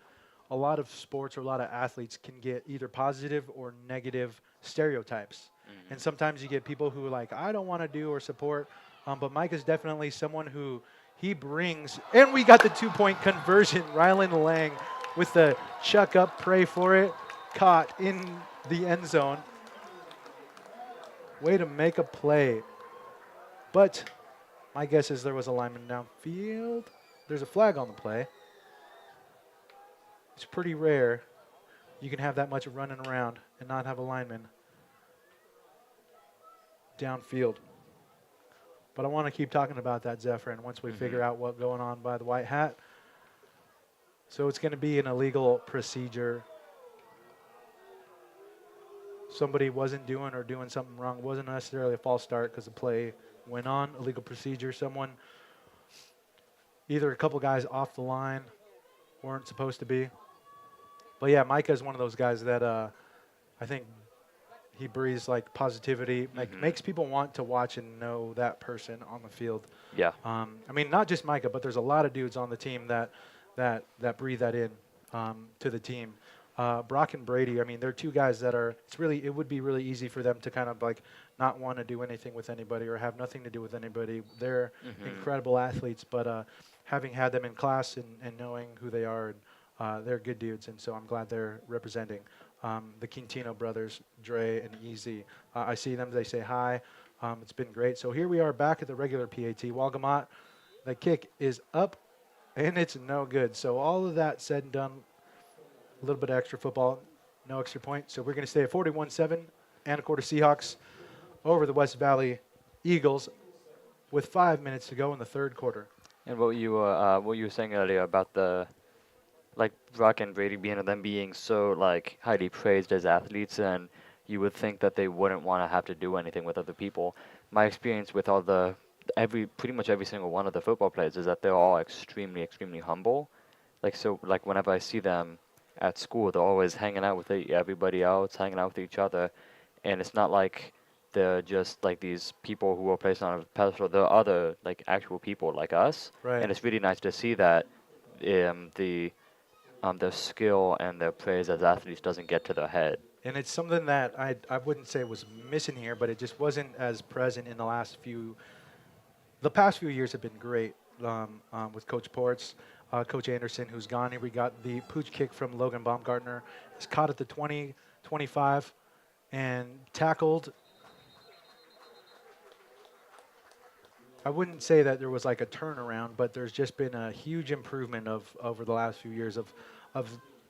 sports or a lot of athletes can get either positive or negative stereotypes. And sometimes you get people who I don't want to do or support, but Mike is definitely someone who he brings, and we got the 2-point conversion. Rylan Lang with the chuck up, pray for it, caught in the end zone. Way to make a play. But my guess is there was a lineman downfield. There's a flag on the play. It's pretty rare you can have that much running around and not have a lineman downfield. But I want to keep talking about that, Zephyr, once we figure out what's going on by the white hat. So it's going to be an illegal procedure. Somebody wasn't doing something wrong. It wasn't necessarily a false start because the play went on. Illegal procedure. Someone, either a couple guys off the line, weren't supposed to be. But yeah, Micah is one of those guys that I think he breathes positivity, makes people want to watch and know that person on the field. Yeah. Not just Micah, but there's a lot of dudes on the team that breathe that in to the team. Brock and Brady, they're two guys that are. It would be really easy for them to kind of not want to do anything with anybody or have nothing to do with anybody. They're incredible athletes, but having had them in class and knowing who they are, they're good dudes, and so I'm glad they're representing. The Quintino brothers, Dre and Easy. I see them. They say hi. It's been great. So here we are back at the regular PAT. Walgamot, the kick is up, and it's no good. So all of that said and done, a little bit of extra football, no extra point. So we're going to stay at 41-7, Anacortes Seahawks over the West Valley Eagles with 5 minutes to go in the third quarter. And what you were saying earlier about the Brock and Brady being so highly praised as athletes, and you would think that they wouldn't want to have to do anything with other people. My experience with pretty much every single one of the football players is that they're all extremely, extremely humble. Whenever I see them at school, they're always hanging out with everybody else, hanging out with each other, and it's not like they're just these people who are placed on a pedestal. They're other actual people like us, right. And it's really nice to see that their skill and their praise as athletes doesn't get to their head. And it's something that I wouldn't say was missing here, but it just wasn't as present in the past few years have been great. with Coach Ports, Coach Anderson, who's gone. Here we got the pooch kick from Logan Baumgartner. It's caught at the 20, 25, and tackled. I wouldn't say that there was like a turnaround, but there's just been a huge improvement over the last few years of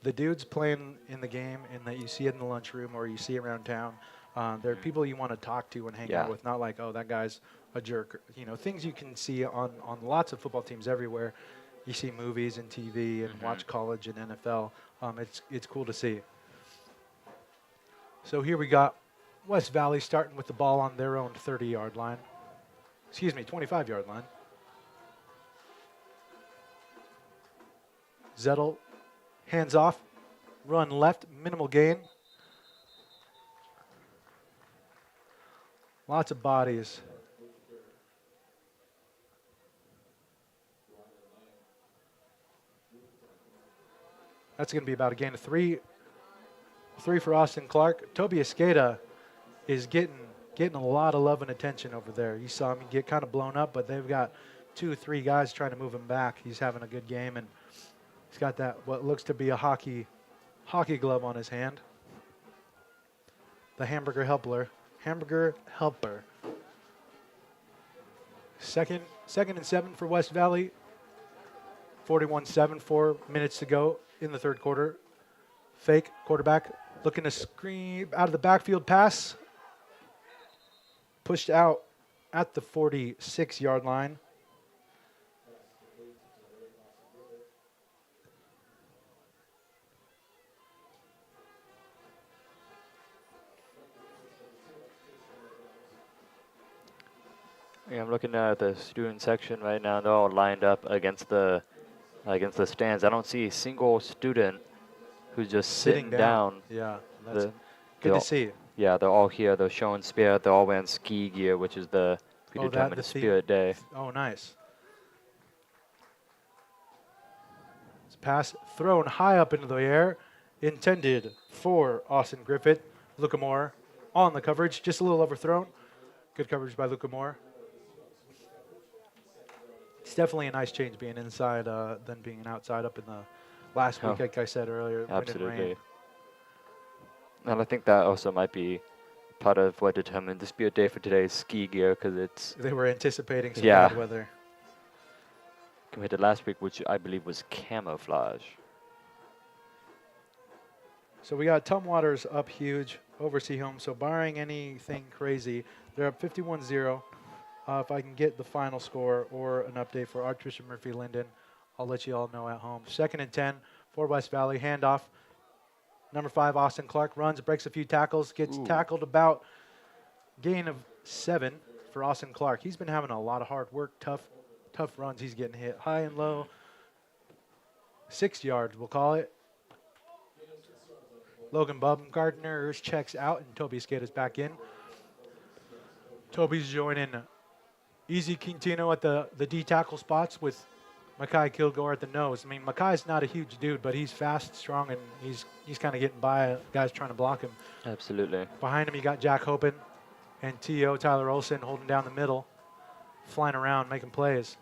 the dudes playing in the game, and that you see it in the lunchroom or you see around town. They're people you want to talk to and hang out with, not like, oh, that guy's a jerk. You know, things you can see on lots of football teams everywhere. You see movies and TV and watch college and NFL. It's cool to see. So here we got West Valley starting with the ball on their own 30-yard line. Excuse me, 25-yard line. Zettel, hands off, run left, minimal gain. Lots of bodies. That's going to be about a gain of 3. 3 for Austin Clark. Toby Escada is getting a lot of love and attention over there. You saw him get kind of blown up, but they've got 2 or 3 guys trying to move him back. He's having a good game, and he's got that what looks to be a hockey glove on his hand. The hamburger helper. Second and 7 for West Valley. 41-7, 4 minutes to go in the third quarter. Fake quarterback looking to screen out of the backfield pass. Pushed out at the 46-yard line. Yeah, I'm looking at the student section right now. They're all lined up against the stands. I don't see a single student who's just sitting down. Yeah, that's good to see. Yeah, they're all here. They're showing spirit. They're all wearing ski gear, which is the predetermined Spirit Day. Oh, nice. It's a pass thrown high up into the air, intended for Austin Griffith. Luca Moore on the coverage, just a little overthrown. Good coverage by Luca Moore. It's definitely a nice change being inside than being outside up in the last week, like I said earlier. Absolutely. And I think that also might be part of what determined the Spirit Day for today's ski gear, because they were anticipating some bad weather. Compared to last week, which I believe was camouflage. So we got Tumwaters up huge over Seaholm. So barring anything crazy, they're up 51-0. If I can get the final score or an update for Archbishop Murphy Linden, I'll let you all know at home. 2nd and 10 for West Valley. Handoff. Number 5, Austin Clark runs, breaks a few tackles, gets tackled about gain of 7 for Austin Clark. He's been having a lot of hard work, tough runs. He's getting hit high and low. 6 yards, we'll call it. Logan Baumgartner checks out, and Toby Escada's back in. Toby's joining Easy Quintino at the D tackle spots with Makai Kilgore at the nose. I mean, Makai's not a huge dude, but he's fast, strong, and he's kind of getting by guys trying to block him. Absolutely. Behind him, you got Jack Hopen and T.O. Tyler Olson holding down the middle, flying around, making plays.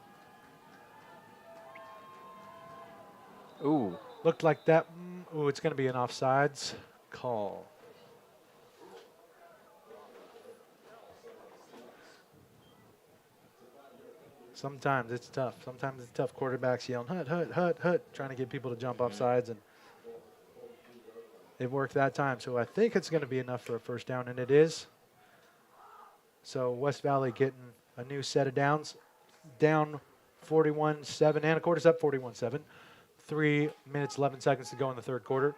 Ooh. Looked like that. Ooh, it's going to be an offsides call. Sometimes it's tough. Sometimes it's tough. Quarterbacks yelling, hut, hut, hut, hut, trying to get people to jump off sides, and it worked that time. So I think it's going to be enough for a first down, and it is. So West Valley getting a new set of downs. Down 41-7. Anacortes up 41-7. 3 minutes, 11 seconds to go in the third quarter.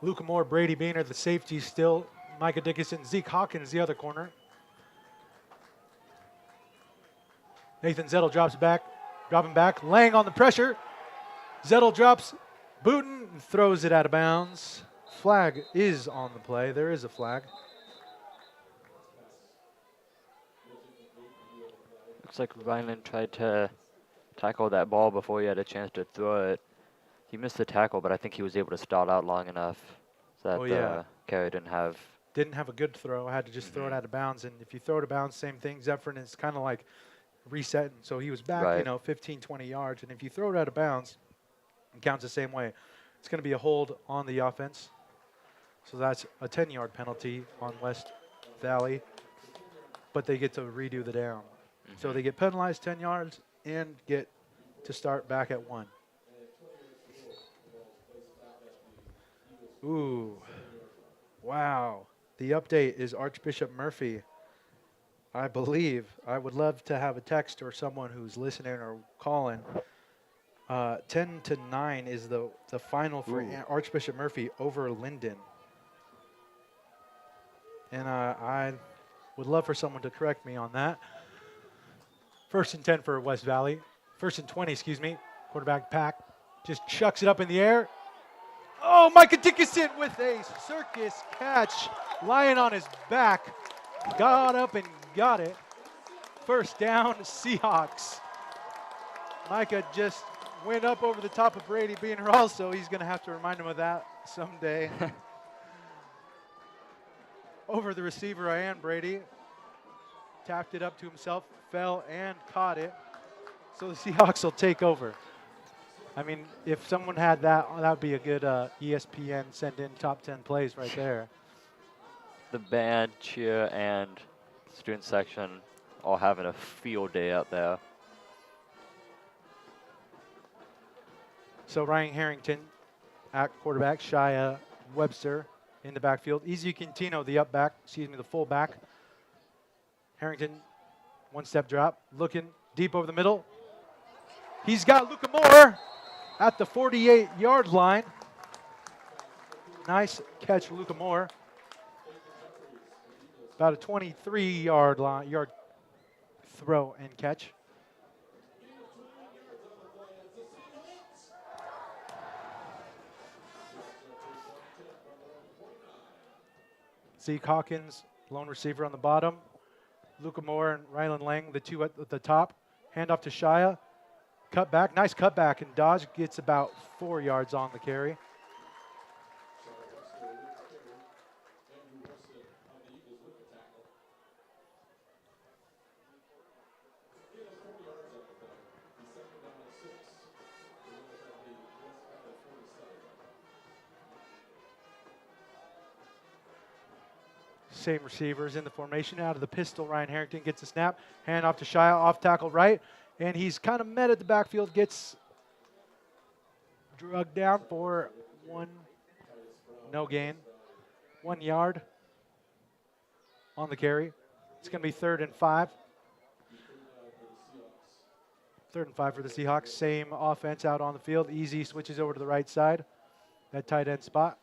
Luca Moore, Brady Boehner, the safety still. Micah Dickinson, Zeke Hawkins, the other corner. Nathan Zettel dropping back, laying on the pressure. Zettel drops, Booten throws it out of bounds. Flag is on the play. There is a flag. Looks like Vineland tried to tackle that ball before he had a chance to throw it. He missed the tackle, but I think he was able to stall out long enough so that the carry didn't have. Didn't have a good throw. I had to just throw it out of bounds. And if you throw it out of bounds, same thing. Zephyrin is kind of like resetting. So he was back, Right. 15, 20 yards. And if you throw it out of bounds, it counts the same way. It's going to be a hold on the offense. So that's a 10-yard penalty on West Valley. But they get to redo the down. So they get penalized 10 yards and get to start back at 1. Ooh. Wow. The update is Archbishop Murphy. I believe. I would love to have a text or someone who's listening or calling. 10-9 is the final for Archbishop Murphy over Linden. And I would love for someone to correct me on that. 1st and 10 for West Valley. 1st and 20, excuse me. Quarterback Pack just chucks it up in the air. Oh, Micah Dickinson with a circus catch. Lying on his back. Got up and got it. 1st down, Seahawks. Micah just went up over the top of Brady Beaner also. He's going to have to remind him of that someday. Over the receiver, Ian Brady. Tapped it up to himself, fell and caught it. So the Seahawks will take over. I mean, if someone had that, that would be a good ESPN send in top 10 plays right there. The band, cheer, and student section all having a field day out there. So Ryan Harrington at quarterback, Shia Webster in the backfield. Easy Quintino, the fullback. Harrington, 1-step drop, looking deep over the middle. He's got Luca Moore at the 48-yard line. Nice catch, Luca Moore. About a 23-yard throw and catch. Zeke Hawkins, lone receiver on the bottom. Luca Moore and Rylan Lang, the two at the top. Hand off to Shia. Cut back, nice cutback, and Dodge gets about 4 yards on the carry. Same receivers in the formation. Out of the pistol, Ryan Harrington gets a snap. Hand off to Shia, off tackle right. And he's kind of met at the backfield, gets drugged down for no gain. 1 yard on the carry. It's going to be 3rd and 5. 3rd and 5 for the Seahawks. Same offense out on the field. Easy switches over to the right side. That tight end spot.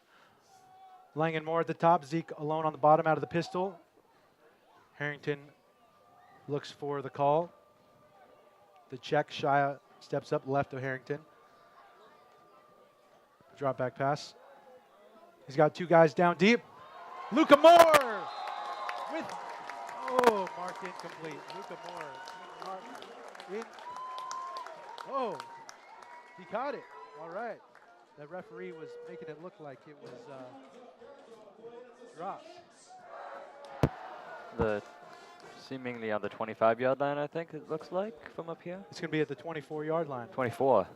Lang and Moore at the top. Zeke alone on the bottom out of the pistol. Harrington looks for the call. The check. Shia steps up left of Harrington. Drop back pass. He's got 2 guys down deep. Luca Moore with, marked incomplete. Luca Moore. He caught it. All right. The referee was making it look like it was dropped. Seemingly on the 25-yard line, I think it looks like from up here. It's going to be at the 24-yard line. 24.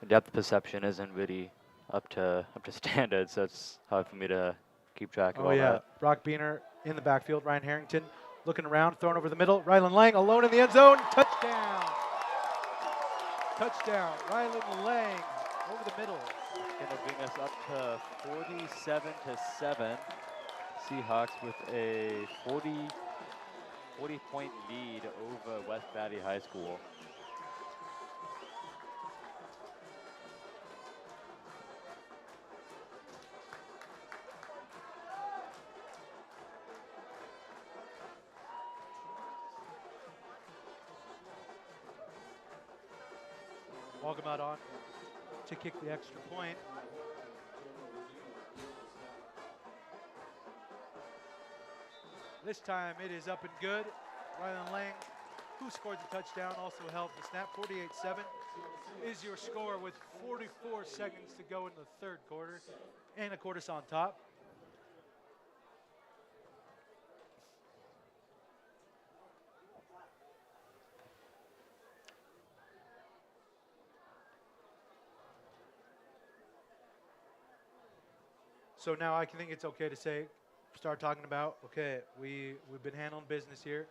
The depth perception isn't really up to standard, so it's hard for me to keep track of all that. Brock Beaner in the backfield. Ryan Harrington looking around, thrown over the middle. Rylan Lang alone in the end zone. Touchdown. Touchdown. Rylan Lang over the middle. Going to bring us up to 47-7. Seahawks with a 40-point lead over West Valley High School. Walkabout on to kick the extra point. This time it is up and good. Rylan Lang who scored the touchdown, also held the snap. 48-7 is your score with 44 seconds to go in the third quarter. Anacortes on top. So now I think it's okay to start talking about, okay, we've been handling business here.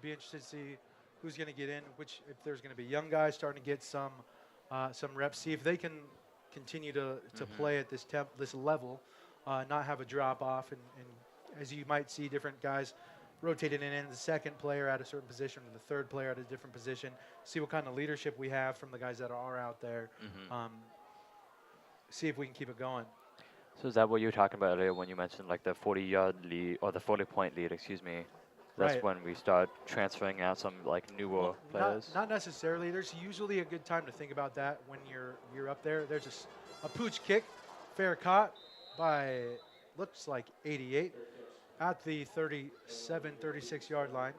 Be interested to see who's going to get in, if there's going to be young guys starting to get some reps, see if they can continue to play at this level, not have a drop off, and as you might see, different guys rotated in the second player at a certain position, and the third player at a different position. See what kind of leadership we have from the guys that are out there. See if we can keep it going. So is that what you were talking about earlier when you mentioned like the 40-yard lead or the 40-point lead? Excuse me. That's Right. when we start transferring out some like newer players. Not necessarily. There's usually a good time to think about that when you're up there. There's a pooch kick, fair caught by looks like 88 at the 37, 36-yard line.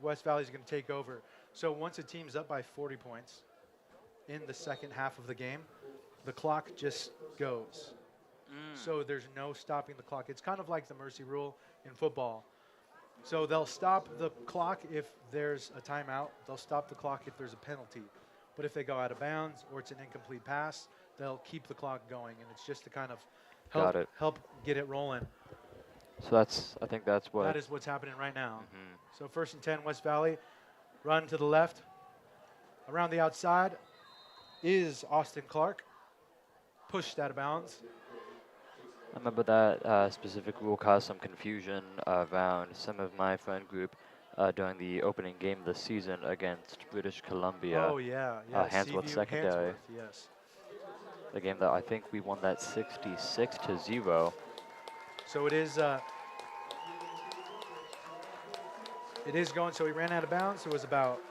West Valley's going to take over. So once a team's up by 40 points in the second half of the game, the clock just goes. So there's no stopping the clock. It's kind of like the mercy rule in football. So they'll stop the clock if there's a timeout. They'll stop the clock if there's a penalty. But if they go out of bounds or it's an incomplete pass, they'll keep the clock going. And it's just to kind of help get it rolling. So I think that's what. That is what's happening right now. So 1st and 10, West Valley. Run to the left. Around the outside is Austin Clark. Pushed out of bounds. I remember that specific rule caused some confusion around some of my friend group during the opening game of the season against British Columbia. Oh, yeah. Handsworth Secondary. Yes. The game that I think we won that 66-0. So it is going, so he ran out of bounds. It was about,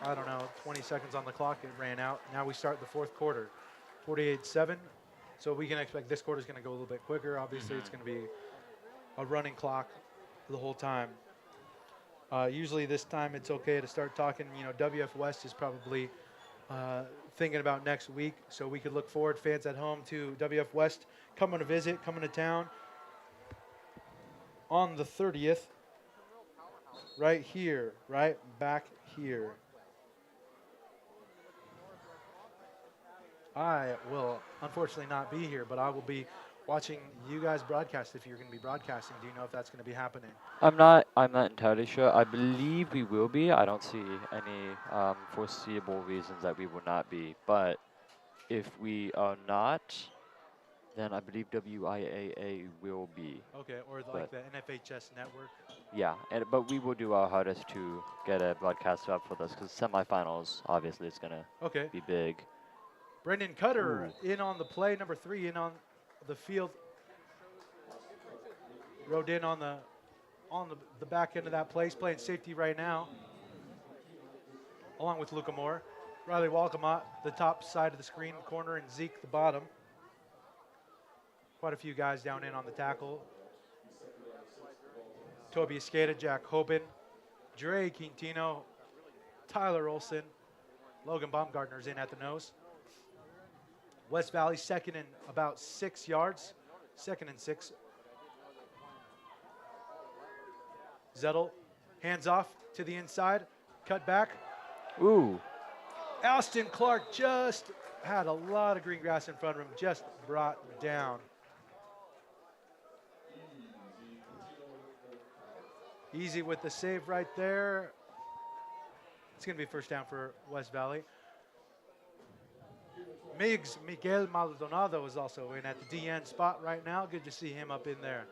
20 seconds on the clock. It ran out. Now we start the fourth quarter. 48-7. So we can expect this quarter is going to go a little bit quicker. Obviously, it's going to be a running clock the whole time. Usually this time it's okay to start talking. WF West is probably thinking about next week. So we could look forward, fans at home, to WF West coming to visit, coming to town on the 30th. Right here, right back here. I will unfortunately not be here, but I will be watching you guys broadcast if you're going to be broadcasting. Do you know if that's going to be happening? I'm not entirely sure. I believe we will be. I don't see any foreseeable reasons that we will not be. But if we are not, then I believe WIAA will be. Okay, or like the NFHS network. Yeah, but we will do our hardest to get a broadcast up for this because semifinals, obviously, it's going to be big. Brendan Cutter in on the play, number 3 in on the field. Rode in on the back end of that play. He's playing safety right now, along with Luca Moore. Riley Walcomott, the top side of the screen corner, and Zeke, the bottom. Quite a few guys down in on the tackle. Toby Escada, Jack Hoban, Dre Quintino, Tyler Olson, Logan Baumgartner's in at the nose. West Valley second and about 6 yards. 2nd and 6. Zettel, hands off to the inside, cut back. Ooh. Austin Clark just had a lot of green grass in front of him, just brought down. Easy with the save right there. It's going to be first down for West Valley. Miguel Maldonado is also in at the DN spot right now. Good to see him up in there.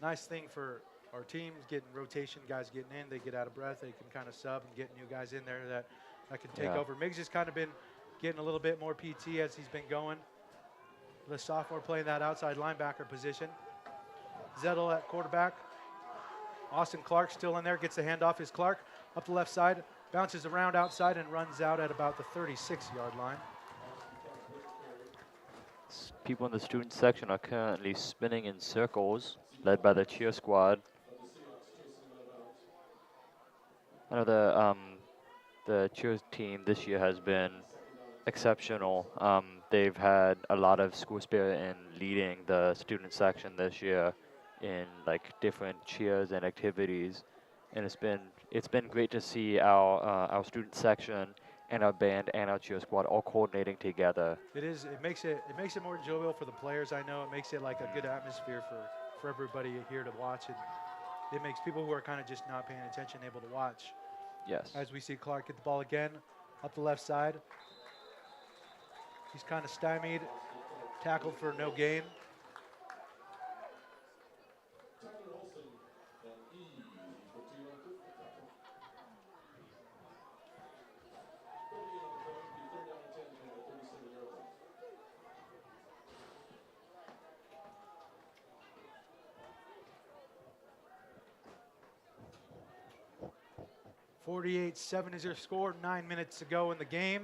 Nice thing for our teams, getting rotation, guys getting in, they get out of breath, they can kind of sub and get new guys in there that can take over. Miggs has kind of been getting a little bit more PT as he's been going. The sophomore playing that outside linebacker position. Zettel at quarterback. Austin Clark still in there, gets the handoff. Is Clark up the left side, bounces around outside and runs out at about the 36-yard line. people in the student section are currently spinning in circles, led by the cheer squad. I know the cheer team this year has been exceptional. They've had a lot of school spirit in leading the student section this year in like different cheers and activities, and it's been great to see our student section and our band and our cheer squad all coordinating together. It is. It makes it more enjoyable for the players. I know it makes it like a good atmosphere for everybody here to watch. It makes people who are kind of just not paying attention able to watch. Yes. As we see Clark get the ball again up the left side. He's kind of stymied, tackled for no gain. (48-7) is your score. 9 minutes to go in the game.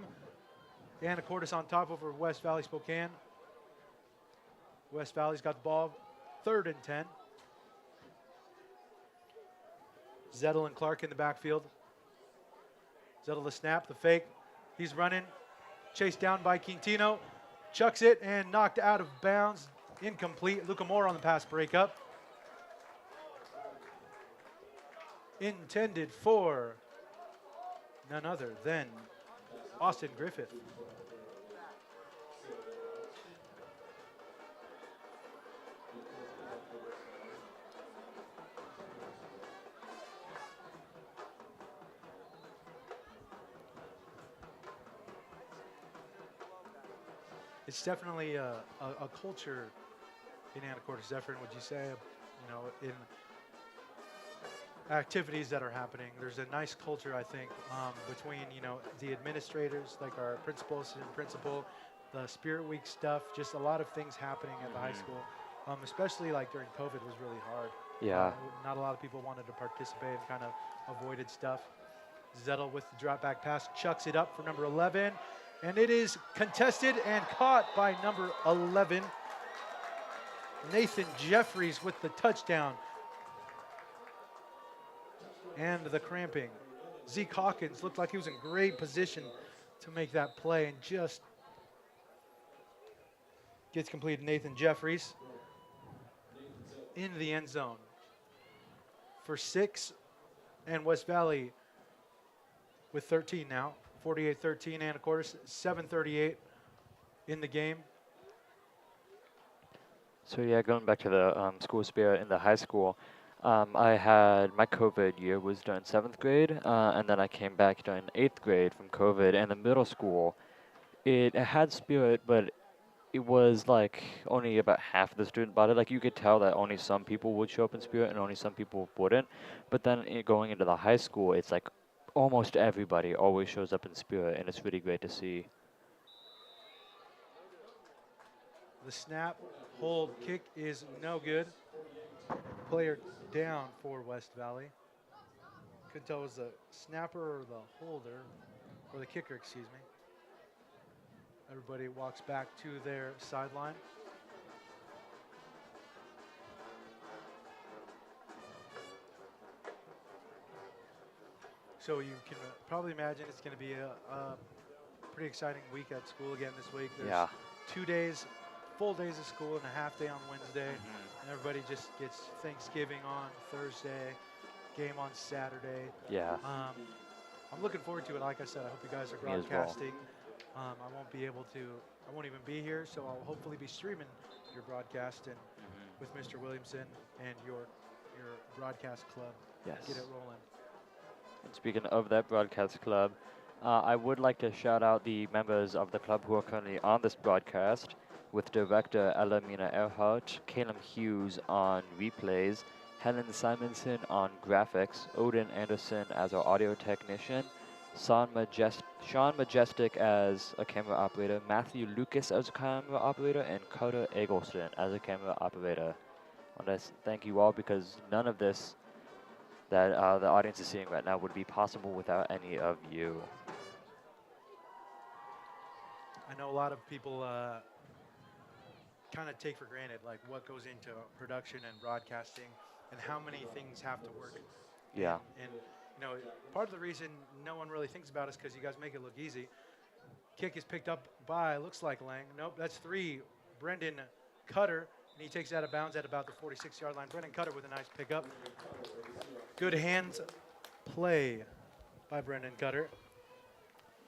Anacortes on top over West Valley Spokane. West Valley's got the ball. 3rd and 10. Zettel and Clark in the backfield. Zettel the snap, the fake. He's running. Chased down by Quintino. Chucks it and knocked out of bounds. Incomplete. Luca Moore on the pass breakup. Intended for none other than Austin Griffith. It's definitely a culture in Anacortes Zephyr, would you say? You know, in activities that are happening, there's a nice culture, I think, between, you know, the administrators, like our principal, assistant principal, the Spirit Week stuff, just a lot of things happening at the high school, especially like during COVID was really hard. Yeah. Not a lot of people wanted to participate and kind of avoided stuff. Zettel with the drop back pass, chucks it up for number 11, and it is contested and caught by number 11. Nathan Jeffries with the touchdown. And the cramping. Zeke Hawkins looked like he was in great position to make that play and just gets completed. Nathan Jeffries into the end zone for 6, and West Valley with 13 now. 48-13, Anacortes, 7:38 in the game. So yeah, going back to the school spirit in the high school, I had my COVID year was during 7th grade, and then I came back during 8th grade from COVID. And the middle school, it had spirit, but it was like only about half of the student body. Like you could tell that only some people would show up in spirit and only some people wouldn't. But then going into the high school, it's like almost everybody always shows up in spirit, and it's really great to see. The snap, hold, kick is no good. Player down for West Valley. Couldn't tell it was the snapper or the holder, or the kicker, excuse me. Everybody walks back to their sideline. So you can probably imagine it's going to be a pretty exciting week at school again this week. There's 2 days, full days of school and a half day on Wednesday. And everybody just gets Thanksgiving on Thursday, game on Saturday. Yeah. I'm looking forward to it. Like I said, I hope you guys are Me as well. broadcasting. I won't even be here, so I'll hopefully be streaming your broadcast and with Mr. Williamson and your broadcast club. Yes. Get it rolling. And speaking of that broadcast club, I would like to shout out the members of the club who are currently on this broadcast, with director Elamina Earhart, Caleb Hughes on replays, Helen Simonson on graphics, Odin Anderson as our audio technician, Sean Majestic as a camera operator, Matthew Lucas as a camera operator, and Carter Eggleston as a camera operator. I want to thank you all, because none of this that the audience is seeing right now would be possible without any of you. I know a lot of people kind of take for granted, like what goes into production and broadcasting, and how many things have to work. Yeah. And part of the reason no one really thinks about it is because you guys make it look easy. Kick is picked up by, looks like Lang. Nope, that's 3. Brendan Cutter, and he takes it out of bounds at about the 46-yard line. Brendan Cutter with a nice pickup. Good hands play by Brendan Cutter.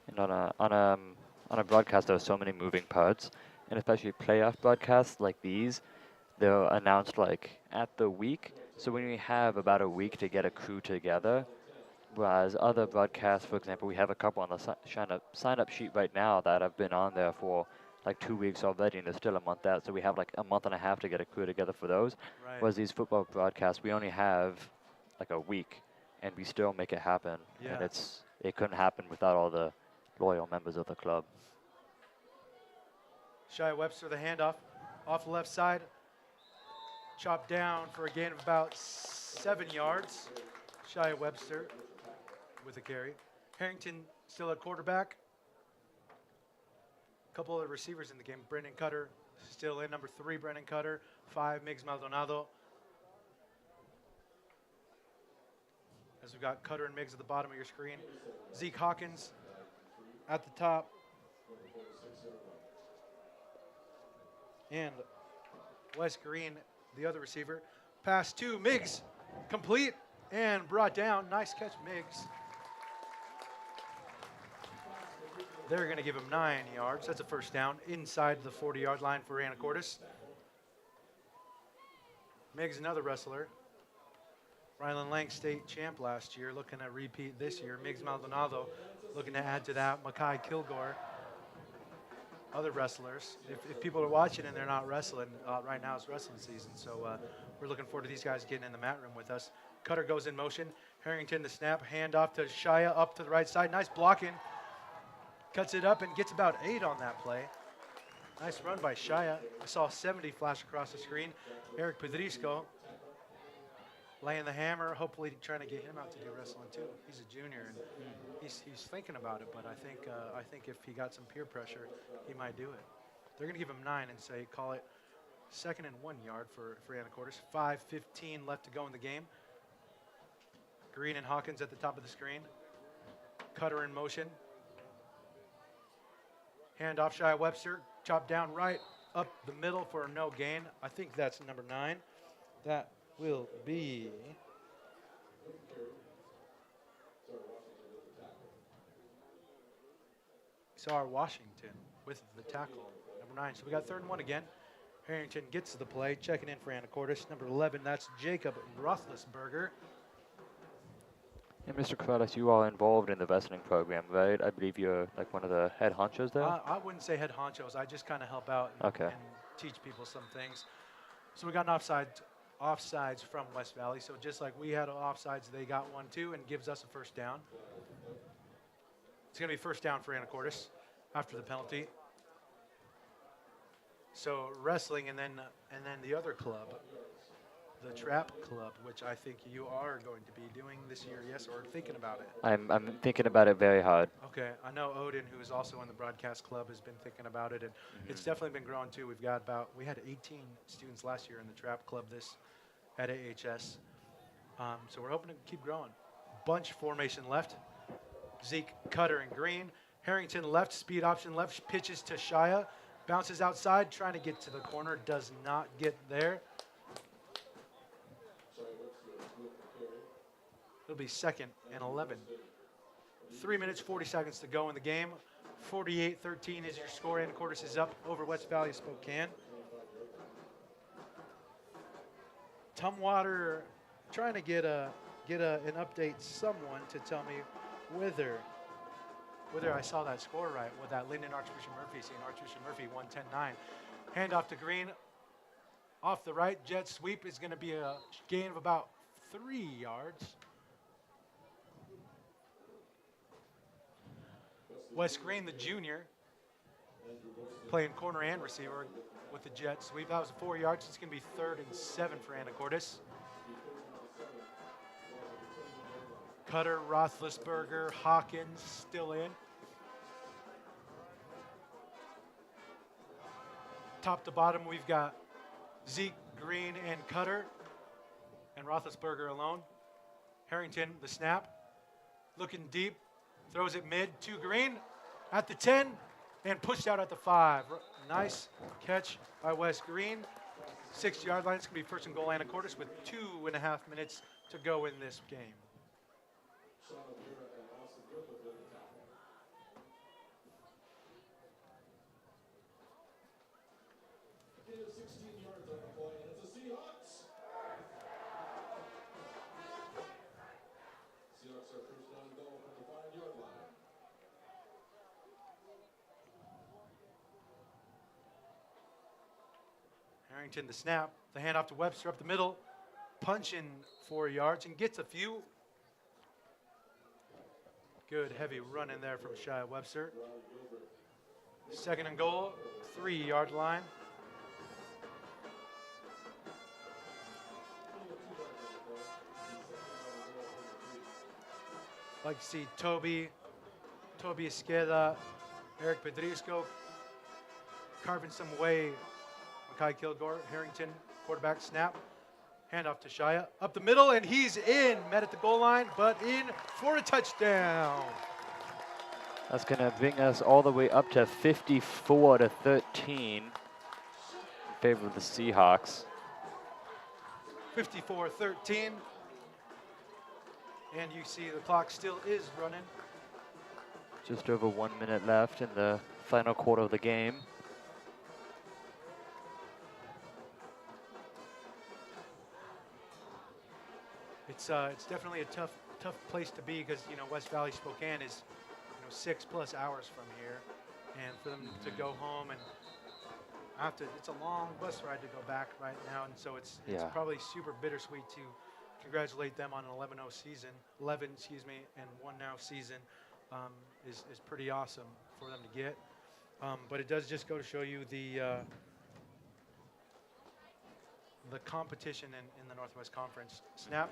And on a broadcast, there are so many moving parts, and especially playoff broadcasts like these, they're announced like at the week. So when we have about a week to get a crew together, whereas other broadcasts, for example, we have a couple on the sign-up sheet right now that have been on there for like 2 weeks already, and there's still a month out. So we have like a month and a half to get a crew together for those. Right. Whereas these football broadcasts, we only have like a week, and we still make it happen. Yeah. And it couldn't happen without all the loyal members of the club. Shia Webster, the handoff off the left side. Chopped down for a gain of about 7 yards. Shia Webster with a carry. Harrington still at quarterback. A couple other receivers in the game. Brendan Cutter still in. Number 3, Brendan Cutter. 5, Miggs Maldonado. As we've got Cutter and Miggs at the bottom of your screen. Zeke Hawkins at the top. And Wes Green, the other receiver. Pass to Miggs, complete and brought down. Nice catch, Miggs. They're going to give him 9 yards. That's a first down inside the 40-yard line for Anacortes. Miggs, another wrestler. Ryland Lang state champ last year, looking to repeat this year. Miggs Maldonado looking to add to that. Makai Kilgore, other wrestlers. If people are watching and they're not wrestling, right now it's wrestling season. So we're looking forward to these guys getting in the mat room with us. Cutter goes in motion. Harrington the snap, hand off to Shia up to the right side. Nice blocking. Cuts it up and gets about 8 on that play. Nice run by Shia. I saw 70 flash across the screen. Eric Pedrisco laying the hammer, hopefully trying to get him out to do wrestling too. He's a junior and he's thinking about it, but I think if he got some peer pressure, he might do it. They're gonna give him 9 and say call it 2nd and 1 yard for Anacortes. 5:15 left to go in the game. Green and Hawkins at the top of the screen. Cutter in motion. Hand off Shia Webster, chop down right up the middle for a no gain. I think that's number 9. That will be Sar Washington with the tackle, number 9. So we got 3rd and 1 again. Harrington gets the play, checking in for Anacortes. Number 11, that's Jacob Roethlisberger. And Mr. Corrales, you are involved in the wrestling program, right? I believe you're like one of the head honchos there? I wouldn't say head honchos. I just kind of help out and teach people some things. So we got an offsides from West Valley. So just like we had offsides, they got one too and gives us a first down. It's going to be first down for Anacortes after the penalty. So wrestling and then the other club, the Trap Club, which I think you are going to be doing this year, yes, or thinking about it? I'm thinking about it very hard. Okay, I know Odin, who is also in the broadcast club, has been thinking about it, and it's definitely been growing too. We had 18 students last year in the Trap Club at AHS, so we're hoping to keep growing. Bunch formation left. Zeke, Cutter, and Green. Harrington left, speed option left, pitches to Shia, bounces outside, trying to get to the corner, does not get there. It'll be 2nd and 11. 3 minutes, 40 seconds to go in the game. 48-13 is your score. Anacortes is up over West Valley Spokane. Tumwater trying to get an update, someone to tell me whether I saw that score right with that Lyndon Archbishop Murphy, seeing Archbishop Murphy 110-9. Hand off to Green. Off the right, jet sweep is going to be a gain of about 3 yards. Wes Green, the junior, playing corner and receiver with the jet sweep. That was 4 yards. It's going to be 3rd and 7 for Anacortes. Cutter, Roethlisberger, Hawkins still in. top to bottom, we've got Zeke, Green, and Cutter, and Roethlisberger alone. Harrington, the snap, looking deep, throws it mid to Green at the 10, and pushed out at the 5. Nice catch by Wes Green. 6-yard line. It's going to be first and goal Anacortes with 2.5 minutes to go in this game. Gain of 16 yards on the play, and it's the Seahawks. Seahawks are first down goal from the 5-yard line. Harrington, the snap, the handoff to Webster up the middle, punching 4 yards and gets a few. Good heavy run in there from Shia Webster. Second and goal, 3-yard line. Like to see Toby Esqueda, Eric Pedrisco carving some way. Makai Kilgore, Harrington, quarterback snap. Handoff to Shia. Up the middle, and he's in. Met at the goal line, but in for a touchdown. That's going to bring us all the way up to 54-13 in favor of the Seahawks. 54-13. And you see the clock still is running. Just over 1 minute left in the final quarter of the game. It's definitely a tough place to be because West Valley Spokane is 6+ hours from here, and for them to go home and it's a long bus ride to go back right now, and so it's probably super bittersweet to congratulate them on an 11 season, and 1 now season is pretty awesome for them to get. But it does just go to show you the competition in the Northwest Conference. Snap.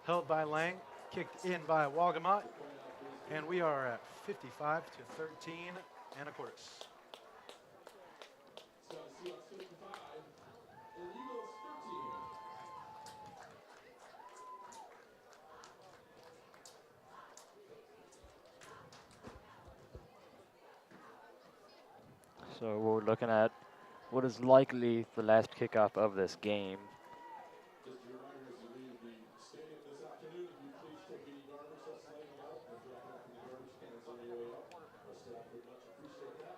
Held by Lang, kicked in by Walgamot, and we are at 55-13 Anacortes. Seahawks 55, and Eagles 13. So we're looking at what is likely the last kickoff of this game. Just a reminder, as you leave the stadium this afternoon, if you please take any garbage that's laying about and drop it off in the garbage cans on your way out. Our staff would much appreciate that.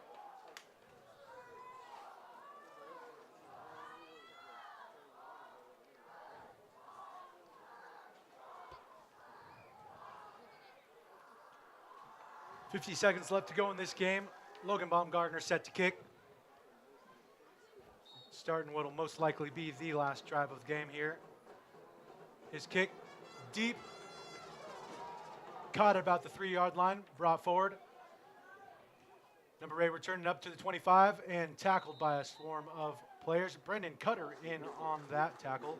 $50 seconds left to go in this game. Logan Baumgartner set to kick. Starting what will most likely be the last drive of the game here. His kick deep, caught at about the 3-yard line, brought forward. Number 8 returning up to the 25 and tackled by a swarm of players. Brendan Cutter in on that tackle.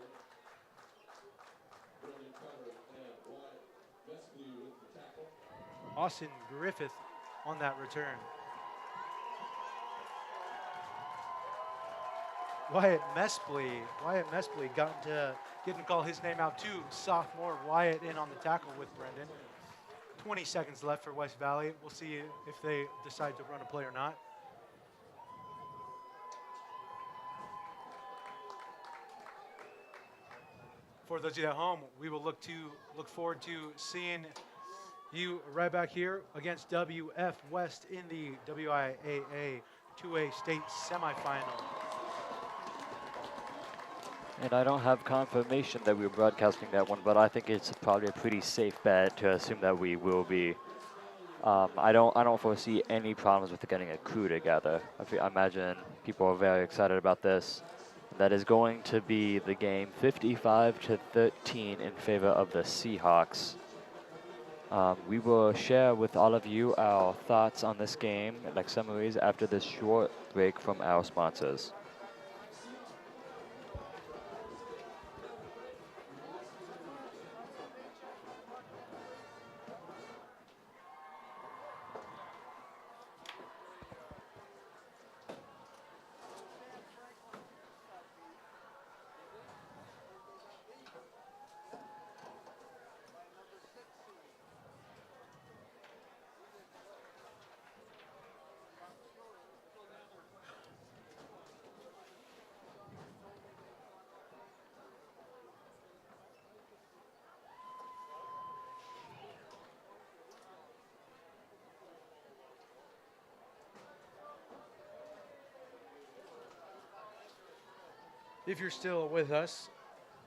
Brendan Cutter and Wyatt Vespley with the tackle. Austin Griffith on that return. Wyatt Mespley got to getting to call his name out too. Sophomore Wyatt in on the tackle with Brendan. 20 seconds left for West Valley. We'll see if they decide to run a play or not. For those of you at home, we will look forward to seeing you right back here against WF West in the WIAA 2A state semifinal. And I don't have confirmation that we're broadcasting that one, but I think it's probably a pretty safe bet to assume that we will be. I don't foresee any problems with getting a crew together. I imagine people are very excited about this. That is going to be the game 55-13 in favor of the Seahawks. We will share with all of you our thoughts on this game, like summaries, after this short break from our sponsors. If you're still with us,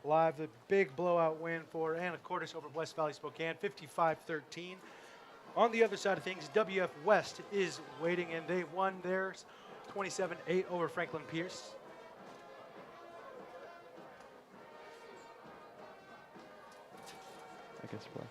live, the big blowout win for Anacortes over West Valley Spokane, 55-13. On the other side of things, WF West is waiting, and they won theirs 27-8 over Franklin Pierce. I guess we're